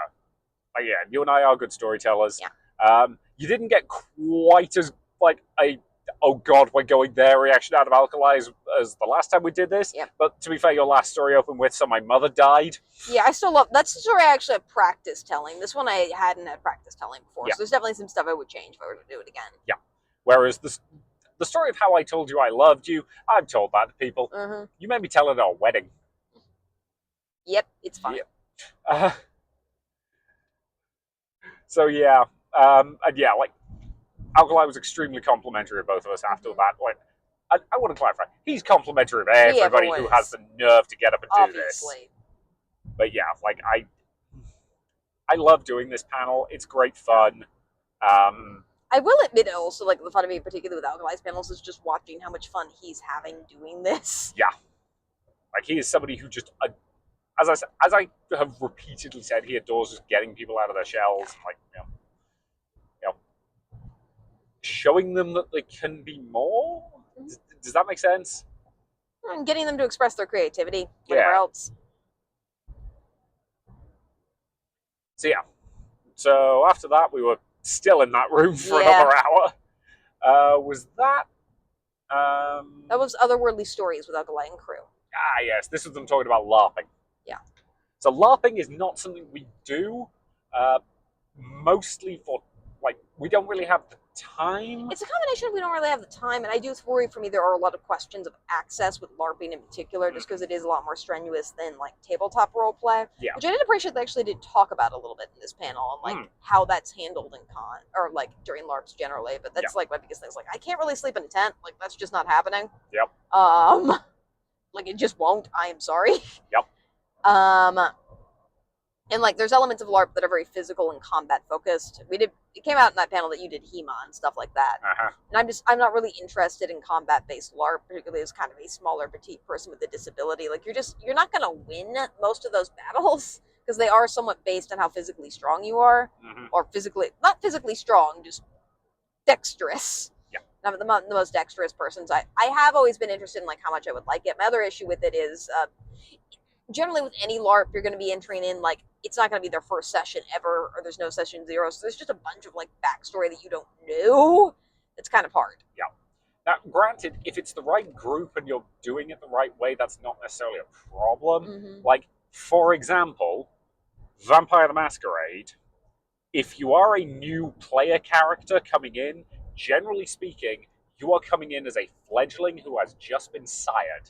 Like, yeah, you and I are good storytellers. Yeah. You didn't get quite as like a oh god we're going there reaction out of Alkali as the last time we did this. Yep. But to be fair, your last story opened with "So my mother died." Yeah, I still love that's the story I actually had practice telling. This one I hadn't had practice telling before, so there's definitely some stuff I would change if I were to do it again. Yeah. Whereas the story of how I told you I loved you, I've told that to people. You made me tell it at a wedding. Yep, it's fine. Yep. So yeah, and yeah, like Alkali was extremely complimentary of both of us after that. Like, I want to clarify, he's complimentary of everybody who has the nerve to get up and do this. But yeah, like I love doing this panel. It's great fun. I I will admit also, like, the fun of me, particularly with Alkali's panels, is just watching how much fun he's having doing this. Yeah. Like, he is somebody who just, as I have repeatedly said, he adores just getting people out of their shells, and, like, showing them that they can be more. Does that make sense? And getting them to express their creativity, whatever else. So yeah. So after that, we were still in that room for another hour. Was that? That was Otherworldly Stories with Alkali and crew. Ah, yes. This was them talking about LARPing. Yeah. So LARPing is not something we do, mostly for, like, we don't really have the time. It's a combination of we don't really have the time, and I do worry for me there are a lot of questions of access with LARPing in particular, just because it is a lot more strenuous than, like, tabletop roleplay. Yeah. Which I did appreciate they actually did talk about a little bit in this panel, and, like, how that's handled in con, or, like, during LARPs generally, but that's, like, my biggest thing. Is, like, I can't really sleep in a tent. Like, that's just not happening. Yep. Like, it just won't. I am sorry. Yep. And, like, there's elements of LARP that are very physical and combat focused. It came out in that panel that you did HEMA and stuff like that. And I'm not really interested in combat based LARP, particularly as kind of a smaller petite person with a disability. Like, you're not gonna win most of those battles because they are somewhat based on how physically strong you are, or not physically strong, just dexterous. Yeah. I'm the most dexterous person. So I have always been interested in, like, how much I would like it. My other issue with it is, generally with any LARP, you're going to be entering in, like, it's not going to be their first session ever, or there's no session 0, so there's just a bunch of, like, backstory that you don't know. It's kind of hard. Yeah. Now, granted, if it's the right group and you're doing it the right way, that's not necessarily a problem. Like, for example, Vampire the Masquerade, if you are a new player character coming in, generally speaking, you are coming in as a fledgling who has just been sired.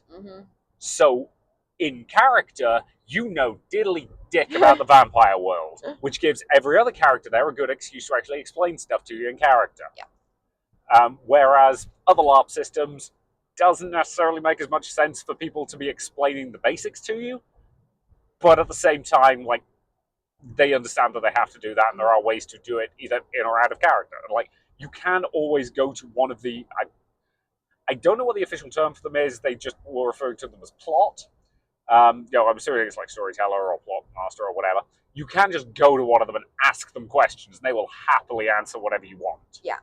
So, in character, you know diddly dick about the vampire world, which gives every other character there a good excuse to actually explain stuff to you in character. Yeah. Whereas other LARP systems doesn't necessarily make as much sense for people to be explaining the basics to you, but at the same time, like, they understand that they have to do that, and there are ways to do it either in or out of character. And, like, you can always go to one of the, I don't know what the official term for them is. They just will refer to them as plot. I'm assuming it's like storyteller or plot master or whatever. You can just go to one of them and ask them questions, and they will happily answer whatever you want. Yeah.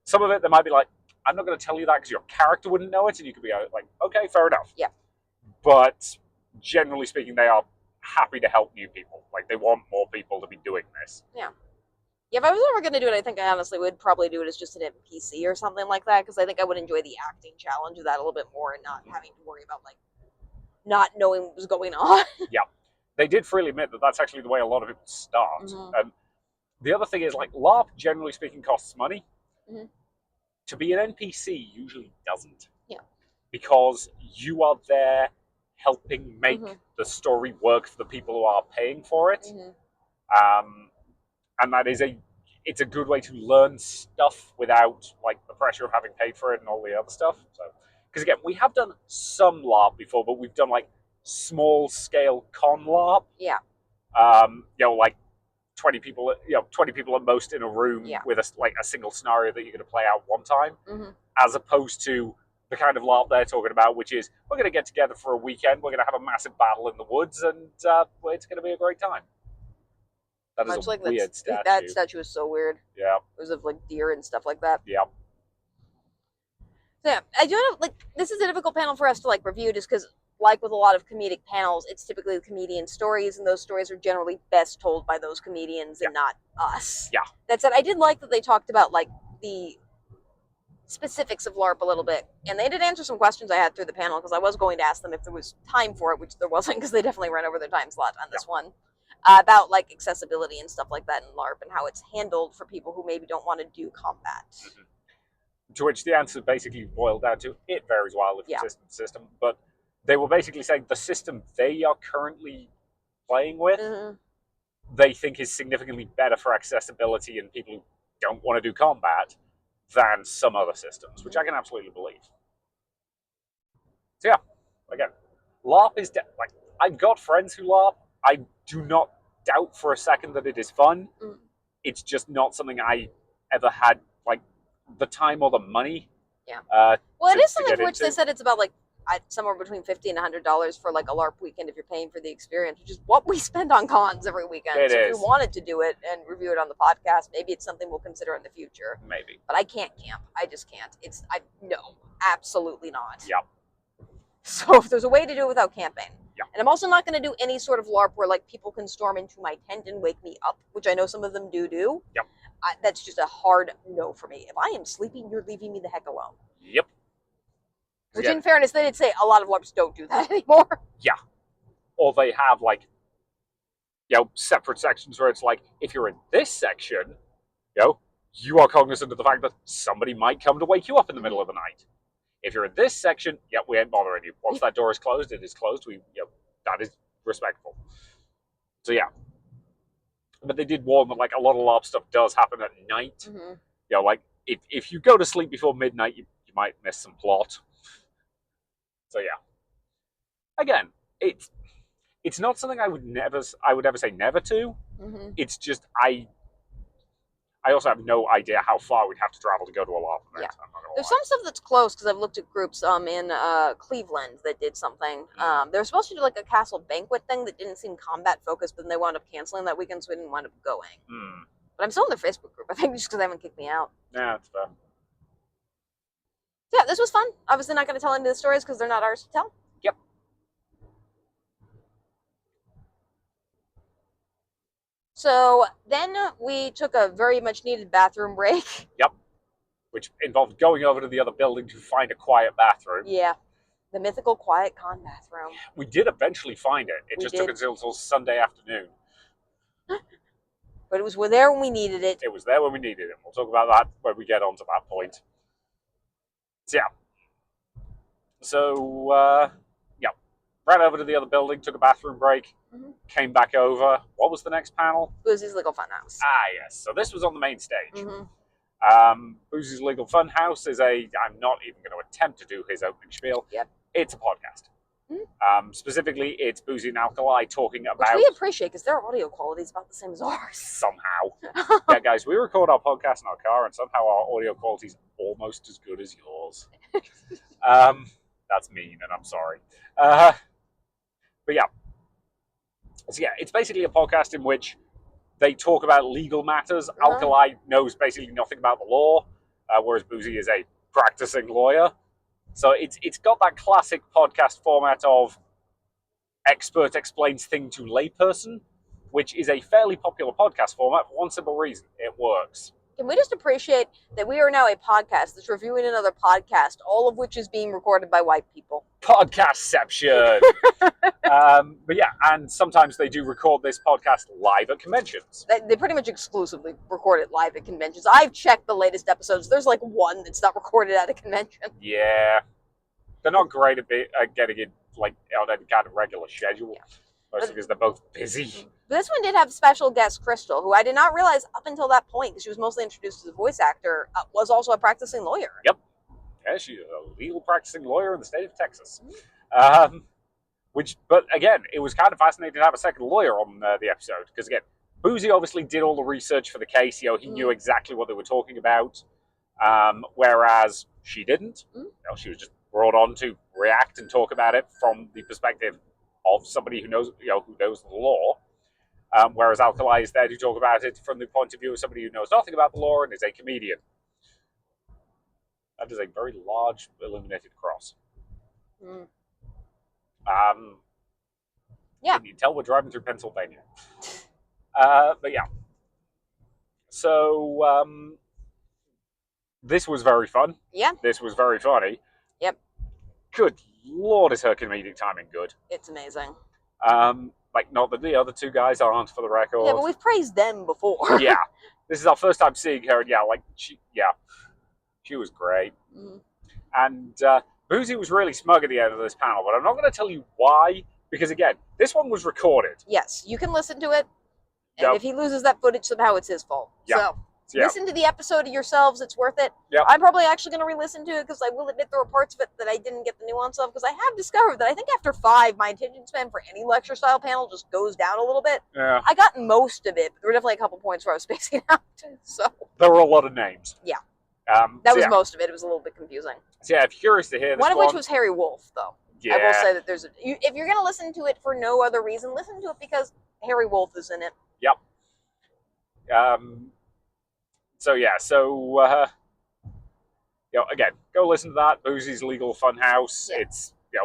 Some of it, they might be like, I'm not going to tell you that because your character wouldn't know it, and you could be like, okay, fair enough. Yeah. But generally speaking, they are happy to help new people. Like, they want more people to be doing this. Yeah. Yeah, if I was ever going to do it, I think I honestly would probably do it as just an NPC or something like that, because I think I would enjoy the acting challenge of that a little bit more and not having to worry about, like, not knowing what was going on. Yeah. They did freely admit that that's actually the way a lot of people start. And the other thing is, like, LARP, generally speaking, costs money. To be an NPC usually doesn't. Yeah. Because you are there helping make the story work for the people who are paying for it. And that is it's a good way to learn stuff without, like, the pressure of having paid for it and all the other stuff. So, because again, we have done some LARP before, but we've done, like, small scale con LARP. Yeah. Like 20 people, 20 people at most in a room with a single scenario that you're going to play out one time, as opposed to the kind of LARP they're talking about, which is we're going to get together for a weekend, we're going to have a massive battle in the woods, and it's going to be a great time. That is much like weird statue. That statue is so weird. Yeah. It was of, like, deer and stuff like that. Yeah. So, yeah, I do know, like, this is a difficult panel for us to, like, review just because, like with a lot of comedic panels, it's typically the comedian stories, and those stories are generally best told by those comedians and not us. Yeah. That said, I did like that they talked about, like, the specifics of LARP a little bit, and they did answer some questions I had through the panel, because I was going to ask them if there was time for it, which there wasn't, because they definitely ran over their time slot on this one, about, like, accessibility and stuff like that in LARP, and how it's handled for people who maybe don't want to do combat. To which the answer basically boiled down to, it varies wildly from system to system, but they were basically saying the system they are currently playing with, they think is significantly better for accessibility and people who don't want to do combat than some other systems, which I can absolutely believe. So yeah, again, LARP is, like, I've got friends who LARP. I do not doubt for a second that it is fun. It's just not something I ever had like the time or the money. Yeah. Well, it is something for which they said it's about like somewhere between $50 and $100 for like a LARP weekend if you're paying for the experience, which is what we spend on cons every weekend. It so is. if we wanted to do it and review it on the podcast, maybe it's something we'll consider in the future. Maybe. But I can't camp. I just can't. No, absolutely not. Yep. So if there's a way to do it without camping. Yeah. And I'm also not going to do any sort of LARP where like people can storm into my tent and wake me up, which I know some of them do. Yep. That's just a hard no for me. If I am sleeping, you're leaving me the heck alone. Yep. Which, in fairness, they did say a lot of LARPs don't do that anymore. Yeah. Or they have, like, separate sections where it's like, if you're in this section, you are cognizant of the fact that somebody might come to wake you up in the middle of the night. If you're in this section, we ain't bothering you. Once that door is closed, it is closed. That is respectful. So, yeah. But they did warn that, like, a lot of LARP stuff does happen at night. Mm-hmm. Like, if you go to sleep before midnight, you might miss some plot. So yeah, again, it's not something I would ever say never to. Mm-hmm. It's just I also have no idea how far we'd have to travel to go to a LARP event. Yeah. There's some stuff that's close because I've looked at groups in Cleveland that did something. They were supposed to do like a castle banquet thing that didn't seem combat focused, but then they wound up canceling that weekend, so we didn't wind up going. But I'm still in their Facebook group. I think just because they haven't kicked me out. Yeah, that's fair. Yeah, this was fun. Obviously not going to tell any of the stories because they're not ours to tell. Yep. So then we took a very much needed bathroom break. Yep. Which involved going over to the other building to find a quiet bathroom. Yeah. The mythical quiet con bathroom. We did eventually find it. It just took until Sunday afternoon. But it was there when we needed it. It was there when we needed it. We'll talk about that when we get on to that point. So, yeah. So, ran over to the other building, took a bathroom break, came back over. What was the next panel? Boozy's Legal Funhouse. Ah, yes. So this was on the main stage. Boozy's Legal Funhouse is I'm not even going to attempt to do his opening spiel. Yep. It's a podcast. Specifically, it's Boozy and Alkali talking about... Which we appreciate, because their audio quality is about the same as ours. Somehow. Yeah, guys, we record our podcast in our car, and somehow our audio quality is almost as good as yours. That's mean, and I'm sorry. But yeah. So yeah, it's basically a podcast in which they talk about legal matters. Alkali knows basically nothing about the law, whereas Boozy is a practicing lawyer. So it's got that classic podcast format of expert explains thing to layperson, which is a fairly popular podcast format for one simple reason. It works. Can we just appreciate that we are now a podcast that's reviewing another podcast, all of which is being recorded by white people? Podcastception! But yeah, and sometimes they do record this podcast live at conventions. They pretty much exclusively record it live at conventions. I've checked the latest episodes. There's like one that's not recorded at a convention. Yeah. They're not great at getting it like on any kind of regular schedule. Yeah. Mostly because they're both busy. This one did have special guest Crystal, who I did not realize up until that point, because she was mostly introduced as a voice actor, was also a practicing lawyer. Yep. Yeah, she's a legal practicing lawyer in the state of Texas. But again, it was kind of fascinating to have a second lawyer on the episode, because again, Boozy obviously did all the research for the case. He knew exactly what they were talking about, whereas she didn't. She was just brought on to react and talk about it from the perspective of somebody who knows, who knows the law. Whereas Alkali is there to talk about it from the point of view of somebody who knows nothing about the law and is a comedian. That is a very large illuminated cross. Yeah. Can you tell we're driving through Pennsylvania? But yeah. So, this was very fun. Yeah. This was very funny. Yep. Good Lord, is her comedic timing good. It's amazing. Not that the other two guys aren't, for the record. Yeah, but we've praised them before. Yeah. This is our first time seeing her, and she was great. And Boozy was really smug at the end of this panel, but I'm not going to tell you why, because again, this one was recorded. Yes, you can listen to it, and if he loses that footage somehow, it's his fault. Yeah. So. So, yeah. Listen to the episode yourselves. It's worth it. Yep. I'm probably actually going to re-listen to it because I will admit there were parts of it that I didn't get the nuance of, because I have discovered that I think after 5, my attention span for any lecture style panel just goes down a little bit. Yeah. I got most of it, but there were definitely a couple points where I was spacing out. So there were a lot of names. Yeah. That was most of it. It was a little bit confusing. So yeah, if you're curious to hear this one of which was Harry Wolf, though. Yeah. I will say that if you're going to listen to it for no other reason, listen to it because Harry Wolf is in it. Yep. So yeah, again, go listen to that. Boozy's Legal Funhouse. Yeah.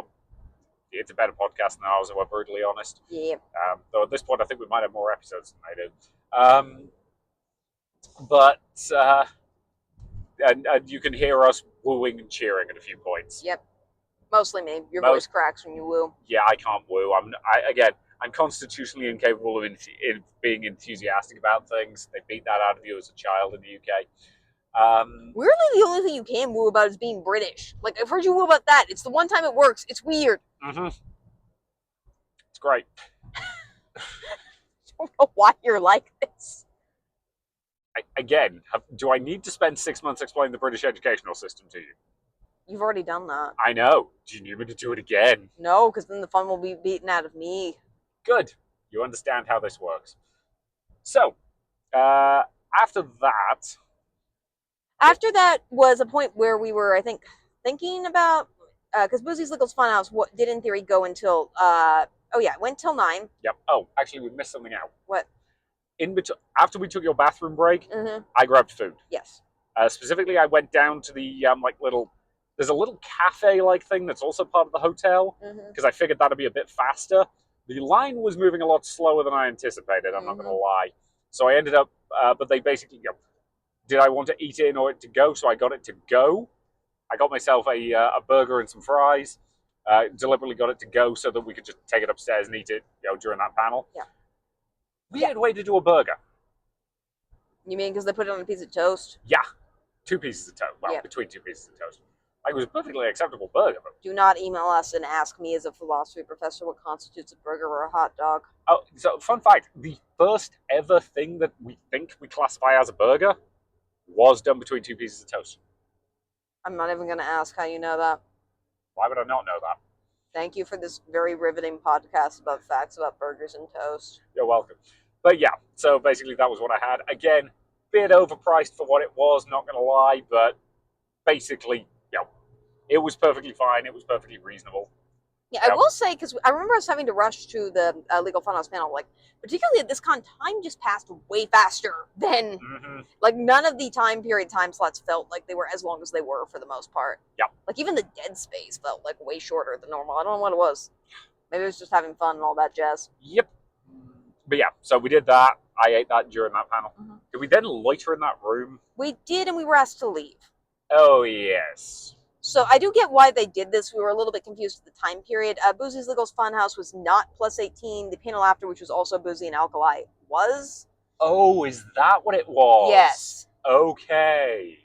It's a better podcast than ours, if we're brutally honest. Yeah. Though at this point, I think we might have more episodes than they do. But you can hear us wooing and cheering at a few points. Yep. Mostly me. Your voice cracks when you woo. Yeah, I can't woo. I'm constitutionally incapable of being enthusiastic about things. They beat that out of you as a child in the UK. Weirdly, the only thing you can woo about is being British. Like, I've heard you woo about that. It's the one time it works. It's weird. Mm-hmm. It's great. I don't know why you're like this. Do I need to spend 6 months explaining the British educational system to you? You've already done that. I know. Do you need me to do it again? No, because then the fun will be beaten out of me. Good. You understand how this works. So, after that... After that was a point where we were, I think, thinking about... Because Boozy's Legal's Funhouse did, in theory, go until... it went till 9. Yep. Oh, actually, we missed something out. What? After we took your bathroom break, I grabbed food. Yes. Specifically, I went down to the, There's a little cafe-like thing that's also part of the hotel, because I figured that'd be a bit faster. The line was moving a lot slower than I anticipated, I'm not going to lie. So I ended up, but they basically, did I want to eat it in order to go? So I got it to go. I got myself a burger and some fries. Deliberately got it to go so that we could just take it upstairs and eat it, during that panel. Yeah. Weird way to do a burger. You mean because they put it on a piece of toast? Yeah. 2 pieces of toast. Well, between 2 pieces of toast. It was a perfectly acceptable burger. But... Do not email us and ask me as a philosophy professor what constitutes a burger or a hot dog. Oh, so fun fact, the first ever thing that we think we classify as a burger was done between 2 pieces of toast. I'm not even going to ask how you know that. Why would I not know that? Thank you for this very riveting podcast about facts about burgers and toast. You're welcome. But yeah, so basically that was what I had. Again, bit overpriced for what it was, not going to lie, but basically, it was perfectly fine. It was perfectly reasonable. Yeah, I will say, because I remember us having to rush to the Legal Funhouse panel, particularly at this con, time just passed way faster than, none of the time slots felt like they were as long as they were for the most part. Yeah. Even the dead space felt way shorter than normal. I don't know what it was. Maybe it was just having fun and all that jazz. Yep. But yeah, so we did that. I ate that during that panel. Did we then loiter in that room? We did, and we were asked to leave. Oh, yes. So I do get why they did this. We were a little bit confused with the time period. Boozy's Legal's Funhouse was not +18. The panel after, which was also Boozy and Alkali, was. Oh, is that what it was? Yes. Okay.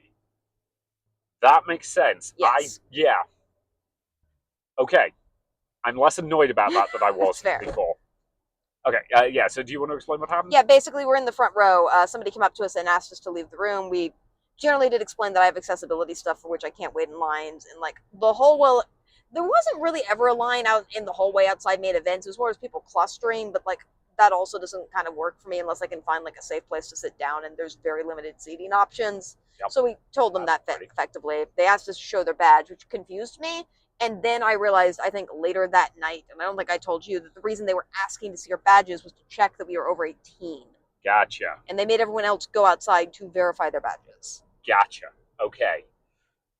That makes sense. Yes. Okay. I'm less annoyed about that than I was before. Okay, so do you want to explain what happened? Yeah, basically we're in the front row. Somebody came up to us and asked us to leave the room. We generally did explain that I have accessibility stuff for which I can't wait in lines. And the whole, there wasn't really ever a line out in the hallway outside main events. It was more as people clustering, but that also doesn't kind of work for me unless I can find a safe place to sit down, and there's very limited seating options. Yep. So we told them that effectively. They asked us to show their badge, which confused me. And then I realized, I think later that night, and I don't think I told you, that the reason they were asking to see our badges was to check that we were over 18. Gotcha. And they made everyone else go outside to verify their badges. Gotcha. Okay.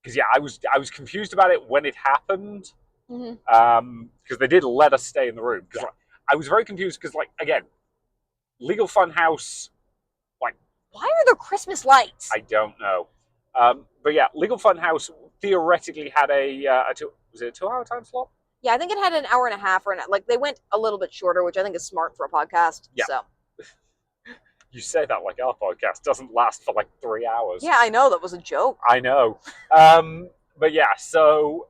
Because I was confused about it when it happened. Because they did let us stay in the room. Because I was very confused because, again, Legal Funhouse, why are there Christmas lights? I don't know. But yeah, Legal Funhouse theoretically had was it a 2-hour time slot? Yeah, I think it had an hour and a half, or they went a little bit shorter, which I think is smart for a podcast. Yeah. So. You say that like our podcast doesn't last for 3 hours. Yeah, I know, that was a joke. I know. But yeah, so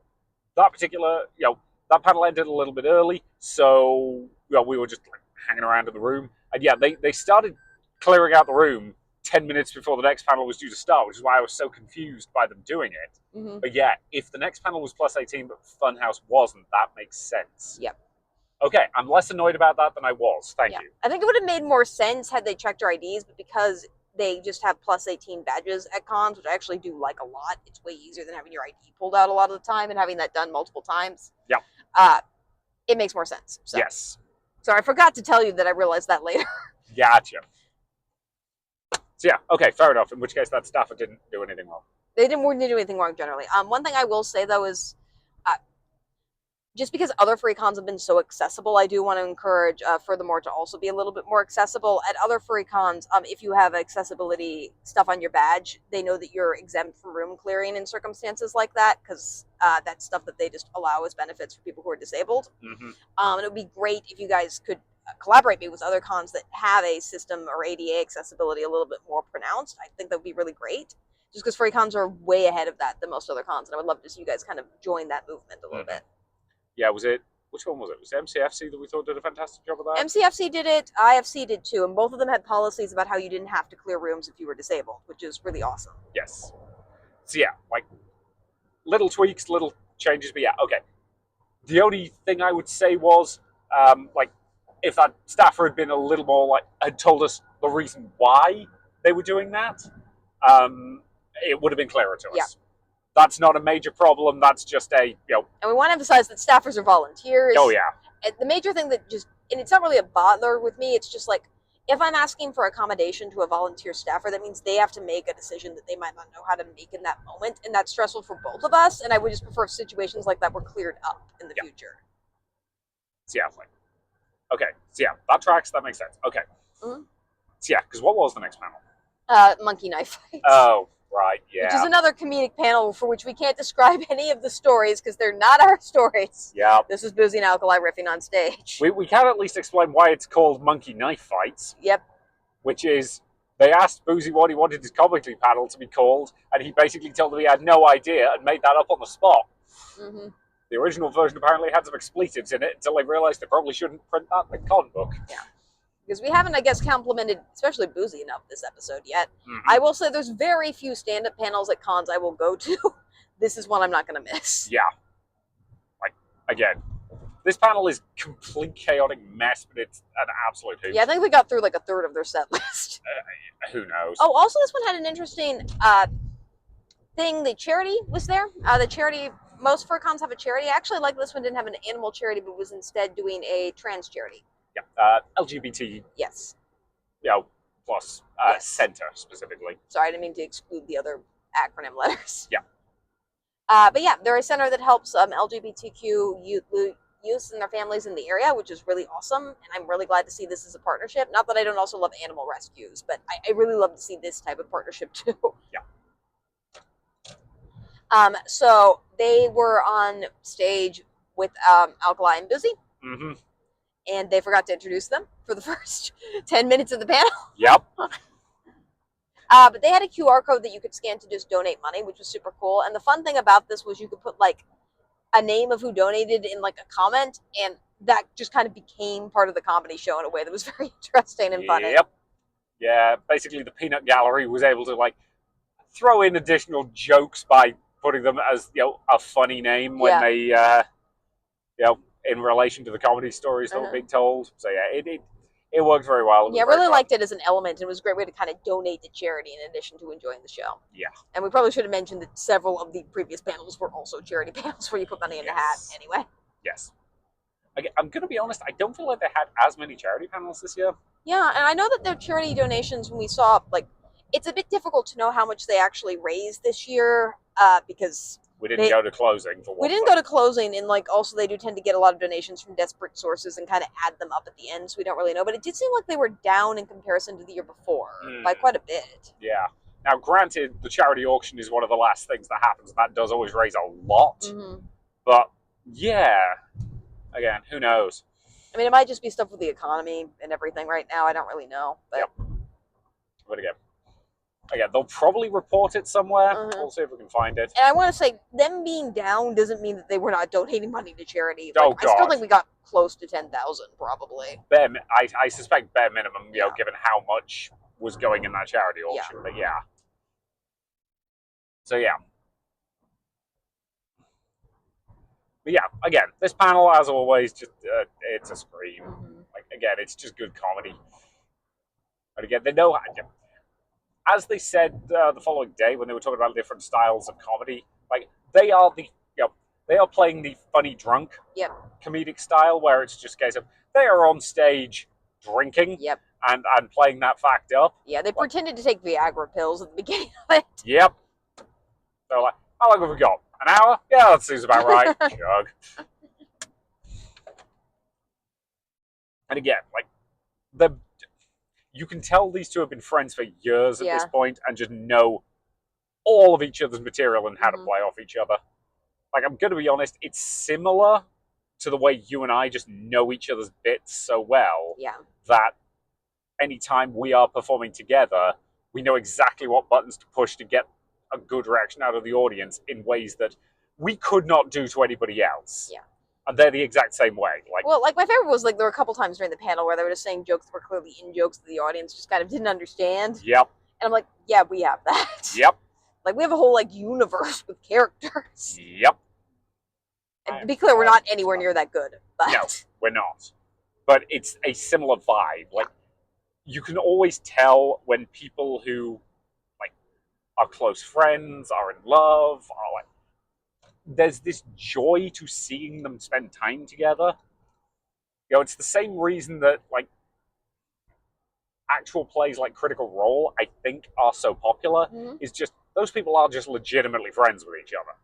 that particular, that panel ended a little bit early, so we were just hanging around in the room. And yeah, they started clearing out the room 10 minutes before the next panel was due to start, which is why I was so confused by them doing it. But yeah, if the next panel was plus 18 but Funhouse wasn't, that makes sense. Yep. Okay, I'm less annoyed about that than I was. Thank you. I think it would have made more sense had they checked your IDs, but because they just have plus 18 badges at cons, which I actually do like a lot, it's way easier than having your ID pulled out a lot of the time and having that done multiple times. Yeah. It makes more sense. So. Yes. So I forgot to tell you that I realized that later. Gotcha. So yeah, okay, fair enough. In which case, that staffer didn't do anything wrong. They didn't do anything wrong generally. One thing I will say though is, just because other furry cons have been so accessible, I do want to encourage furthermore to also be a little bit more accessible. At other furry cons, if you have accessibility stuff on your badge, they know that you're exempt from room clearing in circumstances like that, because that's stuff that they just allow as benefits for people who are disabled. And it would be great if you guys could collaborate maybe with other cons that have a system or ADA accessibility a little bit more pronounced. I think that would be really great, just because furry cons are way ahead of that than most other cons, and I would love to see you guys kind of join that movement a little bit. Yeah, was it? Which one was it? Was it MCFC that we thought did a fantastic job of that? MCFC did it, IFC did too, and both of them had policies about how you didn't have to clear rooms if you were disabled, which is really awesome. Yes. So yeah, like, little tweaks, little changes, but yeah, okay. The only thing I would say was, like, if that staffer had been a little more, like, had told us the reason why they were doing that, it would have been clearer to us. Yeah. That's not a major problem. That's just a, And we want to emphasize that staffers are volunteers. Oh, yeah. And the major thing that just, and it's not really a bother with me, it's just like, if I'm asking for accommodation to a volunteer staffer, that means they have to make a decision that they might not know how to make in that moment, and that's stressful for both of us, and I would just prefer if situations like that were cleared up in the future. So yeah, like, okay, so yeah, that tracks, that makes sense. Okay. So yeah, because what was the next panel? Monkey knife fights. Oh, right, yeah. Which is another comedic panel for which we can't describe any of the stories because they're not our stories. Yeah. This is Boozy and Alkali riffing on stage. We can at least explain why it's called Monkey Knife Fights. Yep. Which is, they asked Boozy what he wanted his comically panel to be called, and he basically told them he had no idea and made that up on the spot. The original version apparently had some expletives in it until they realized they probably shouldn't print that in the con book. Yeah. Because we haven't, I guess, complimented, especially Boozy enough this episode yet. I will say there's very few stand-up panels at cons I will go to. This is one I'm not going to miss. Yeah. Like, again, this panel is complete chaotic mess, but it's an absolute hoot. Yeah, I think we got through like a third of their set list. Who knows? Oh, also this one had an interesting thing. The charity was there. The charity, most fur cons have a charity. I actually like this one didn't have an animal charity, but was instead doing a trans charity. Yeah, LGBT. Yes. You know, plus center specifically. Sorry, I didn't mean to exclude the other acronym letters. Yeah. But yeah, they're a center that helps LGBTQ youth and their families in the area, which is really awesome. And I'm really glad to see this as a partnership. Not that I don't also love animal rescues, but I really love to see this type of partnership too. Yeah. So they were on stage with Alkali and Boozy. And they forgot to introduce them for the first 10 minutes of the panel. Yep. But they had a QR code that you could scan to just donate money, which was super cool. And the fun thing about this was you could put like a name of who donated in like a comment, and that just kind of became part of the comedy show in a way that was very interesting and funny. Yep. Yeah, basically the peanut gallery was able to like throw in additional jokes by putting them as, you know, a funny name when they, you know, in relation to the comedy stories that were being told. So yeah, it worked very well. Yeah, I really liked it as an element. It was a great way to kind of donate to charity in addition to enjoying the show. Yeah. And we probably should have mentioned that several of the previous panels were also charity panels where you put money in the hat anyway. Yes. I'm going to be honest, I don't feel like they had as many charity panels this year. Yeah, and I know that their charity donations, when we saw, like, it's a bit difficult to know how much they actually raised this year because... We didn't go to closing for one. We didn't go to closing, and like also they do tend to get a lot of donations from desperate sources and kind of add them up at the end, so we don't really know. But it did seem like they were down in comparison to the year before by quite a bit. Yeah. Now, granted, the charity auction is one of the last things that happens, and that does always raise a lot. But yeah, again, who knows? I mean, it might just be stuff with the economy and everything right now. I don't really know. But But again, they'll probably report it somewhere. We'll see if we can find it. And I want to say, them being down doesn't mean that they were not donating money to charity. Like, God. I still think we got close to 10,000, probably. I suspect bare minimum, you know, given how much was going in that charity auction. Yeah. But yeah. So yeah. But yeah, again, this panel, as always, just it's a scream. Like again, it's just good comedy. But again, they know, as they said the following day when they were talking about different styles of comedy, like they are they are playing the funny drunk comedic style, where it's just a case of they are on stage drinking and playing that fact up. Yeah, they pretended to take Viagra pills at the beginning of it. Yep. So like, how long have we got? An hour? Yeah, that seems about right. Chug. And again, like you can tell these two have been friends for years at this point and just know all of each other's material and how to play off each other. Like, I'm going to be honest, it's similar to the way you and I just know each other's bits so well that anytime we are performing together, we know exactly what buttons to push to get a good reaction out of the audience in ways that we could not do to anybody else. Yeah. And they're the exact same way. Well, my favorite was, there were a couple times during the panel where they were just saying jokes that were clearly in-jokes that the audience just kind of didn't understand. Yep. And I'm like, yeah, we have that. Yep. Like, we have a whole, universe with characters. Yep. And to be clear, we're not anywhere near that good. But... No, we're not. But it's a similar vibe. Like, you can always tell when people who, are close friends, are in love, are there's this joy to seeing them spend time together. It's the same reason that, actual plays like Critical Role, I think, are so popular, is just, those people are just legitimately friends with each other.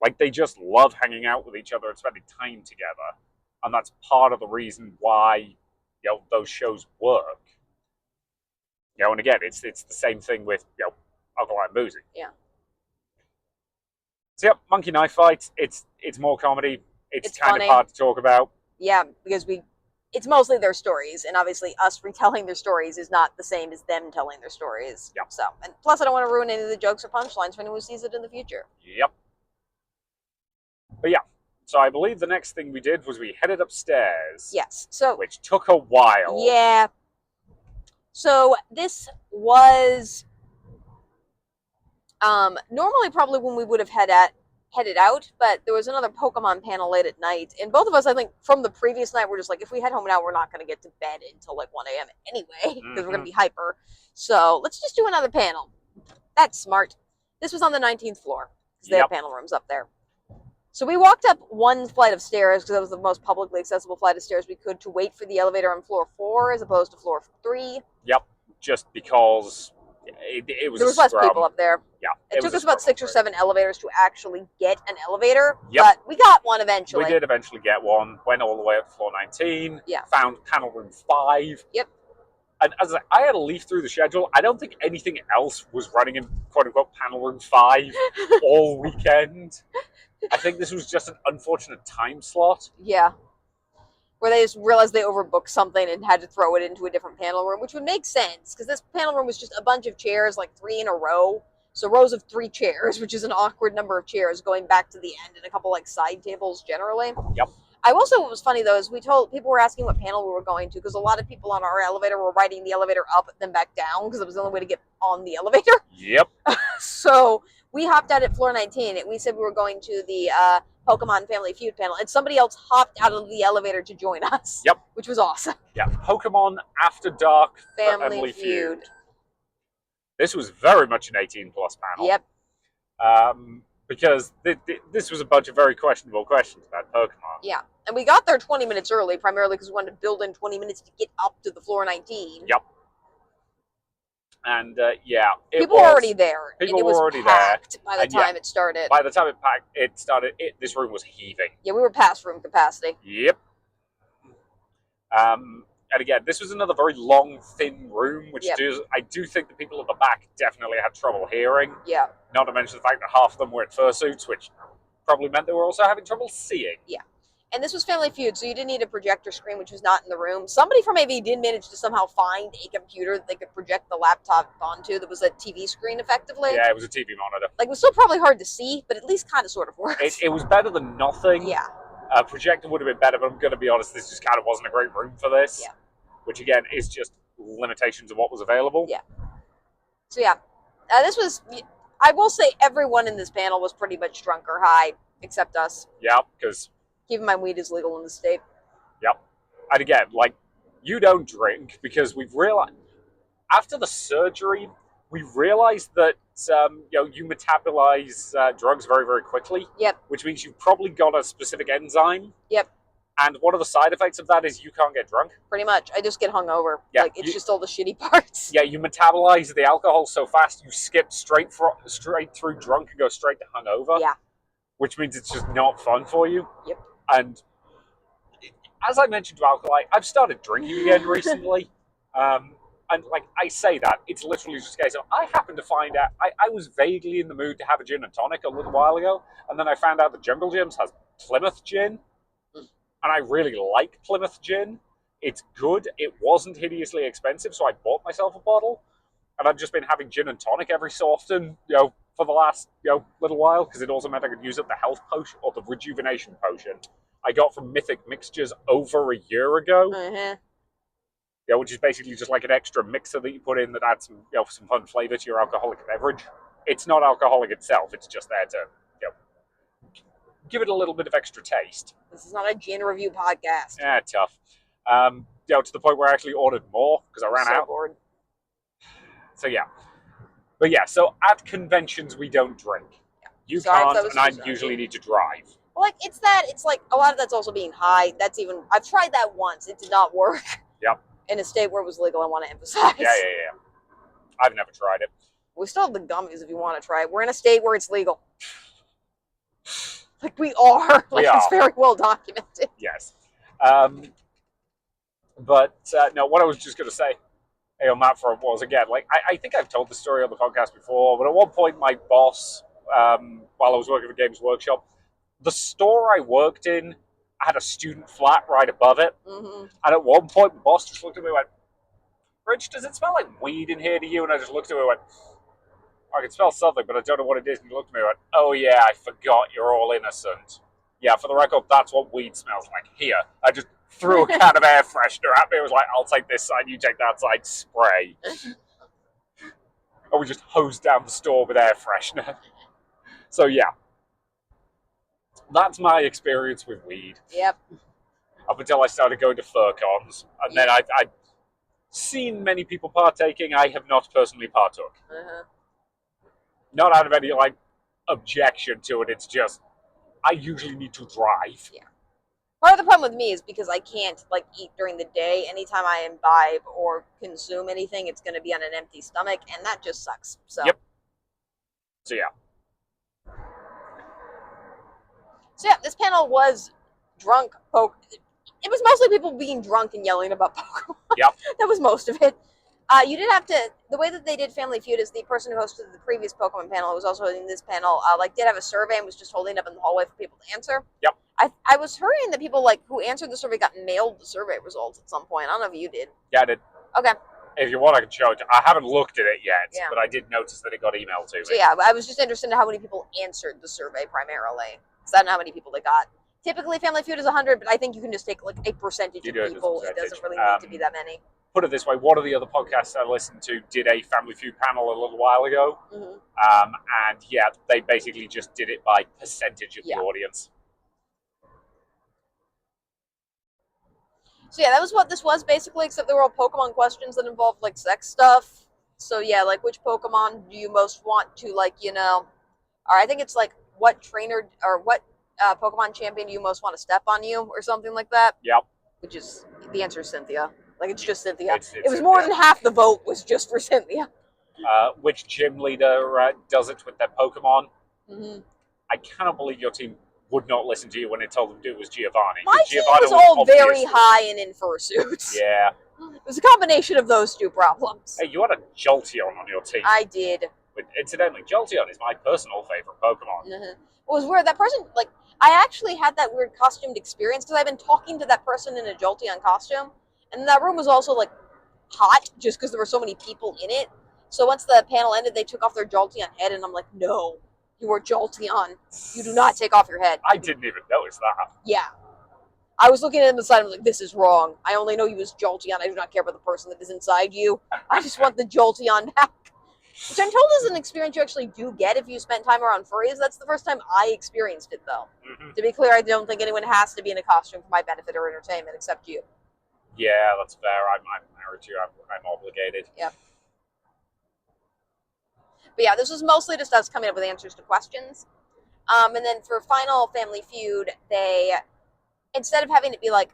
Like, they just love hanging out with each other and spending time together. And that's part of the reason why, those shows work. And again, it's the same thing with, Alkaline Boozy. Yeah. So, yep, Monkey Knife Fight, it's more comedy. It's kind funny. of hard to talk about. Yeah, because it's mostly their stories, and obviously us retelling their stories is not the same as them telling their stories. Yep. So, and plus I don't want to ruin any of the jokes or punchlines for anyone who sees it in the future. Yep. But yeah, so I believe the next thing we did was we headed upstairs. Yes. So, which took a while. Yeah. So this was normally probably when we would have headed out, but there was another Pokemon panel late at night, and both of us, I think, from the previous night, were just like, if we head home now, we're not going to get to bed until 1 a.m. anyway, because we're going to be hyper. So let's just do another panel. That's smart. This was on the 19th floor, because they have panel rooms up there. So we walked up one flight of stairs, because that was the most publicly accessible flight of stairs we could, to wait for the elevator on floor 4 as opposed to floor 3. Yep, just because it was there was less people up there. Yeah. It took us about 6 or 7 elevators to actually get an elevator, yep. But we got one eventually. We did eventually get one, went all the way up to floor 19, found panel room 5. Yep. And as I had to leaf through the schedule, I don't think anything else was running in quote-unquote panel room 5 all weekend. I think this was just an unfortunate time slot. Yeah. Where they just realized they overbooked something and had to throw it into a different panel room, which would make sense, because this panel room was just a bunch of chairs, 3 in a row. So rows of 3 chairs, which is an awkward number of chairs going back to the end, and a couple side tables generally. Yep. I also, what was funny though, is people were asking what panel we were going to, because a lot of people on our elevator were riding the elevator up then back down, because it was the only way to get on the elevator. Yep. So we hopped out at floor 19, and we said we were going to the Pokemon Family Feud panel, and somebody else hopped out of the elevator to join us. Yep. Which was awesome. Yeah, Pokemon After Dark Family Feud. This was very much an 18-plus panel. Yep. Because this was a bunch of very questionable questions about Pokemon. Yeah, and we got there 20 minutes early, primarily because we wanted to build in 20 minutes to get up to the floor 19. Yep. And, people were already there. People were already there. By the time it started. By the time it started, this room was heaving. Yeah, we were past room capacity. Yep. And again, this was another very long, thin room, which I do think the people at the back definitely had trouble hearing. Yeah. Not to mention the fact that half of them were in fursuits, which probably meant they were also having trouble seeing. Yeah. And this was Family Feud, so you didn't need a projector screen, which was not in the room. Somebody from AV did manage to somehow find a computer that they could project the laptop onto that was a TV screen, effectively. Yeah, it was a TV monitor. It was still probably hard to see, but at least kind of sort of worked. It was better than nothing. Yeah. Projector would have been better, but I'm going to be honest, this just kind of wasn't a great room for this. Yeah. Which, again, is just limitations of what was available. Yeah. So yeah, this was. I will say everyone in this panel was pretty much drunk or high, except us. Yeah, because keep in mind weed is legal in the state. Yep. And again, like, you don't drink because we've realized after the surgery, we realized that you metabolize drugs very, very quickly. Yep. Which means you've probably got a specific enzyme. Yep. And one of the side effects of that is you can't get drunk. Pretty much. I just get hungover. Yeah, like, it's just all the shitty parts. Yeah, you metabolize the alcohol so fast, you skip straight through drunk and go straight to hungover. Yeah. Which means it's just not fun for you. Yep. And as I mentioned to alcohol, I've started drinking again recently. And like I say that, it's literally just a case of I happened to find out I was vaguely in the mood to have a gin and tonic a little while ago, and then I found out that Jungle Gyms has Plymouth gin, and I really like Plymouth gin. It's good. It wasn't hideously expensive, so I bought myself a bottle, and I've just been having gin and tonic every so often, for the last little while, because it also meant I could use up the health potion or the rejuvenation potion I got from Mythic Mixtures over a year ago. Uh-huh. Which is basically just like an extra mixer that you put in that adds some fun flavor to your alcoholic beverage. It's not alcoholic itself; it's just there to give it a little bit of extra taste. This is not a gin review podcast. Yeah, tough. To the point where I actually ordered more because I ran out. Bored. So yeah, but yeah. So at conventions we don't drink. Yeah. You can't, and I usually need to drive. Well, like it's like a lot of that's also being high. I've tried that once. It did not work. Yep. In a state where it was legal, I want to emphasize. Yeah. I've never tried it. We still have the gummies if you want to try it. We're in a state where it's legal. Like we are. It's very well documented. Yes. But no, what I was just going to say, on that front was, again, like, I think I've told the story on the podcast before, but at one point my boss, while I was working for Games Workshop, the store I worked in had a student flat right above it. Mm-hmm. And at one point, my boss just looked at me and went, Rich, does it smell like weed in here to you? And I just looked at him and went, I can smell something, but I don't know what it is. And he looked at me and went, oh yeah, I forgot you're all innocent. Yeah, for the record, that's what weed smells like. Here. I just threw a can of air freshener at me. It was like, I'll take this side, you take that side, spray. And we just hosed down the store with air freshener. So yeah. That's my experience with weed. Yep. Up until I started going to fur cons. And then I'd seen many people partaking. I have not personally partook. Uh-huh. Not out of any, objection to it. It's just, I usually need to drive. Yeah. Part of the problem with me is because I can't, eat during the day. Anytime I imbibe or consume anything, it's going to be on an empty stomach, and that just sucks. So. Yep. So, yeah. So yeah, this panel was drunk It was mostly people being drunk and yelling about Pokemon. Yep. That was most of it. You did have to, the way that they did Family Feud is the person who hosted the previous Pokemon panel, who was also in this panel, did have a survey and was just holding it up in the hallway for people to answer. Yep. I was hearing that people who answered the survey got mailed the survey results at some point. I don't know if you did. Yeah, I did. Okay. If you want, I can show it. I haven't looked at it yet, but I did notice that it got emailed to me. So yeah, I was just interested in how many people answered the survey primarily. Because I don't know how many people they got. Typically, Family Feud is 100, but I think you can just take a percentage of people. It doesn't really need to be that many. Put it this way, one of the other podcasts I listened to did a Family Feud panel a little while ago. Mm-hmm. And yeah, they basically just did it by percentage of the audience. So yeah, that was what this was basically, except there were all Pokemon questions that involved sex stuff. So yeah, which Pokemon do you most want to or I think it's what trainer or what Pokemon champion do you most want to step on you or something like that. Yep. Which is, the answer is Cynthia. It's just Cynthia. It was Cynthia. More than half the vote was just for Cynthia. Which gym leader does it with their Pokemon? Mm-hmm. I cannot believe your team would not listen to you when it told them to do it was Giovanni. My team Giovanni was all very high and in fursuits. Yeah. It was a combination of those two problems. Hey, you had a Jolteon on your team. I did. But incidentally, Jolteon is my personal favorite Pokemon. Mm-hmm. It was weird. That person, I actually had that weird costumed experience because I've been talking to that person in a Jolteon costume. And that room was also, hot just because there were so many people in it. So once the panel ended, they took off their Jolteon head, and I'm like, no, you are Jolteon. You do not take off your head. I didn't even notice that. Yeah. I was looking at him inside. I was like, "This is wrong. I only know you as Jolteon. I do not care about the person that is inside you. I just want the Jolteon back." Which I'm told is an experience you actually do get if you spend time around furries. That's the first time I experienced it, though. Mm-hmm. To be clear, I don't think anyone has to be in a costume for my benefit or entertainment except you. Yeah, that's fair. I'm married to you. I'm obligated. Yep. But yeah, this was mostly just us coming up with answers to questions. And then for Final Family Feud, they, instead of having it be like,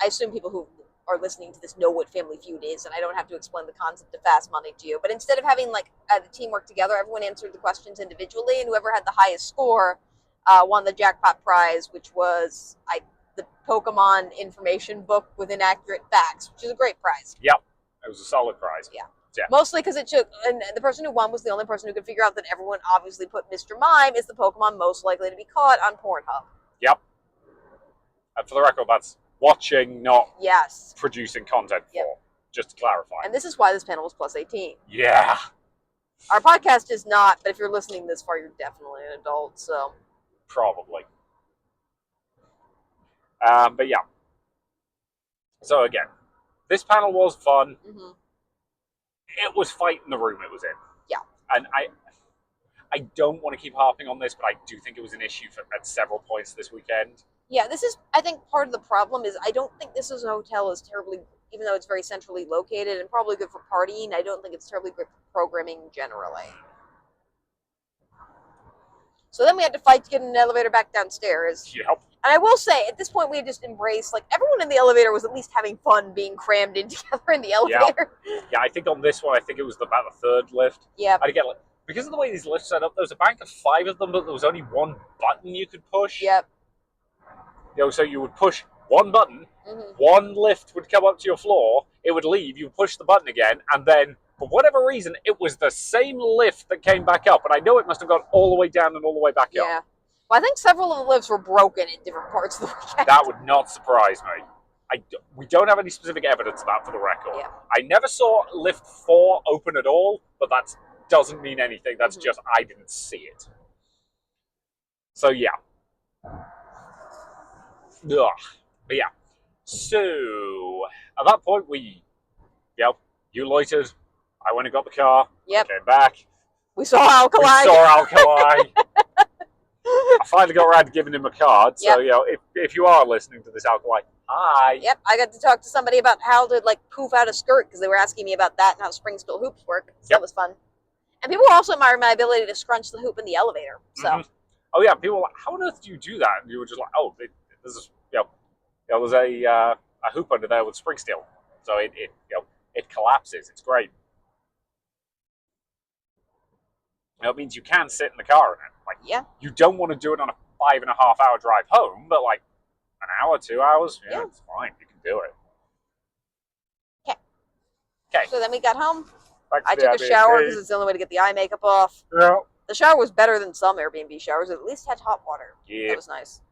I assume people who are listening to this know what Family Feud is, and I don't have to explain the concept of fast money to you. But instead of having like the team work together, everyone answered the questions individually, and whoever had the highest score won the jackpot prize, which was the Pokemon information book with inaccurate facts, which is a great prize. Yep, it was a solid prize. Yeah. Yeah. Mostly because it took, and the person who won was the only person who could figure out that everyone obviously put Mr. Mime is the Pokemon most likely to be caught on Pornhub. Yep. And for the record, that's watching, not Yes. producing content for, just to clarify. And this is why this panel was plus 18. Yeah. Our podcast is not, but if you're listening this far, you're definitely an adult, so. Probably. But yeah. So again, this panel was fun. Mm-hmm. It was fighting the room it was in. Yeah. And I don't want to keep harping on this, but I do think it was an issue at several points this weekend. Yeah, this is, I think part of the problem is I don't think this is a hotel is terribly, even though it's very centrally located and probably good for partying, I don't think it's terribly good for programming generally. So then we had to fight to get an elevator back downstairs. Yep. And I will say, at this point, we had just embraced, like, everyone in the elevator was at least having fun being crammed in together in the elevator. Yeah, I think on this one, I think it was about the third lift. Yeah. I'd get, like, because of the way these lifts set up, there was a bank of 5 of them, but there was only one button you could push. Yep. You know, so you would push one button, one lift would come up to your floor, it would leave, you would push the button again, and then, for whatever reason, it was the same lift that came back up, and I know it must have gone all the way down and all the way back up. Yeah. Well, I think several of the lifts were broken in different parts of the weekend. That would not surprise me. We don't have any specific evidence of that for the record. Yeah. I never saw lift 4 open at all, but that doesn't mean anything. That's just I didn't see it. So yeah. Ugh. But yeah. So at that point you loitered. I went and got the car. Yep. Came back. We saw Alkali. I finally got around to giving him a card. So if you are listening to this, Alkali, hi. Yep, I got to talk to somebody about how to like poof out a skirt because they were asking me about that and how spring still hoops work. So that was fun. And people also admired my ability to scrunch the hoop in the elevator. So. Oh yeah, people were like, how on earth do you do that? And you were just like, oh, there's there's a hoop under there with spring steel, so it collapses. It's great. It means you can sit in the car in it. Like, you don't want to do it on a 5.5-hour drive home, but like an hour, 2 hours, it's fine. You can do it. Okay. So then we got home. I took a shower because it's the only way to get the eye makeup off. Yeah. The shower was better than some Airbnb showers. It at least had hot water. Yeah. That was nice.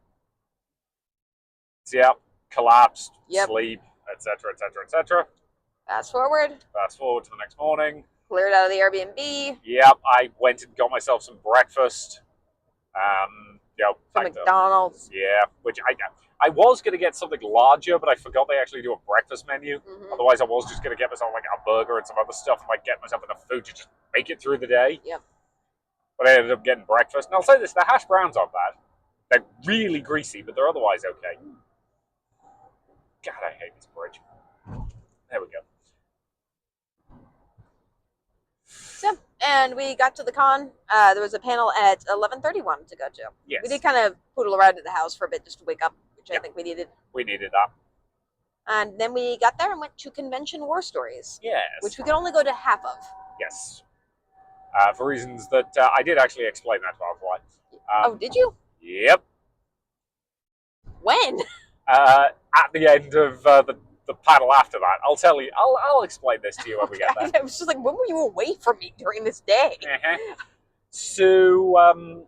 Yep. Collapsed. Sleep. Etc. Etc. Etc. Fast forward to the next morning. Cleared out of the Airbnb. Yep. I went and got myself some breakfast. From McDonald's. Yeah. Which I was going to get something larger, but I forgot they actually do a breakfast menu. Otherwise, I was just going to get myself like a burger and some other stuff and like get myself enough food to just make it through the day. Yep. But I ended up getting breakfast. And I'll say this, the hash browns aren't bad. They're really greasy, but they're otherwise okay. God, I hate this bridge. There we go. So, and we got to the con. There was a panel at 11:31 to go to. Yes. We did kind of poodle around at the house for a bit just to wake up, which I think we needed. We needed that. And then we got there and went to Convention War Stories. Yes. Which we could only go to half of. Yes. For reasons that I did actually explain that to our wife. Oh, did you? Yep. When? At the end of the panel after that. I'll tell you. I'll explain this to you when we get there. I was just like, when were you away from me during this day? So,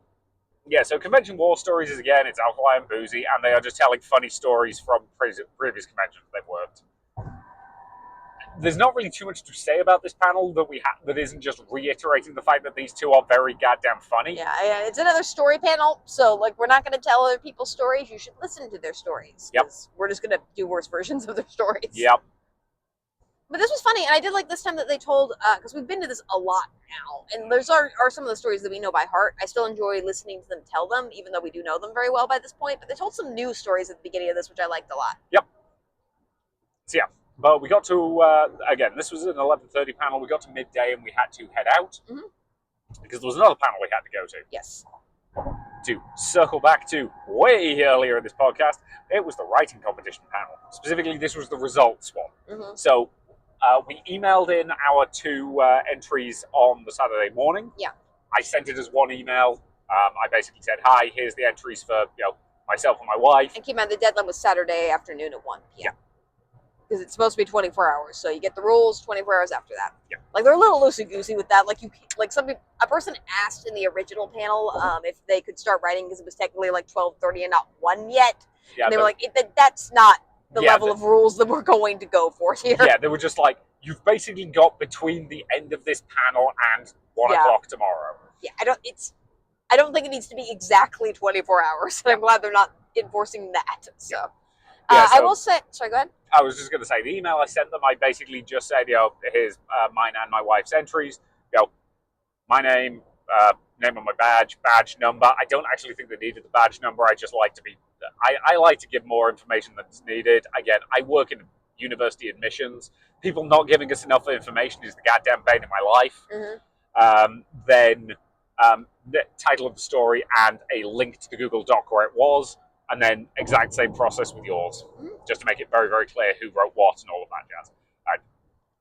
so Convention War Stories is, again, it's Alkali and Boozy, and they are just telling funny stories from previous conventions they've worked. there's not really too much to say about this panel that isn't just reiterating the fact that these two are very goddamn funny. Yeah, it's another story panel, so like we're not going to tell other people's stories. You should listen to their stories. Yep. We're just going to do worse versions of their stories. Yep. But this was funny, and I did like this time that they told, because we've been to this a lot now, and there's are some of the stories that we know by heart. I still enjoy listening to them tell them, even though we do know them very well by this point. But they told some new stories at the beginning of this, which I liked a lot. Yep. So yeah, but we got to, again, this was an 11:30 panel. We got to midday and we had to head out because there was another panel we had to go to. Yes. To circle back to way earlier in this podcast, it was the writing competition panel. Specifically, this was the results one. So we emailed in our 2 entries on the Saturday morning. Yeah. I sent it as one email. I basically said, hi, here's the entries for myself and my wife. And keep in mind, the deadline was Saturday afternoon at 1 p.m. Yeah. Because it's supposed to be 24 hours, so you get the rules 24 hours after that. Yeah. Like, they're a little loosey-goosey with that. Like, a person asked in the original panel if they could start writing because it was technically like 12:30 and not 1 yet. Yeah, and they were like, that's not the level of rules that we're going to go for here. Yeah, they were just like, you've basically got between the end of this panel and 1 o'clock tomorrow. Yeah, I don't think it needs to be exactly 24 hours, and I'm glad they're not enforcing that. So, so I will say, sorry, go ahead. I was just going to say, the email I sent them, I basically just said, here's mine and my wife's entries. My name, name on my badge number. I don't actually think they needed the badge number. I just like to I like to give more information that's needed. Again, I work in university admissions. People not giving us enough information is the goddamn pain in my life. Then the title of the story and a link to the Google Doc where it was, and then exact same process with yours, just to make it very, very clear who wrote what and all of that jazz.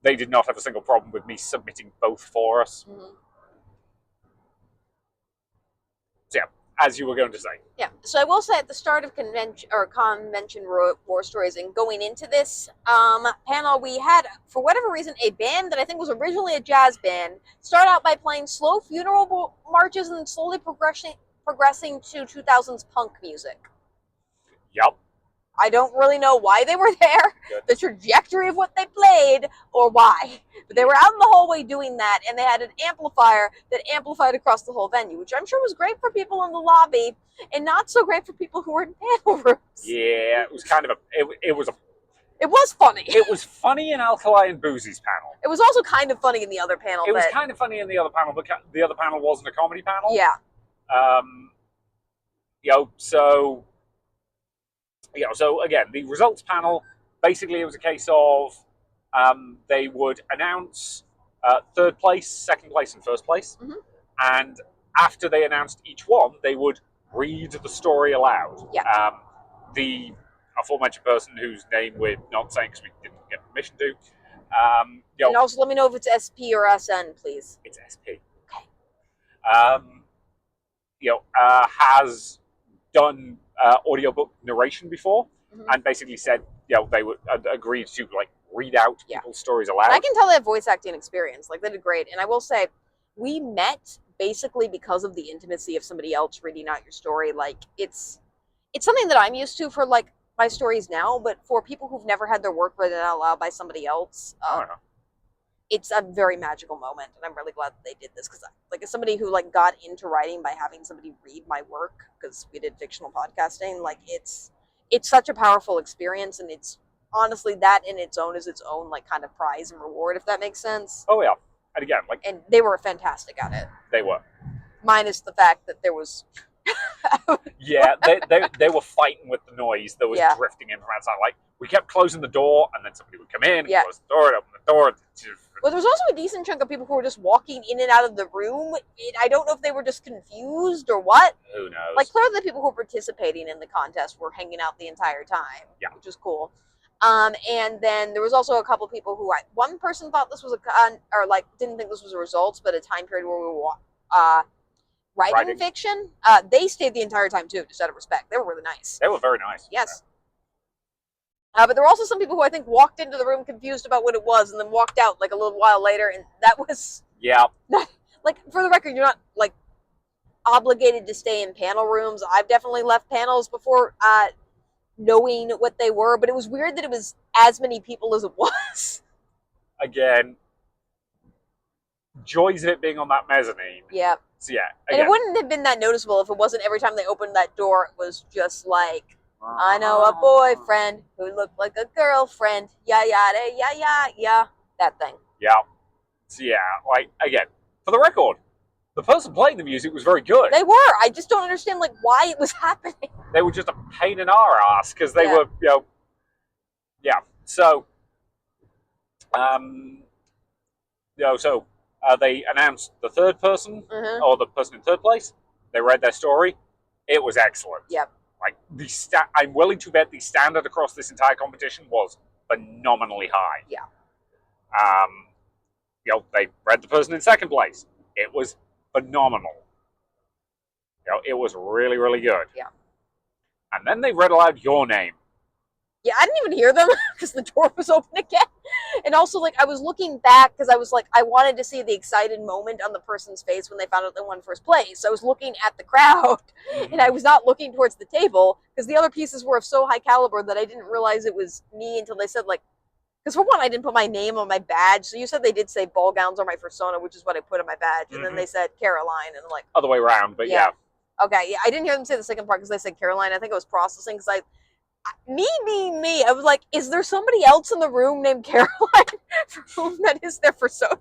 They did not have a single problem with me submitting both for us. So yeah, as you were going to say. Yeah, so I will say at the start of convention war stories and going into this panel, we had, for whatever reason, a band that I think was originally a jazz band start out by playing slow funeral marches and slowly progressing to 2000s punk music. Yep. I don't really know why they were there, the trajectory of what they played, or why. But they were out in the hallway doing that, and they had an amplifier that amplified across the whole venue, which I'm sure was great for people in the lobby, and not so great for people who were in panel rooms. Yeah, it was kind of it was funny. It was funny in Alkali and Boozy's panel. It was also kind of funny in the other panel. It was kind of funny in the other panel, but the other panel wasn't a comedy panel. Yeah. So again, the results panel, basically it was a case of they would announce third place, second place, and first place. And after they announced each one, they would read the story aloud. Yeah. The aforementioned person whose name we're not saying because we didn't get permission to. And also let me know if it's SP or SN, please. It's SP. Okay. Has done audiobook narration before, and basically said, they would agreed to read out people's stories aloud. And I can tell they have voice acting experience. Like, they did great. And I will say, we met basically because of the intimacy of somebody else reading out your story. Like, it's something that I'm used to for my stories now, but for people who've never had their work read out loud by somebody else, it's a very magical moment, and I'm really glad that they did this, because as somebody who got into writing by having somebody read my work, because we did fictional podcasting, it's such a powerful experience, and it's honestly that in its own is its own kind of prize and reward, if that makes sense. Oh yeah, and again, and they were fantastic at it. They were, minus the fact that there was. Yeah, they were fighting with the noise that was drifting in from outside. We kept closing the door, and then somebody would come in, and close the door, and open the door. Well, there was also a decent chunk of people who were just walking in and out of the room. I don't know if they were just confused or what. Who knows? Clearly the people who were participating in the contest were hanging out the entire time, which was cool. And then there was also a couple of people who, one person thought this was didn't think this was a results, but a time period where we were writing fiction. They stayed the entire time too, just out of respect. They were really nice. They were very nice. Yes. But there were also some people who I think walked into the room confused about what it was, and then walked out a little while later, and that was not, for the record, you're not obligated to stay in panel rooms. I've definitely left panels before knowing what they were, but it was weird that it was as many people as it was. again, joys of it being on that mezzanine. Yeah. So yeah, and it wouldn't have been that noticeable if it wasn't every time they opened that door, it was just like, I know a boyfriend who looked like a girlfriend. Yeah, yeah. That thing. Yeah. So yeah, like, again, for the record, the person playing the music was very good. They were. I just don't understand, like, why it was happening. They were just a pain in our ass because they were, yeah. So, they announced the third person, or the person in third place. They read their story. It was excellent. Yep. Like, I'm willing to bet the standard across this entire competition was phenomenally high. Yeah. They read the person in second place. It was phenomenal. It was really, really good. Yeah. And then they read aloud your name. Yeah, I didn't even hear them because the door was open again. And also, like, I was looking back because I was like, I wanted to see the excited moment on the person's face when they found out they won first place. So I was looking at the crowd, and I was not looking towards the table because the other pieces were of so high caliber that I didn't realize it was me until they said, like, because for one, I didn't put my name on my badge. So you said they did say ball gowns are my persona, which is what I put on my badge. And then they said Caroline, and I'm like, other way around, but yeah. Okay, yeah, I didn't hear them say the second part because they said Caroline. I think I was processing because me being me, I was like, is there somebody else in the room named Caroline for whom that is their persona?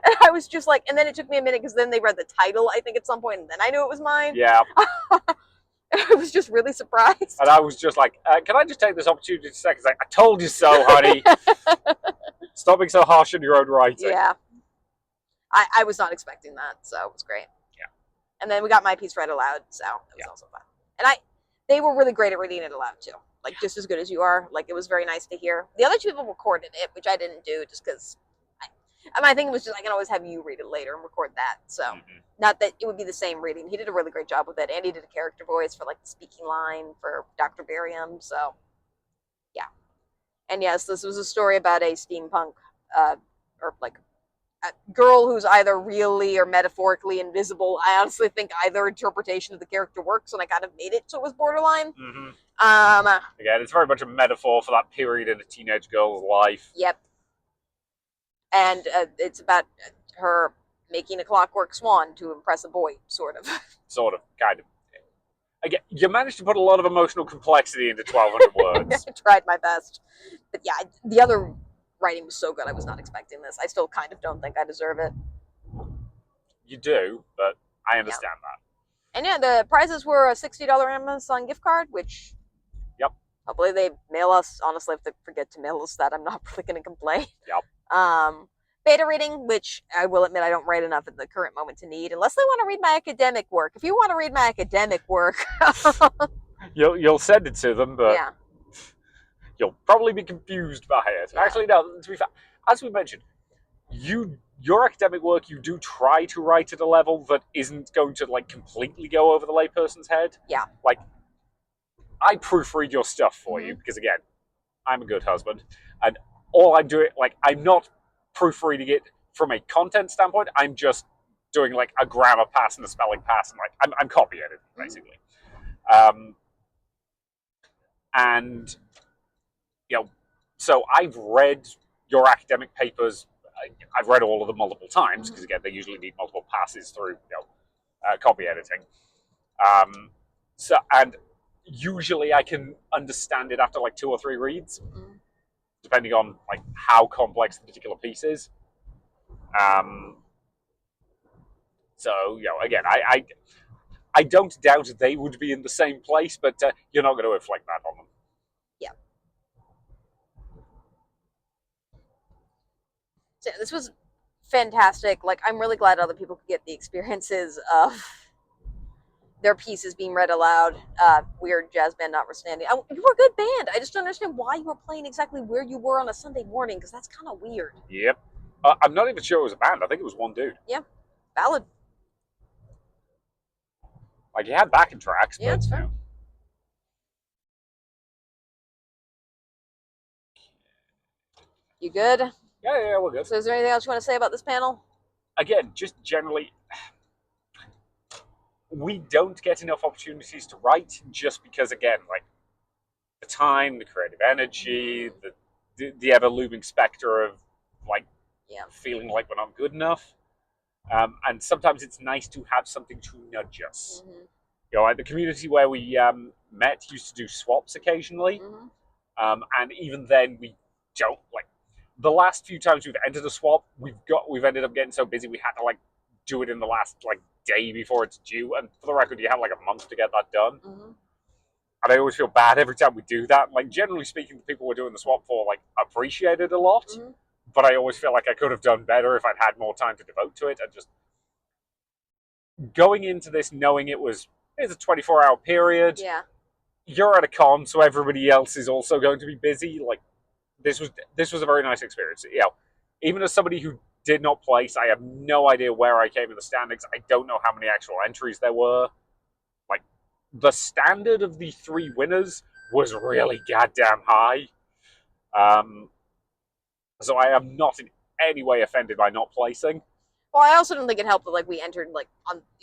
And I was just like, and then it took me a minute because then they read the title, I think, at some point, and then I knew it was mine. Yeah. And I was just really surprised. And I was just like, can I just take this opportunity to say, I told you so, honey. Stop being so harsh on your own writing. Yeah. I was not expecting that, so it was great. Yeah. And then we got my piece read aloud, so it was also fun. And they were really great at reading it aloud, too. Like, just as good as you are. Like, it was very nice to hear. The other two people recorded it, which I didn't do just because I think it was just, I can always have you read it later and record that. So, not that it would be the same reading. He did a really great job with it. And he did a character voice for, like, the speaking line for Dr. Barium. So, yeah. And yes, this was a story about a steampunk, or like, a girl who's either really or metaphorically invisible. I honestly think either interpretation of the character works, and I kind of made it so it was borderline. Again, it's very much a metaphor for that period in a teenage girl's life. Yep. And it's about her making a clockwork swan to impress a boy, sort of. Sort of, kind of. Again, you managed to put a lot of emotional complexity into 1,200 words. I tried my best. But yeah, the other writing was so good, I was not expecting this. I still kind of don't think I deserve it. You do, but I understand that. And yeah, the prizes were a $60 Amazon gift card, which... Yep. Hopefully they mail us. Honestly, if they forget to mail us that, I'm not really going to complain. Yep. Beta reading, which I will admit I don't write enough at the current moment to need, unless they want to read my academic work. If you want to read my academic work... You'll send it to them, but... Yeah. You'll probably be confused by it. Yeah. Actually, no, to be fair, as we mentioned, your academic work, you do try to write at a level that isn't going to, like, completely go over the layperson's head. Yeah. Like, I proofread your stuff for you, because, again, I'm a good husband, and all I'm doing, like, I'm not proofreading it from a content standpoint, I'm just doing, like, a grammar pass and a spelling pass, and, like, I'm copy editing, basically. And... so I've read your academic papers. I've read all of them multiple times because, again, they usually need multiple passes through, copy editing. And usually I can understand it after like 2 or 3 reads, depending on like how complex the particular piece is. So again, I don't doubt they would be in the same place, but you're not going to inflict that on them. So this was fantastic. Like, I'm really glad other people could get the experiences of their pieces being read aloud. Weird jazz band notwithstanding. You were a good band. I just don't understand why you were playing exactly where you were on a Sunday morning, because that's kind of weird. Yep. I'm not even sure it was a band. I think it was one dude. Yeah. Valid. Like, he had backing tracks. Yeah, but, that's fair. You good? Yeah, we're good. So is there anything else you want to say about this panel? Again, just generally, we don't get enough opportunities to write just because, again, like, the time, the creative energy, the ever-looming specter of like Yeah. feeling like we're not good enough. And sometimes it's nice to have something to nudge us. Mm-hmm. You know, like the community where we met used to do swaps occasionally, and even then we don't like. The last few times we've entered a swap, we've ended up getting so busy we had to like do it in the last like day before it's due. And for the record, you have like a month to get that done. And I always feel bad every time we do that. Like generally speaking, the people we're doing the swap for like appreciate it a lot. But I always feel like I could have done better if I'd had more time to devote to it. And just going into this knowing it's a 24-hour period. Yeah. You're at a con, so everybody else is also going to be busy. Like this was a very nice experience. You know, even as somebody who did not place, I have no idea where I came in the standings. I don't know how many actual entries there were. Like the standard of the 3 winners was really goddamn high. So I am not in any way offended by not placing. Well, I also don't think it helped that like we entered like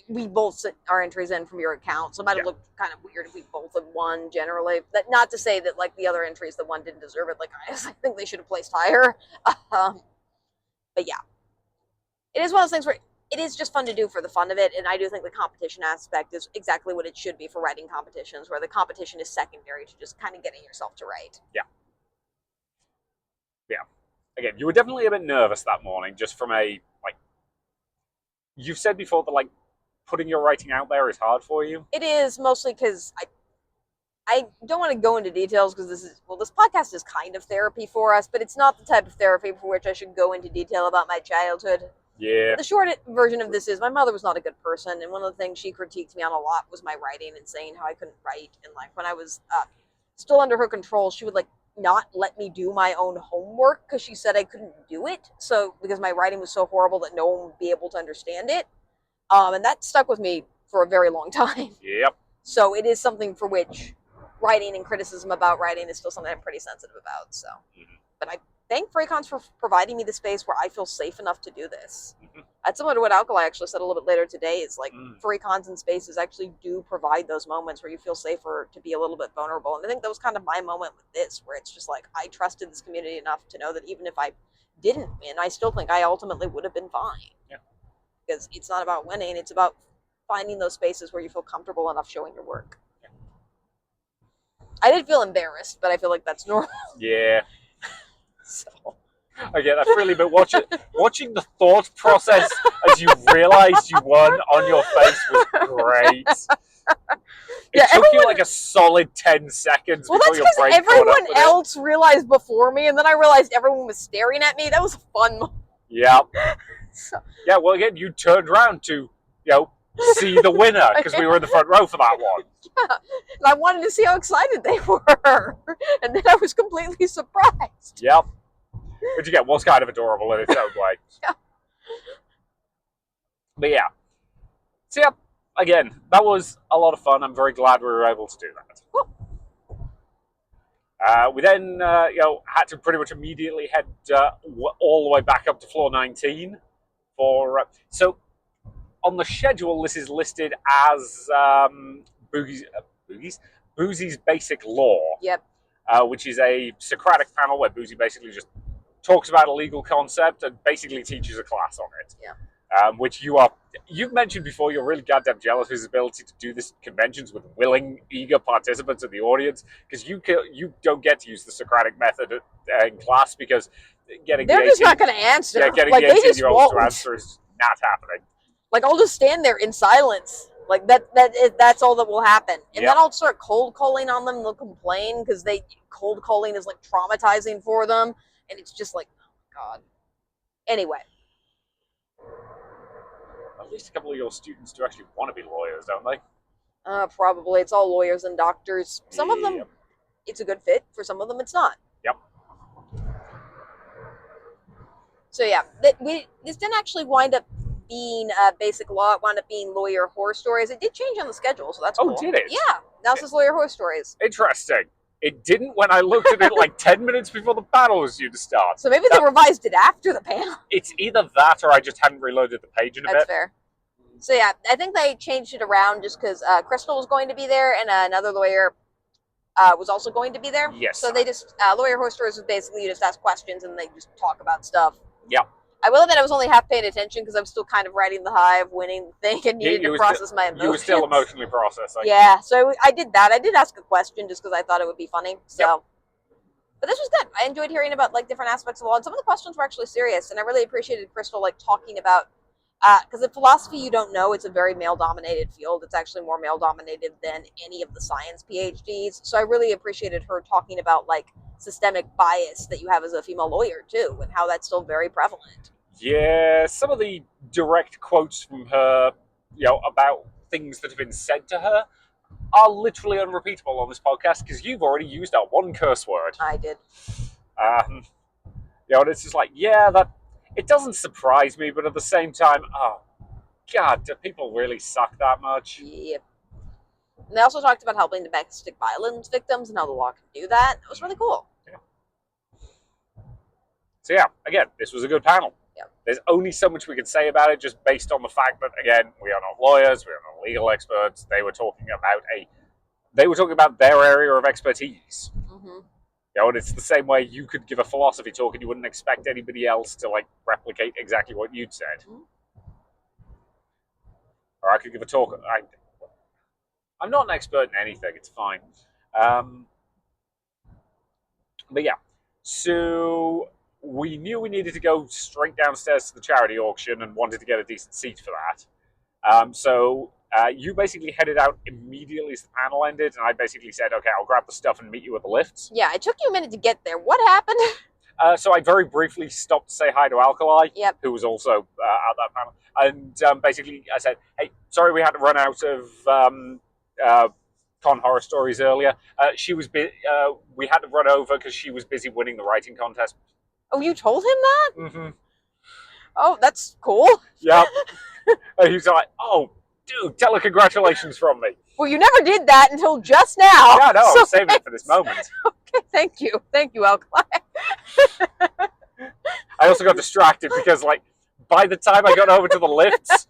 we both sent our entries in from your account, so it might have looked kind of weird if we both had won. Generally, that not to say that like the other entries that won didn't deserve it. Like I think they should have placed higher. But yeah, it is one of those things where it is just fun to do for the fun of it, and I do think the competition aspect is exactly what it should be for writing competitions, where the competition is secondary to just kind of getting yourself to write. Yeah. Again, you were definitely a bit nervous that morning, just from a like. You've said before that like putting your writing out there is hard for you. It is mostly because I don't want to go into details because this podcast is kind of therapy for us, but it's not the type of therapy for which I should go into detail about my childhood. Yeah. The short version of this is my mother was not a good person, and one of the things she critiqued me on a lot was my writing and saying how I couldn't write. And like when I was still under her control, she would like not let me do my own homework because she said I couldn't do it. So because my writing was so horrible that no one would be able to understand it. And that stuck with me for a very long time. Yep. So it is something for which writing and criticism about writing is still something I'm pretty sensitive about. So, but I thank FurryCons for providing me the space where I feel safe enough to do this. That's similar to what Alkali actually said a little bit later today. Is like FurryCons and spaces actually do provide those moments where you feel safer to be a little bit vulnerable. And I think that was kind of my moment with this, where it's just like I trusted this community enough to know that even if I didn't win, I still think I ultimately would have been fine. Yeah. Because it's not about winning; it's about finding those spaces where you feel comfortable enough showing your work. Yeah. I did feel embarrassed, but I feel like that's normal. Yeah. So. I get that feeling, but watching the thought process as you realised you won on your face was great. It took you like a solid 10 seconds before your brain caught up with it. Everyone else realized before me, and then I realized everyone was staring at me. That was fun. Yeah. Yeah, well, again, you turned around to, see the winner, because we were in the front row for that one. Yeah, and I wanted to see how excited they were. And then I was completely surprised. Yep. Which again was kind of adorable in its own way. Yeah. But yeah. So yeah, again, that was a lot of fun. I'm very glad we were able to do that. Cool. We then, had to pretty much immediately head all the way back up to floor 19 for. So on the schedule, this is listed as Boozy's Basic Law. Yep. Which is a Socratic panel where Boozy basically just talks about a legal concept and basically teaches a class on it. Yeah. Which you've mentioned before, you're really goddamn jealous of his ability to do this conventions with willing, eager participants in the audience, because you don't get to use the Socratic method in class because they're just not going to answer. Yeah, getting the 18-year-olds to answer is not happening. Like I'll just stand there in silence. Like that's all that will happen. And then I'll start cold calling on them. They'll complain because cold calling is like traumatizing for them. And it's just like, oh my God. Anyway. At least a couple of your students do actually want to be lawyers, don't they? Probably. It's all lawyers and doctors. Some of them, it's a good fit. For some of them, it's not. Yep. So yeah, this didn't actually wind up being Basic Law. It wound up being Lawyer Horror Stories. It did change on the schedule, so that's cool. Oh, did it? Yeah. Now it's just Lawyer Horror Stories. Interesting. It didn't when I looked at it like 10 minutes before the panel was due to start. So maybe they revised it after the panel. It's either that or I just hadn't reloaded the page in a bit. That's fair. So yeah, I think they changed it around just because Crystal was going to be there and another lawyer was also going to be there. Yes. So they just, Lawyer Horror Stories was basically you just ask questions and they just talk about stuff. Yeah. I will admit I was only half paying attention because I was still kind of riding the high of winning the thing and needed to process my emotions. You were still emotionally processing. Yeah, so I did that. I did ask a question just because I thought it would be funny. So, yep. But this was good. I enjoyed hearing about like different aspects of law, and some of the questions were actually serious. And I really appreciated Crystal like talking about because in philosophy, you don't know, it's a very male-dominated field. It's actually more male-dominated than any of the science PhDs. So I really appreciated her talking about like systemic bias that you have as a female lawyer too, and how that's still very prevalent. Yeah, some of the direct quotes from her, about things that have been said to her are literally unrepeatable on this podcast because you've already used that one curse word. I did. And it's just like, it doesn't surprise me, but at the same time, oh, God, do people really suck that much? Yep. And they also talked about helping domestic violence victims and how the law can do that. It was really cool. Yeah. So again, this was a good panel. Yep. There's only so much we can say about it just based on the fact that, again, we are not lawyers, we are not legal experts. They were talking about their area of expertise. Mm-hmm. And it's the same way you could give a philosophy talk and you wouldn't expect anybody else to like replicate exactly what you'd said. Mm-hmm. Or I could give a talk. I'm not an expert in anything. It's fine. But yeah, so we knew we needed to go straight downstairs to the charity auction and wanted to get a decent seat for that. So you basically headed out immediately as the panel ended, and I basically said, okay, I'll grab the stuff and meet you at the lifts. Yeah, it took you a minute to get there. What happened? So I very briefly stopped to say hi to Alkali, yep. who was also at that panel. And basically I said, hey, sorry we had to run out of Con Horror Stories earlier. We had to run over because she was busy winning the writing contest. Oh, you told him that? Mm-hmm. Oh, that's cool. Yep. And he was like, oh, dude, tell her congratulations from me. Well, you never did that until just now. Yeah, no, I'm saving it for this moment. Okay, thank you. Thank you, Alkali. I also got distracted because, like, by the time I got over to the lifts,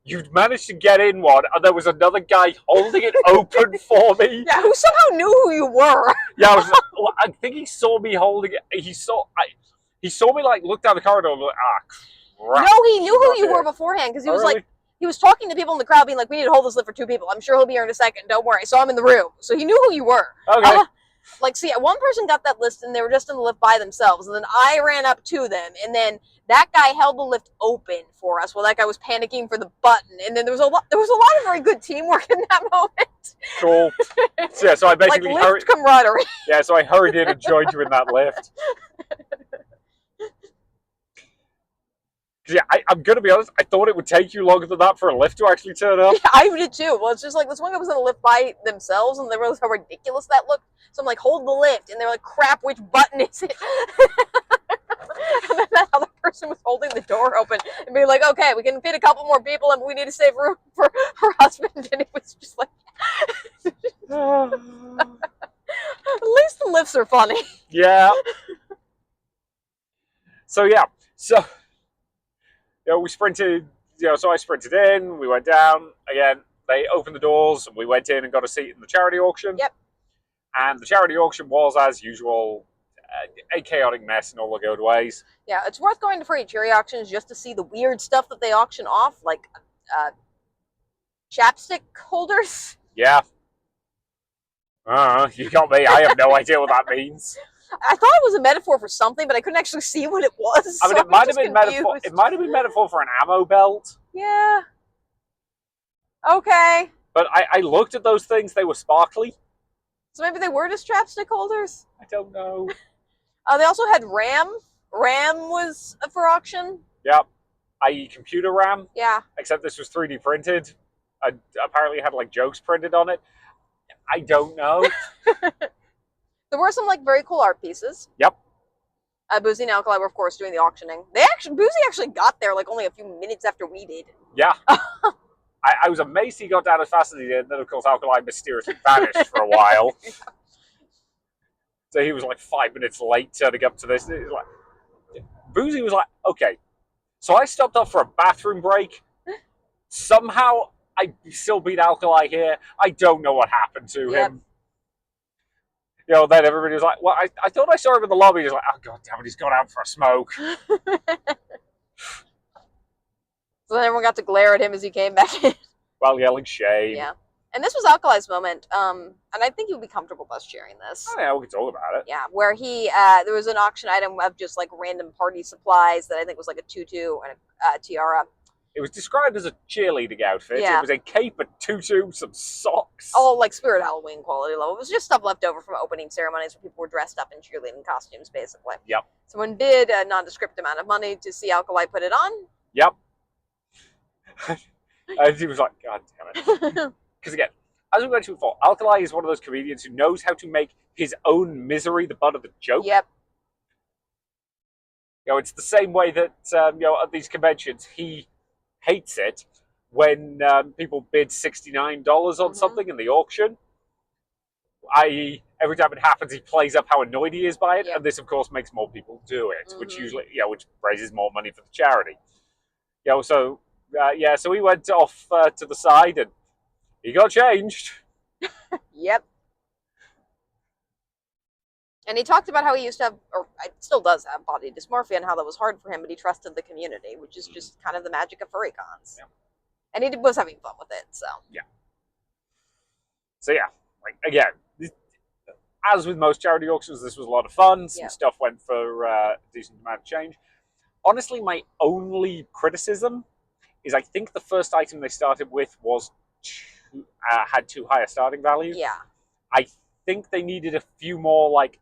you'd managed to get in one, and there was another guy holding it open for me. Yeah, who somehow knew who you were. Yeah, I think he saw me holding it. He saw me, like, look down the corridor and like, crap. No, he knew who you were beforehand, because he was like, he was talking to people in the crowd, being like, we need to hold this lift for 2 people. I'm sure he'll be here in a second. Don't worry. So I'm in the room. So he knew who you were. Okay. See, one person got that lift, and they were just in the lift by themselves. And then I ran up to them, and then that guy held the lift open for us while that guy was panicking for the button. And then there was a lot of very good teamwork in that moment. Cool. Yeah, so I basically like lift camaraderie. Yeah, so I hurried in and joined you in that lift. Yeah, I'm going to be honest, I thought it would take you longer than that for a lift to actually turn up. Yeah, I did too. Well, it's just like this one guy was in a lift by themselves, and they realized how ridiculous that looked. So I'm like, hold the lift. And they were like, crap, which button is it? And then that other person was holding the door open and being like, okay, we can fit a couple more people, and we need to save room for her husband. And it was just like... At least the lifts are funny. Yeah. So, yeah. So... we sprinted, so I sprinted in, we went down, again, they opened the doors, and we went in and got a seat in the charity auction. Yep. And the charity auction was, as usual, a chaotic mess in all the good ways. Yeah, it's worth going to Furry charity auctions just to see the weird stuff that they auction off, like chapstick holders. Yeah. You got me, I have no idea what that means. I thought it was a metaphor for something, but I couldn't actually see what it was. I mean, it might have been metaphor. It might have been metaphor for an ammo belt. Yeah. Okay. But I looked at those things; they were sparkly. So maybe they were just chapstick holders. I don't know. They also had RAM. RAM was for auction. Yep. i.e. computer RAM. Yeah. Except this was 3D printed. Apparently, it had like jokes printed on it. I don't know. There were some like very cool art pieces. Yep. Boozy and Alkali were of course doing the auctioning. Boozy actually got there like only a few minutes after we did. Yeah. I was amazed he got down as fast as he did, and then of course Alkali mysteriously vanished for a while. Yeah. So he was like 5 minutes late turning up to this. Boozy was like, okay, so I stopped off for a bathroom break. Somehow I still beat Alkali here. I don't know what happened to him. then everybody was like, well, I thought I saw him in the lobby. He's like, oh, God damn it, he's gone out for a smoke. So then everyone got to glare at him as he came back in. While yelling shame. Yeah. And this was Alkali's moment, and I think he would be comfortable with us sharing this. Oh, yeah, we can talk about it. Yeah, where there was an auction item of just like random party supplies that I think was like a tutu and a tiara. It was described as a cheerleading outfit. Yeah. It was a cape, a tutu, some socks. All like Spirit Halloween quality level. It was just stuff left over from opening ceremonies where people were dressed up in cheerleading costumes, basically. Yep. Someone bid a nondescript amount of money to see Alkali put it on. Yep. And he was like, God damn it. Because again, as we mentioned before, Alkali is one of those comedians who knows how to make his own misery the butt of the joke. Yep. It's the same way that at these conventions he hates it when people bid $69 on something in the auction. I.e., every time it happens, he plays up how annoyed he is by it, and this, of course, makes more people do it, which usually, which raises more money for the charity. So we went off to the side, and he got changed. Yep. And he talked about how he used to have, or still does have, body dysmorphia and how that was hard for him, but he trusted the community, which is just kind of the magic of furry cons. Yeah. And he was having fun with it, so. Yeah. So yeah, like again, as with most charity auctions, this was a lot of fun. Some stuff went for a decent amount of change. Honestly, my only criticism is I think the first item they started with was had too high a starting value. Yeah. I think they needed a few more like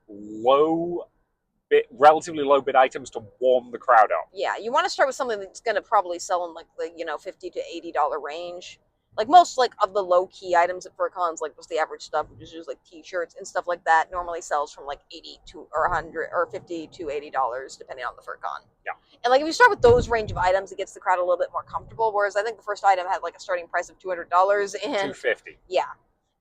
relatively low bid items to warm the crowd up. Yeah, you want to start with something that's going to probably sell in like the $50 to $80 range. Like most of the low key items at FurCons, like was the average stuff, which is just like t-shirts and stuff like that, normally sells from like $80 to or $100 or $50 to $80 depending on the FurCon. Yeah. And like if you start with those range of items, it gets the crowd a little bit more comfortable. Whereas I think the first item had like a starting price of $200 and $250. Yeah.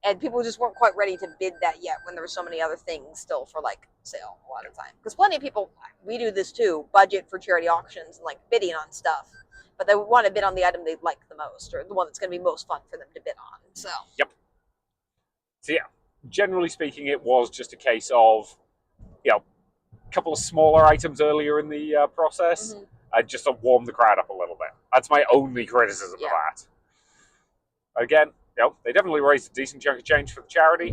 And people just weren't quite ready to bid that yet when there were so many other things still for like sale a lot of time. Because plenty of people, we do this too, budget for charity auctions and like bidding on stuff. But they want to bid on the item they like the most or the one that's going to be most fun for them to bid on. So. Yep. So yeah, generally speaking, it was just a case of, a couple of smaller items earlier in the process, just to warm the crowd up a little bit. That's my only criticism of that. Again, they definitely raised a decent chunk of change for the charity.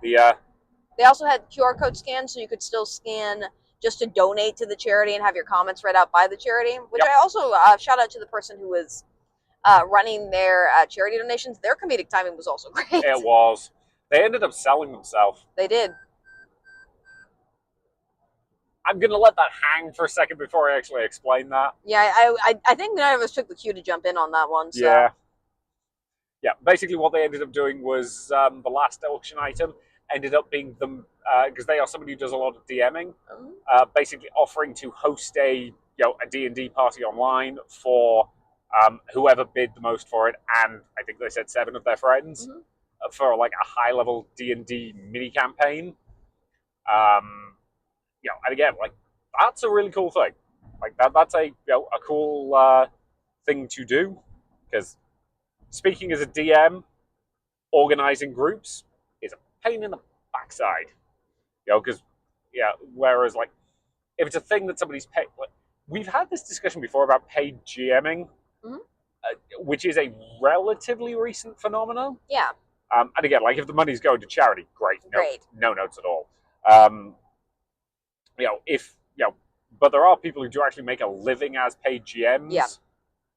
They also had QR code scans, so you could still scan just to donate to the charity and have your comments read out by the charity, which I also shout out to the person who was running their charity donations. Their comedic timing was also great. It was. They ended up selling themselves. They did. I'm going to let that hang for a second before I actually explain that. Yeah, I think none of us took the cue to jump in on that one. So. Yeah. Yeah, basically what they ended up doing was the last auction item ended up being them, because they are somebody who does a lot of DMing, basically offering to host a D&D party online for whoever bid the most for it, and I think they said 7 of their friends, for like a high-level D&D mini-campaign. And again, like, that's a really cool thing. Like, that's a cool thing to do, because speaking as a DM, organizing groups is a pain in the backside. Because, whereas, like, if it's a thing that somebody's paid, like, we've had this discussion before about paid GMing, which is a relatively recent phenomenon. Yeah. And again, like, if the money's going to charity, great. No notes at all. But there are people who do actually make a living as paid GMs. Yeah.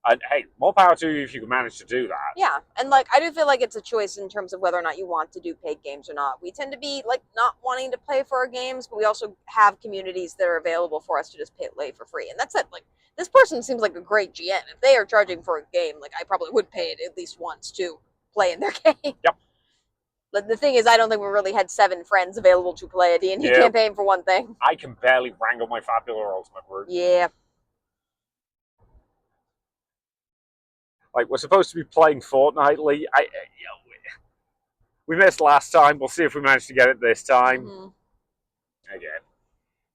And hey, more power to you if you can manage to do that. Yeah, and like I do feel like it's a choice in terms of whether or not you want to do paid games or not. We tend to be like not wanting to pay for our games, but we also have communities that are available for us to just play for free. And that's it. Like this person seems like a great GM. If they are charging for a game, like I probably would pay it at least once to play in their game. Yep. But the thing is, I don't think we really had 7 friends available to play a D&D campaign for one thing. I can barely wrangle my Fabular Ultimate group. Yeah. Like, we're supposed to be playing fortnightly. We missed last time. We'll see if we manage to get it this time. Again,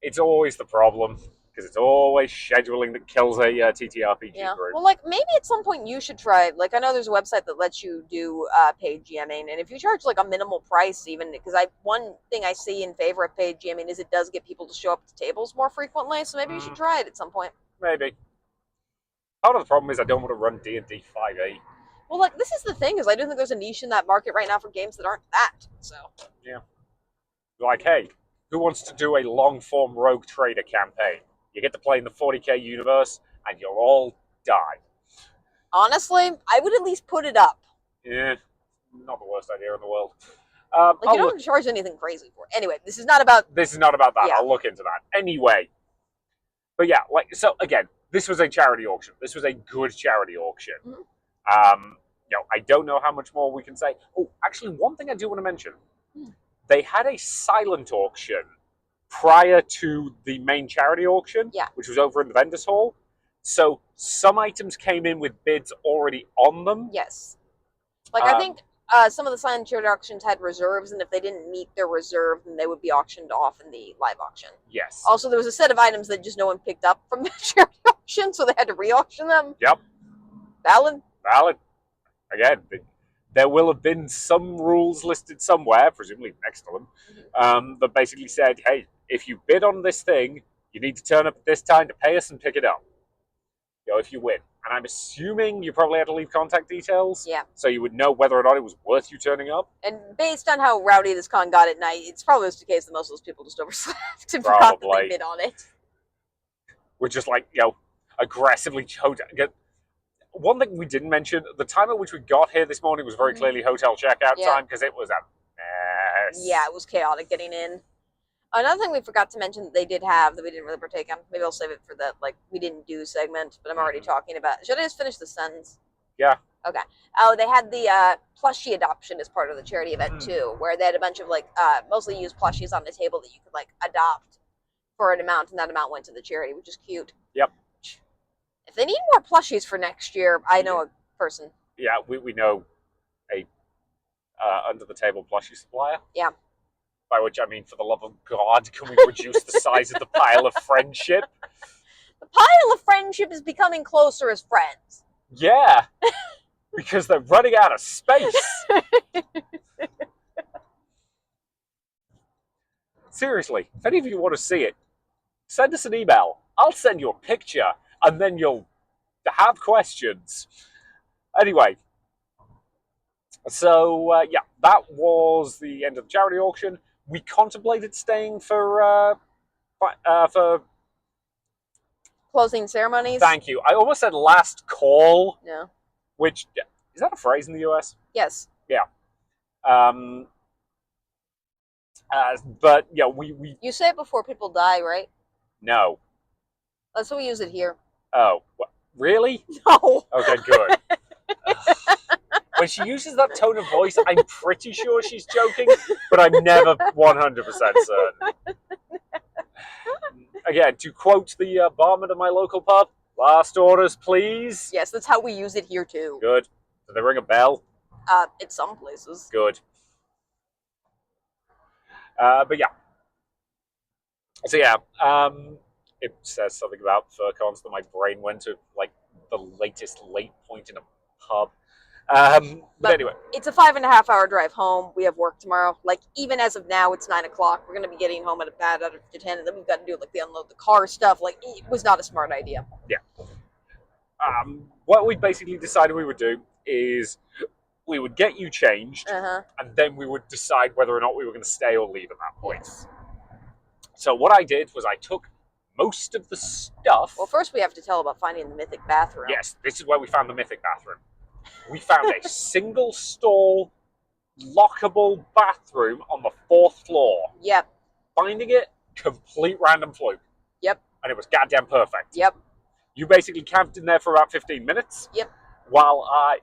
it's always the problem. because it's always scheduling that kills a TTRPG Yeah. group. Well, like maybe at some point you should try. Like I know there's a website that lets you do paid GMing, and if you charge like a minimal price, even because one thing I see in favor of paid GMing is it does get people to show up to tables more frequently. So maybe you should try it at some point. Maybe. Part of the problem is I don't want to run D&D 5e. Well, like this is the thing is I do think there's a niche in that market right now for games that aren't that. So yeah, like hey, who wants to do a long form Rogue Trader campaign? You get to play in the 40k universe, and you'll all die. Honestly, I would at least put it up. Yeah, not the worst idea in the world. Like you don't have to charge anything crazy for it. Anyway, this is not about that. Yeah. I'll look into that anyway. But yeah, like so again, this was a charity auction. This was a good charity auction. Mm-hmm. I don't know how much more we can say. Oh, actually, one thing I do want to mention: they had a silent auction prior to the main charity auction, which was over in the vendors hall. So some items came in with bids already on them. Yes, like I think some of the silent charity auctions had reserves, and if they didn't meet their reserve, then they would be auctioned off in the live auction. Yes. Also, there was a set of items that just no one picked up from the charity auction, so they had to re-auction them. Yep. Valid. Again, there will have been some rules listed somewhere, presumably next to them, that basically said, hey, if you bid on this thing, you need to turn up at this time to pay us and pick it up. If you win. And I'm assuming you probably had to leave contact details. Yeah. So you would know whether or not it was worth you turning up. And based on how rowdy this con got at night, it's probably the case that most of those people just overslept and forgot that they bid on it. We're just like, aggressively. One thing we didn't mention, the time at which we got here this morning was very clearly hotel checkout time because it was a mess. Yeah, it was chaotic getting in. Another thing we forgot to mention that they did have that we didn't really partake in, maybe I'll save it for the we didn't do segment, but I'm already talking about. Should I just finish the sentence? Yeah. Okay. Oh, they had the plushie adoption as part of the charity event too, where they had a bunch of mostly used plushies on the table that you could adopt for an amount, and that amount went to the charity, which is cute. Yep. If they need more plushies for next year, I know a person. Yeah, we know a under the table plushie supplier. Yeah. By which I mean, for the love of God, can we reduce the size of the pile of friendship? The pile of friendship is becoming closer as friends. Yeah, because they're running out of space. Seriously, if any of you want to see it, send us an email. I'll send you a picture, and then you'll have questions. Anyway, so that was the end of the charity auction. We contemplated staying for closing ceremonies. Thank you. I almost said last call. Yeah. Which is that a phrase in the US? Yes. Yeah. But yeah, we. You say it before people die, right? No. That's how we use it here. Oh, what? Really? No. Okay, good. When she uses that tone of voice, I'm pretty sure she's joking, but I'm never 100% certain. Again, to quote the barman of my local pub, last orders, please. Yes, that's how we use it here, too. Good. Do they ring a bell? At some places. Good. But yeah. So yeah, it says something about FurCons that my brain went to, the latest late point in a pub. But anyway. It's a 5.5-hour drive home. We have work tomorrow. Even as of now, it's 9 o'clock. We're going to be getting home at about 10, and then we've got to do the unload the car stuff. It was not a smart idea. Yeah. What we basically decided we would do is we would get you changed, and then we would decide whether or not we were going to stay or leave at that point. Yes. So what I did was I took most of the stuff. Well, first we have to tell about finding the mythic bathroom. Yes, this is where we found the mythic bathroom. We found a single stall, lockable bathroom on the 4th floor. Yep. Finding it, complete random fluke. Yep. And it was goddamn perfect. Yep. You basically camped in there for about 15 minutes. Yep.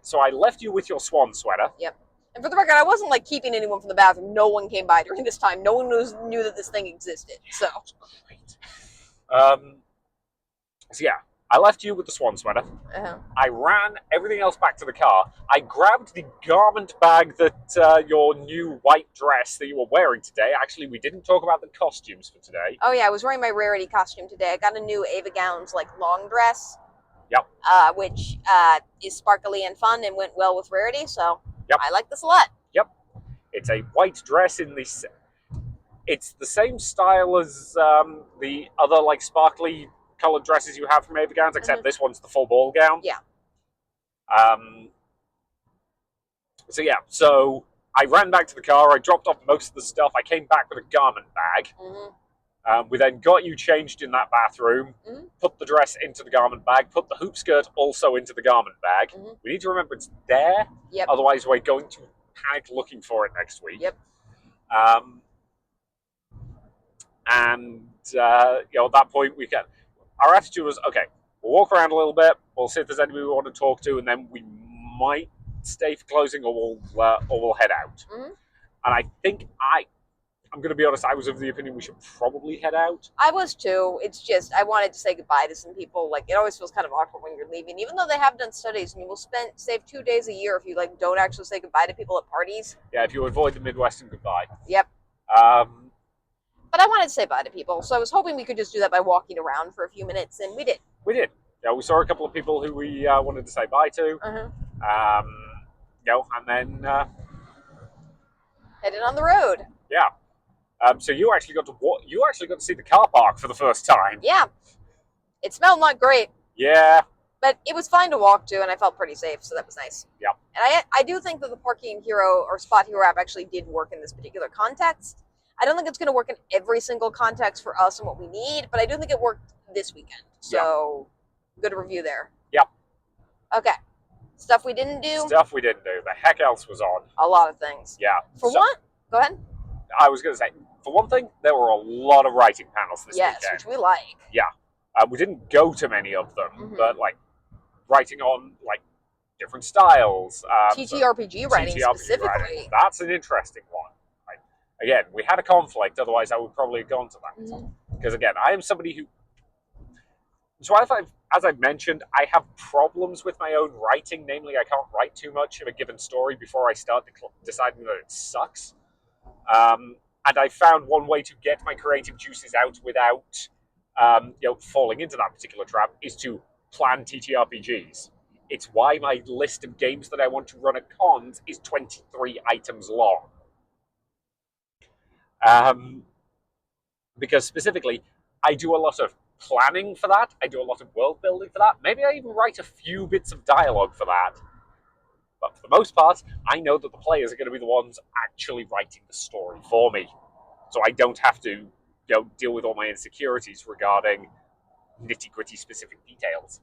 So I left you with your swan sweater. Yep. And for the record, I wasn't keeping anyone from the bathroom. No one came by during this time. No one knew that this thing existed. So. Great. So yeah, I left you with the swan sweater. I ran everything else back to the car. I grabbed the garment bag that your new white dress that you were wearing today. Actually, we didn't talk about the costumes for today. Oh yeah, I was wearing my Rarity costume today. I got a new Ava Gowns like long dress. Yep. Which is sparkly and fun and went well with Rarity, so yep. I like this a lot. Yep. It's a white dress in the... It's the same style as the other like sparkly coloured dresses you have from Ava Gowns, except this one's the full ball gown. Yeah. So I ran back to the car. I dropped off most of the stuff. I came back with a garment bag. We then got you changed in that bathroom, put the dress into the garment bag, put the hoop skirt also into the garment bag. We need to remember it's there. Yep. Otherwise, we're going to panic looking for it next week. Yep. At that point, our attitude was, okay, we'll walk around a little bit, we'll see if there's anybody we want to talk to, and then we might stay for closing, or we'll head out. And I think I'm going to be honest, I was of the opinion we should probably head out. I was too. It's just, I wanted to say goodbye to some people. Like, it always feels kind of awkward when you're leaving, even though they have done studies, and you will save 2 days a year if you like don't actually say goodbye to people at parties. Yeah, if you avoid the Midwestern goodbye. Yep. But I wanted to say bye to people, so I was hoping we could just do that by walking around for a few minutes, and we did. We did. Yeah, we saw a couple of people who we wanted to say bye to. And then headed on the road. Yeah. So you actually got to see the car park for the first time. Yeah. It smelled not great. Yeah. But it was fine to walk to, and I felt pretty safe, so that was nice. Yeah. And I do think that the Parking Hero or Spot Hero app actually did work in this particular context. I don't think it's going to work in every single context for us and what we need, but I do think it worked this weekend. So, good review there. Yep. Okay. Stuff we didn't do? Stuff we didn't do. The heck else was on? A lot of things. Yeah. For one, go ahead. I was going to say, for one thing, there were a lot of writing panels this weekend. Yes, which we like. Yeah. We didn't go to many of them, but like writing on like different styles. TTRPG writing specifically. Writing. That's an interesting one. Again, we had a conflict, otherwise I would probably have gone to that. Because again, I am somebody who... So as I've mentioned, I have problems with my own writing. Namely, I can't write too much of a given story before I start deciding that it sucks. And I found one way to get my creative juices out without falling into that particular trap is to plan TTRPGs. It's why my list of games that I want to run at cons is 23 items long. Because specifically, I do a lot of planning for that. I do a lot of world building for that. Maybe I even write a few bits of dialogue for that. But for the most part, I know that the players are going to be the ones actually writing the story for me. So I don't have to deal with all my insecurities regarding nitty-gritty specific details.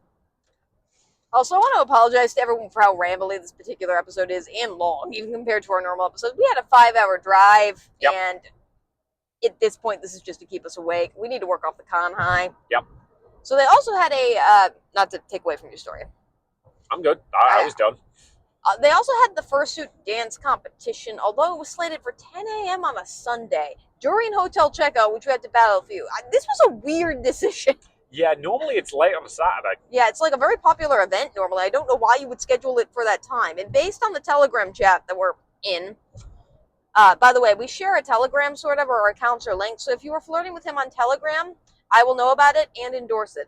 Also, I want to apologize to everyone for how rambly this particular episode is, and long, even compared to our normal episodes. We had a 5-hour drive, and at this point, this is just to keep us awake. We need to work off the con high. Yep. So they also had a, not to take away from your story. I'm good. I was done. They also had the fursuit dance competition, although it was slated for 10 a.m. on a Sunday during hotel checkout, which we had to battle a few. This was a weird decision. Yeah, normally it's late on a Saturday. Yeah, it's like a very popular event normally. I don't know why you would schedule it for that time. And based on the Telegram chat that we're in, by the way, we share a Telegram sort of, or our accounts are linked. So if you were flirting with him on Telegram, I will know about it and endorse it.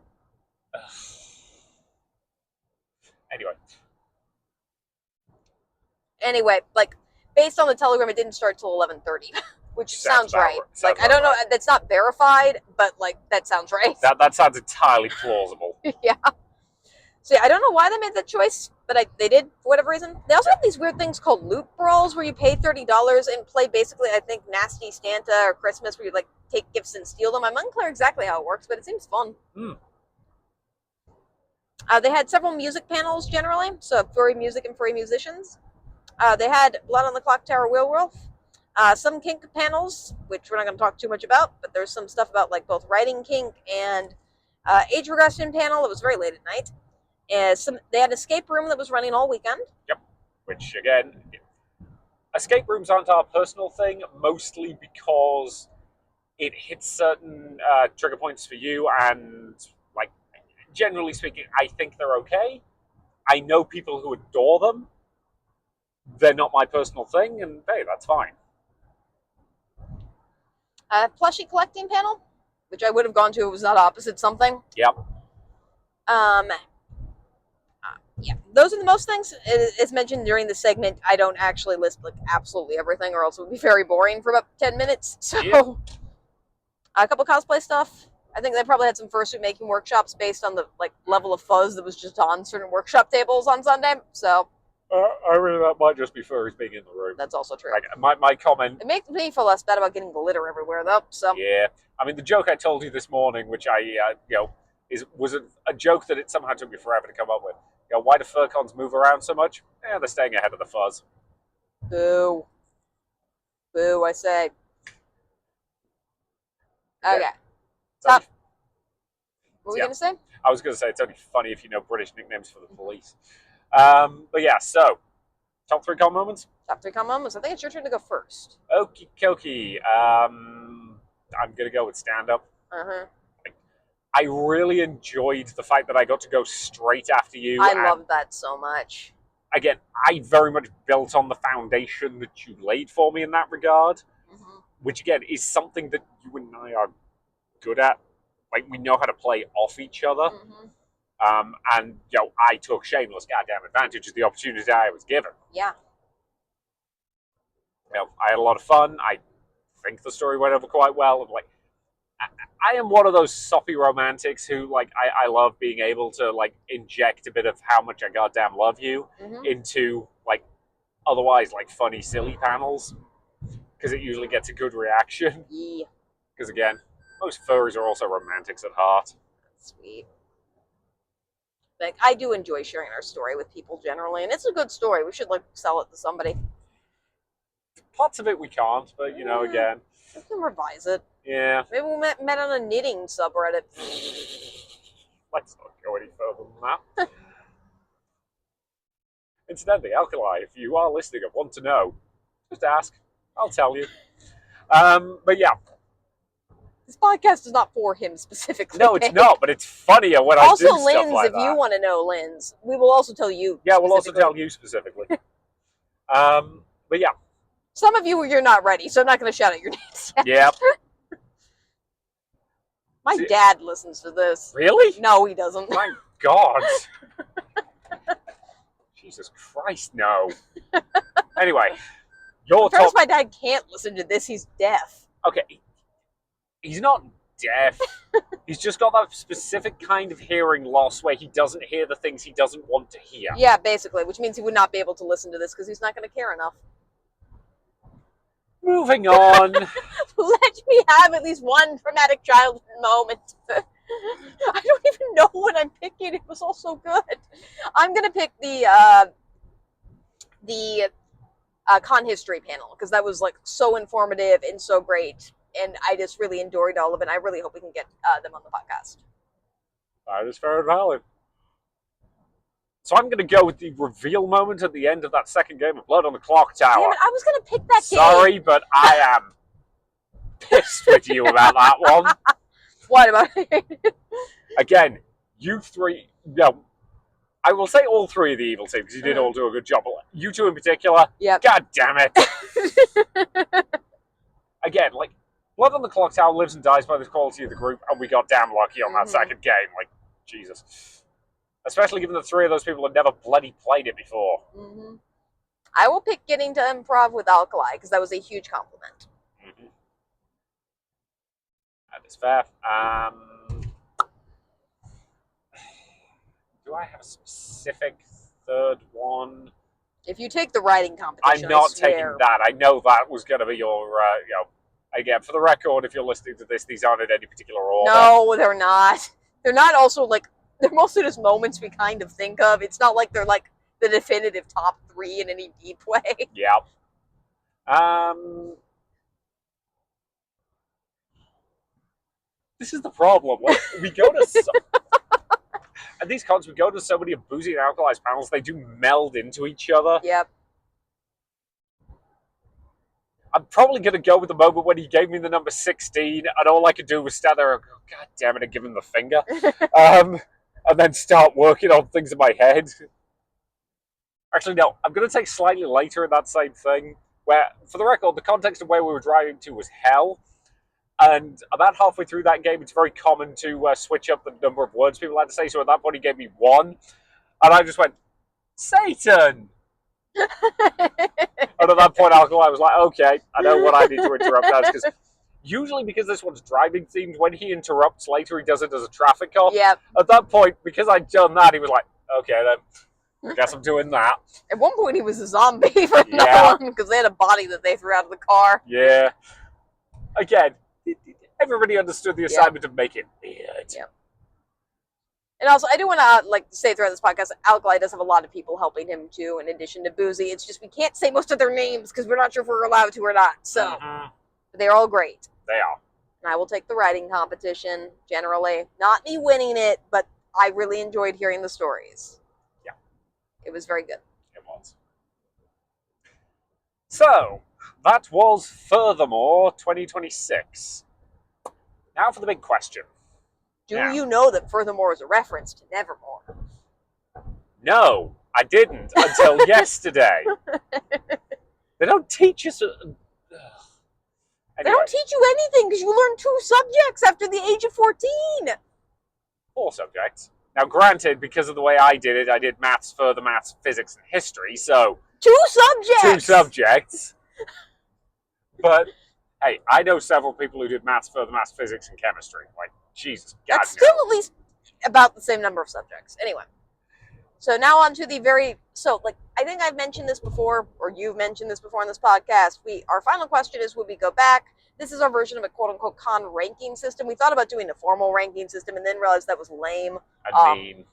Anyway, like, based on the Telegram, it didn't start till 11:30, which sounds right. Like, I don't know, that's not verified, but, like, that sounds right. That sounds entirely plausible. Yeah. So, yeah, I don't know why they made that choice, but they did, for whatever reason. They also have these weird things called loot brawls, where you pay $30 and play basically, I think, Nasty Santa or Christmas, where you, like, take gifts and steal them. I'm unclear exactly how it works, but it seems fun. They had several music panels, generally, so furry music and furry musicians. They had Blood on the Clock Tower Werewolf, some kink panels, which we're not going to talk too much about, but there's some stuff about like both writing kink and age regression panel. It was very late at night. They had escape room that was running all weekend. Yep. Which again, escape rooms aren't our personal thing, mostly because it hits certain trigger points for you, and like generally speaking, I think they're okay. I know people who adore them. They're not my personal thing, and hey, that's fine. Plushie collecting panel, which I would have gone to if it was not opposite something. Yep. Yeah, those are the most things. As mentioned during the segment, I don't actually list like absolutely everything, or else it would be very boring for about 10 minutes. So, Yeah. a couple cosplay stuff. I think they probably had some fursuit making workshops based on the like level of fuzz that was just on certain workshop tables on Sunday. So, I mean, that might just be furries being in the room. that's also true. Like, my comment. It makes me feel less bad about getting glitter everywhere, though. So, Yeah, I mean, the joke I told you this morning, which I was a joke that it somehow took me forever to come up with. Why do furcons move around so much? Yeah, they're staying ahead of the fuzz. boo, boo! I say. Okay. Yeah. Top. What were we gonna say? I was going to say it's only funny if you know British nicknames for the police. But yeah, so top 3 con moments. Top 3 con moments. I think it's your turn to go first. Okie dokie. I'm going to go with stand up. I really enjoyed the fact that I got to go straight after you. I love that so much. Again, I very much built on the foundation that you laid for me in that regard, which again is something that you and I are good at. Like, we know how to play off each other. And I took shameless goddamn advantage of the opportunity I was given. Yeah. I had a lot of fun. I think the story went over quite well. And like, I am one of those soppy romantics who, like, I love being able to, like, inject a bit of how much I goddamn love you into, like, otherwise, like, funny, silly panels. Because it usually gets a good reaction. Yeah. Because, again, most furries are also romantics at heart. Sweet. Like, I do enjoy sharing our story with people generally, and it's a good story. We should, like, sell it to somebody. Parts of it we can't, but, again. We can revise it. Yeah. Maybe we met on a knitting subreddit. Let's not go any further than that. Incidentally, Alkali, if you are listening and want to know, just ask. I'll tell you. But yeah. This podcast is not for him specifically. No, it's not, but it's funnier when I do stuff like that. Also, Linz, if you want to know Linz, we will also tell you. Yeah, we'll also tell you specifically. But yeah. Some of you, you're not ready, so I'm not going to shout out your names yet. Yep. My dad listens to this. Really? No, he doesn't. Thank God. Jesus Christ, no. Anyway, your top... my dad can't listen to this. He's deaf. Okay. He's not deaf. He's just got that specific kind of hearing loss where he doesn't hear the things he doesn't want to hear. Yeah, basically, which means he would not be able to listen to this because he's not going to care enough. Moving on. Let me have at least one traumatic childhood moment. I don't even know what I'm picking. It was all so good. I'm going to pick the con history panel because that was like so informative and so great. And I just really enjoyed all of it. I really hope we can get them on the podcast. That is fair and valid. So I'm going to go with the reveal moment at the end of that second game of Blood on the Clock Tower. Damn it, I was going to pick that game. Sorry, but I am pissed with you about that one. What about it? Again, you three... No, I will say all three of the evil team because you did all do a good job. You two in particular, God damn it. Again, like, Blood on the Clock Tower lives and dies by the quality of the group, and we got damn lucky on that second game. Like, Jesus. Especially given the three of those people had never bloody played it before. I will pick getting to improv with Alkali, because that was a huge compliment. That is fair. Do I have a specific third one? If you take the writing competition, I'm not taking that. I know that was going to be your, again, for the record, if you're listening to this, these aren't in any particular order. No, they're not. They're not also, like, they're mostly just moments we kind of think of. It's not like they're, like, the definitive top 3 in any deep way. Yeah. This is the problem. Like, we go to... At these cons, we go to so many boozy and alkalized panels, they do meld into each other. Yep. I'm probably going to go with the moment when he gave me the number 16, and all I could do was stand there and go, God damn it, and give him the finger. and then start working on things in my head. Actually, no, I'm going to take slightly later in that same thing, where, for the record, the context of where we were driving to was hell. And about halfway through that game, it's very common to switch up the number of words people had to say. So at that point, he gave me one. And I just went, Satan! And at that point, I was like, okay, I know what I need to interrupt now. Because usually, because this one's driving themed, when he interrupts later, he does it as a traffic cop. Yep. At that point, because I'd done that, he was like, okay, then, I guess I'm doing that. At one point, he was a zombie for another one because they had a body that they threw out of the car. Yeah. Again, everybody understood the assignment of make it weird. Yep. And also, I do want to say throughout this podcast, Alkali does have a lot of people helping him too, in addition to Boozy. It's just we can't say most of their names because we're not sure if we're allowed to or not. So they're all great. They are. And I will take the writing competition generally. Not me winning it, but I really enjoyed hearing the stories. Yeah. It was very good. It was. So, that was Furthermore 2026. Now for the big question. Do you know that Furthermore is a reference to Nevermore? No, I didn't until yesterday. They don't teach us... Anyway. They don't teach you anything because you learn 2 subjects after the age of 14. 4 subjects. Now, granted, because of the way I did it, I did maths, further maths, physics, and history, so... 2 subjects! 2 subjects. But, hey, I know several people who did maths, further maths, physics, and chemistry. Like, Jesus, God, that's still at least about the same number of subjects. Anyway, so now on to the I think I've mentioned this before, or you've mentioned this before on this podcast. Our final question is, would we go back? This is our version of a quote-unquote con ranking system. We thought about doing a formal ranking system and then realized that was lame.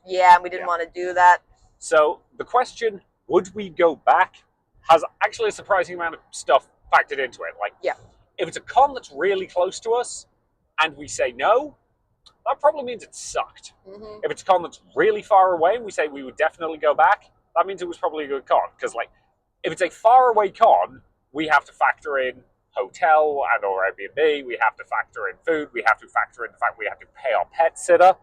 Yeah, and we didn't want to do that. So the question, would we go back, has actually a surprising amount of stuff factored into it. Like, if it's a con that's really close to us and we say no, that probably means it sucked. Mm-hmm. If it's a con that's really far away and we say we would definitely go back, that means it was probably a good con. Because, like, if it's a far away con, we have to factor in hotel and or Airbnb, we have to factor in food, we have to factor in the fact we have to pay our pet sitter.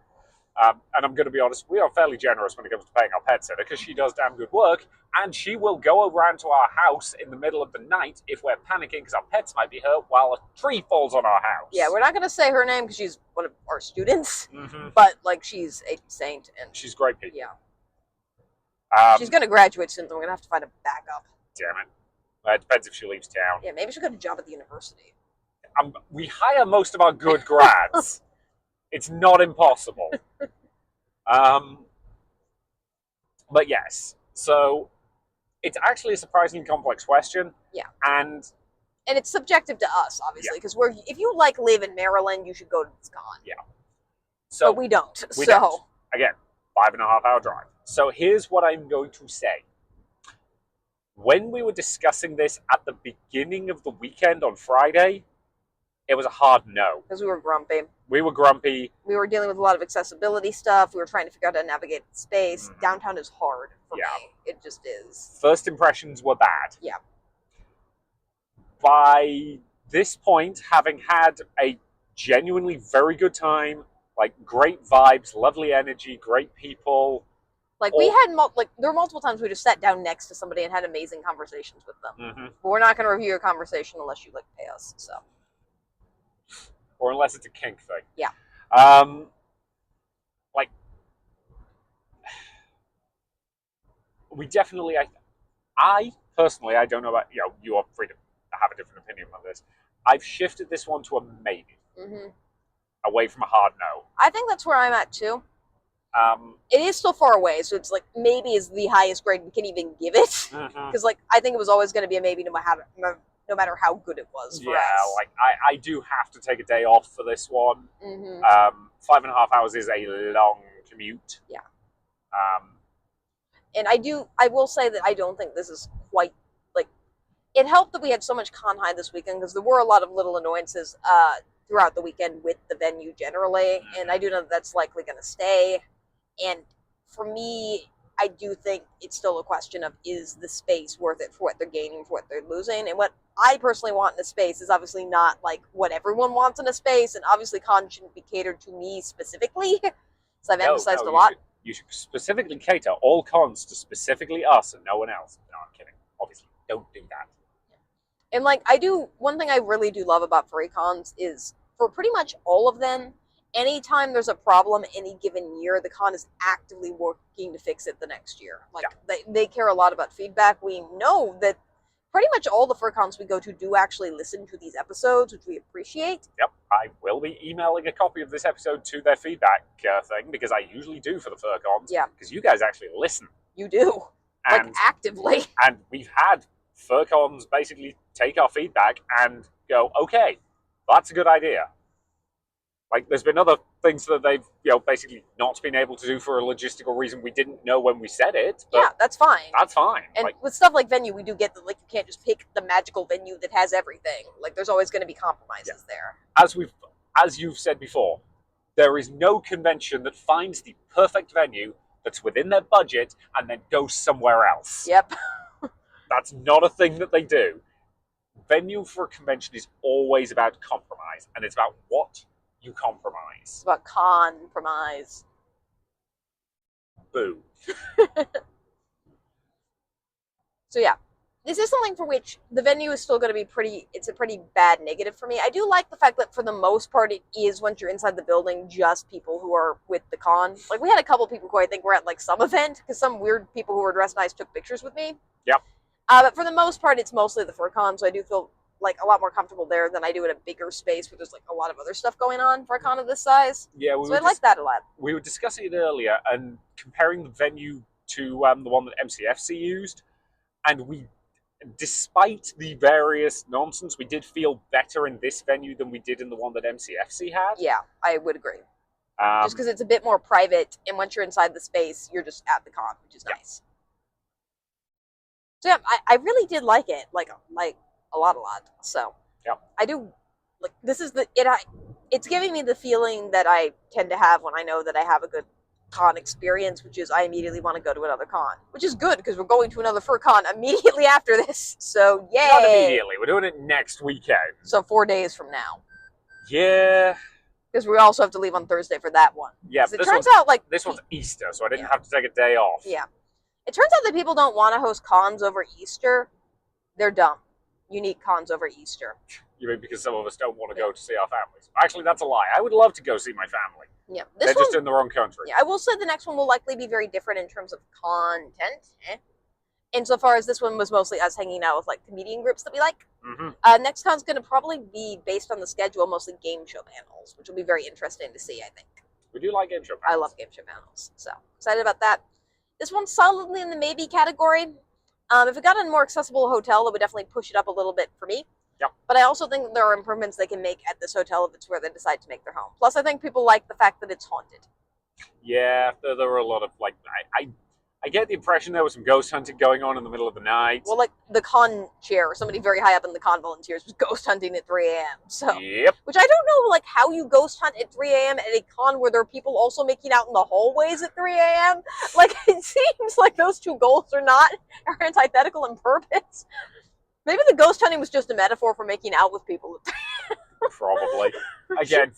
And I'm going to be honest, we are fairly generous when it comes to paying our pet sitter because she does damn good work, and she will go around to our house in the middle of the night if we're panicking because our pets might be hurt while a tree falls on our house. Yeah, we're not going to say her name because she's one of our students, but, like, she's a saint. And she's great people. Yeah. She's going to graduate soon, so we're going to have to find a backup. Damn it. Well, it depends if she leaves town. Yeah, maybe she'll get a job at the university. We hire most of our good grads. It's not impossible. But yes, so it's actually a surprisingly complex question. Yeah. And it's subjective to us, obviously, because if you live in Maryland, you should go to this con. Yeah. So but we don't. Don't. Again, 5.5 hour drive. So here's what I'm going to say. When we were discussing this at the beginning of the weekend on Friday, it was a hard no. Because we were grumpy. We were grumpy. We were dealing with a lot of accessibility stuff. We were trying to figure out how to navigate the space. Downtown is hard for me. It just is. First impressions were bad. Yeah. By this point, having had a genuinely very good time, like great vibes, lovely energy, great people. Like, we had, there were multiple times we just sat down next to somebody and had amazing conversations with them. But we're not going to review your conversation unless you, pay us, so. Or unless it's a kink thing. Yeah. We definitely, I personally, I don't know about, you are free to have a different opinion on this. I've shifted this one to a maybe. Away from a hard no. I think that's where I'm at, too. It is still far away, so it's maybe is the highest grade we can even give it. Because I think it was always going to be a maybe no matter how good it was for us. I do have to take a day off for this one. 5.5 hours is a long commute. Yeah. And I will say that I don't think this is quite, it helped that we had so much con high this weekend because there were a lot of little annoyances throughout the weekend with the venue generally, and I do know that's likely going to stay. And for me, I do think it's still a question of, is the space worth it for what they're gaining, for what they're losing? And what I personally want in a space is obviously not what everyone wants in a space, and obviously con shouldn't be catered to me specifically. So I've No, emphasized no, a lot. You should specifically cater all cons to specifically us and no one else. No, I'm kidding. Obviously, don't do that. And one thing I really do love about furry cons is for pretty much all of them, anytime there's a problem any given year, the con is actively working to fix it the next year. They care a lot about feedback. We know that pretty much all the fur cons we go to do actually listen to these episodes, which we appreciate. Yep, I will be emailing a copy of this episode to their feedback thing, because I usually do for the fur cons. Yeah. Because you guys actually listen. You do. And, actively. And we've had fur cons basically take our feedback and go, okay, that's a good idea. Like, there's been other things that they've, basically not been able to do for a logistical reason we didn't know when we said it. But yeah, that's fine. That's fine. And with stuff like venue, we do get that, you can't just pick the magical venue that has everything. There's always going to be compromises there. As you've said before, there is no convention that finds the perfect venue that's within their budget and then goes somewhere else. Yep. That's not a thing that they do. Venue for a convention is always about compromise, and it's about what you compromise. It's about compromise. Boo. So yeah, this is something for which the venue is still going to be it's a pretty bad negative for me. I do like the fact that for the most part it is, once you're inside the building, just people who are with the con. We had a couple people who I think were at some event, because some weird people who were dressed nice took pictures with me. Yep. But for the most part, it's mostly the fur con, so I do feel a lot more comfortable there than I do in a bigger space where there's a lot of other stuff going on for a con of this size. Yeah, so I like that a lot. We were discussing it earlier and comparing the venue to the one that MCFC used, and despite the various nonsense, we did feel better in this venue than we did in the one that MCFC had. Yeah, I would agree. Just because it's a bit more private, and once you're inside the space, you're just at the con, which is nice. So yeah, I really did like it, a lot. So yeah, I do. This is it's giving me the feeling that I tend to have when I know that I have a good con experience, which is I immediately want to go to another con, which is good because we're going to another fur con immediately after this. So yay! Not immediately. We're doing it next weekend. So 4 days from now. Yeah. Because we also have to leave on Thursday for that one. Yeah. It turns out this one's Easter, so I didn't have to take a day off. Yeah. It turns out that people don't want to host cons over Easter. They're dumb. You need cons over Easter. You mean because some of us don't want to go to see our families? Actually, that's a lie. I would love to go see my family. Yeah, they're just in the wrong country. Yeah, I will say the next one will likely be very different in terms of content. Insofar as this one was mostly us hanging out with comedian groups that we like. Mm-hmm. Next con's going to probably be based on the schedule, mostly game show panels, which will be very interesting to see, I think. We do like game show panels. I love game show panels, so excited about that. This one's solidly in the maybe category. If it got a more accessible hotel, it would definitely push it up a little bit for me. Yep. But I also think that there are improvements they can make at this hotel if it's where they decide to make their home. Plus, I think people like the fact that it's haunted. Yeah, there were a lot of I get the impression there was some ghost hunting going on in the middle of the night. Well, the con chair, somebody very high up in the con volunteers was ghost hunting at 3 a.m. So, yep. Which I don't know, how you ghost hunt at 3 a.m. at a con where there are people also making out in the hallways at 3 a.m. It seems like those two goals are antithetical in purpose. Maybe the ghost hunting was just a metaphor for making out with people. Probably. Again,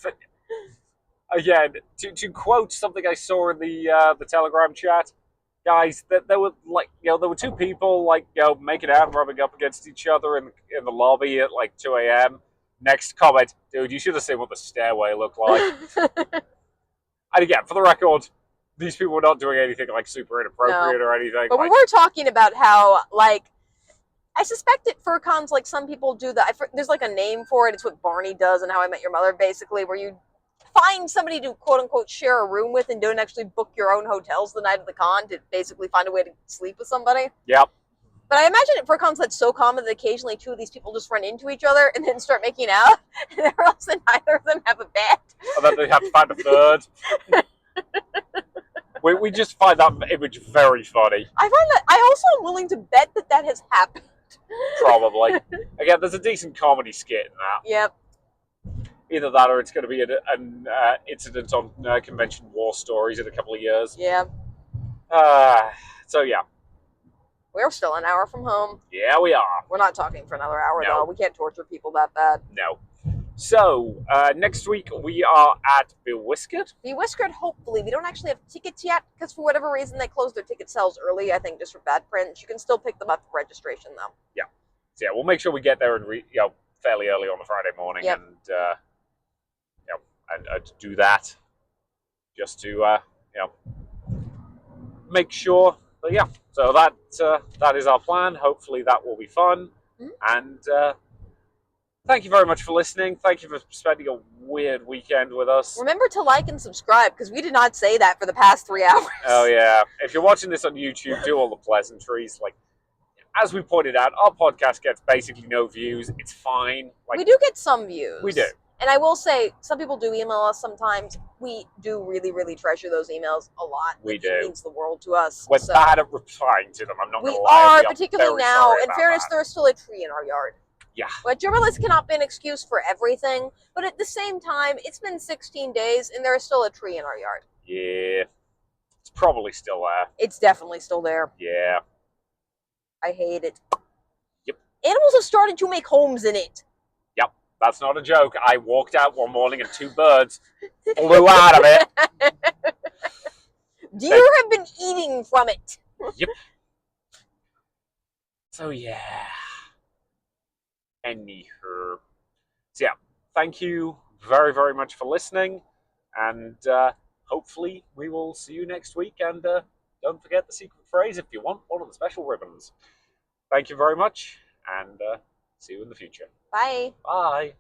to quote something I saw in the Telegram chat, guys, there were there were two people making out and rubbing up against each other in the lobby at 2 a.m. Next comment, dude, you should have seen what the stairway looked like. And again, for the record, these people were not doing anything super inappropriate or anything. But we were talking about how I suspect at fur cons, some people do that. There's a name for it. It's what Barney does in How I Met Your Mother, basically, where you find somebody to quote-unquote share a room with and don't actually book your own hotels the night of the con to basically find a way to sleep with somebody. Yep. But I imagine at fur cons that's so common that occasionally two of these people just run into each other and then start making out, or else then neither of them have a bed. And then they have to find a third. we just find that image very funny. I find that I also am willing to bet that has happened. Probably. Again, there's a decent comedy skit in that. Yep. Either that or it's going to be an incident on Convention War Stories in a couple of years. Yeah. So, yeah. We're still an hour from home. Yeah, we are. We're not talking for another hour, No. though. We can't torture people that bad. No. So, next week we are at Bewhiskered. Bewhiskered, hopefully. We don't actually have tickets yet, because for whatever reason they closed their ticket sales early, I think just for bad prints. You can still pick them up for registration, though. Yeah. So, yeah, we'll make sure we get there and fairly early on a Friday morning, Yep. and do that just to make sure. But yeah, so that is our plan. Hopefully that will be fun. And thank you very much for listening. Thank you for spending a weird weekend with us. Remember to like and subscribe, because we did not say that for the past 3 hours. Oh yeah, if you're watching this on YouTube, do all the pleasantries. Like, as we pointed out, our podcast gets basically no views. It's fine. Like, we do get some views. We do. And I will say, some people do email us sometimes. We do really, really treasure those emails a lot. We do. It means the world to us. We're bad at replying to them. I'm not going to lie. We are, particularly now. In fairness, there's still a tree in our yard. Yeah. But journalists cannot be an excuse for everything. But at the same time, it's been 16 days, and there is still a tree in our yard. Yeah. It's probably still there. It's definitely still there. Yeah. I hate it. Yep. Animals have started to make homes in it. Yep. That's not a joke. I walked out one morning and 2 birds flew out of it. Deer have been eating from it. Yep. So, yeah. Anywho. So, yeah. Thank you very, very much for listening. And hopefully we will see you next week. And don't forget the secret phrase if you want one of the special ribbons. Thank you very much. And see you in the future. Bye. Bye.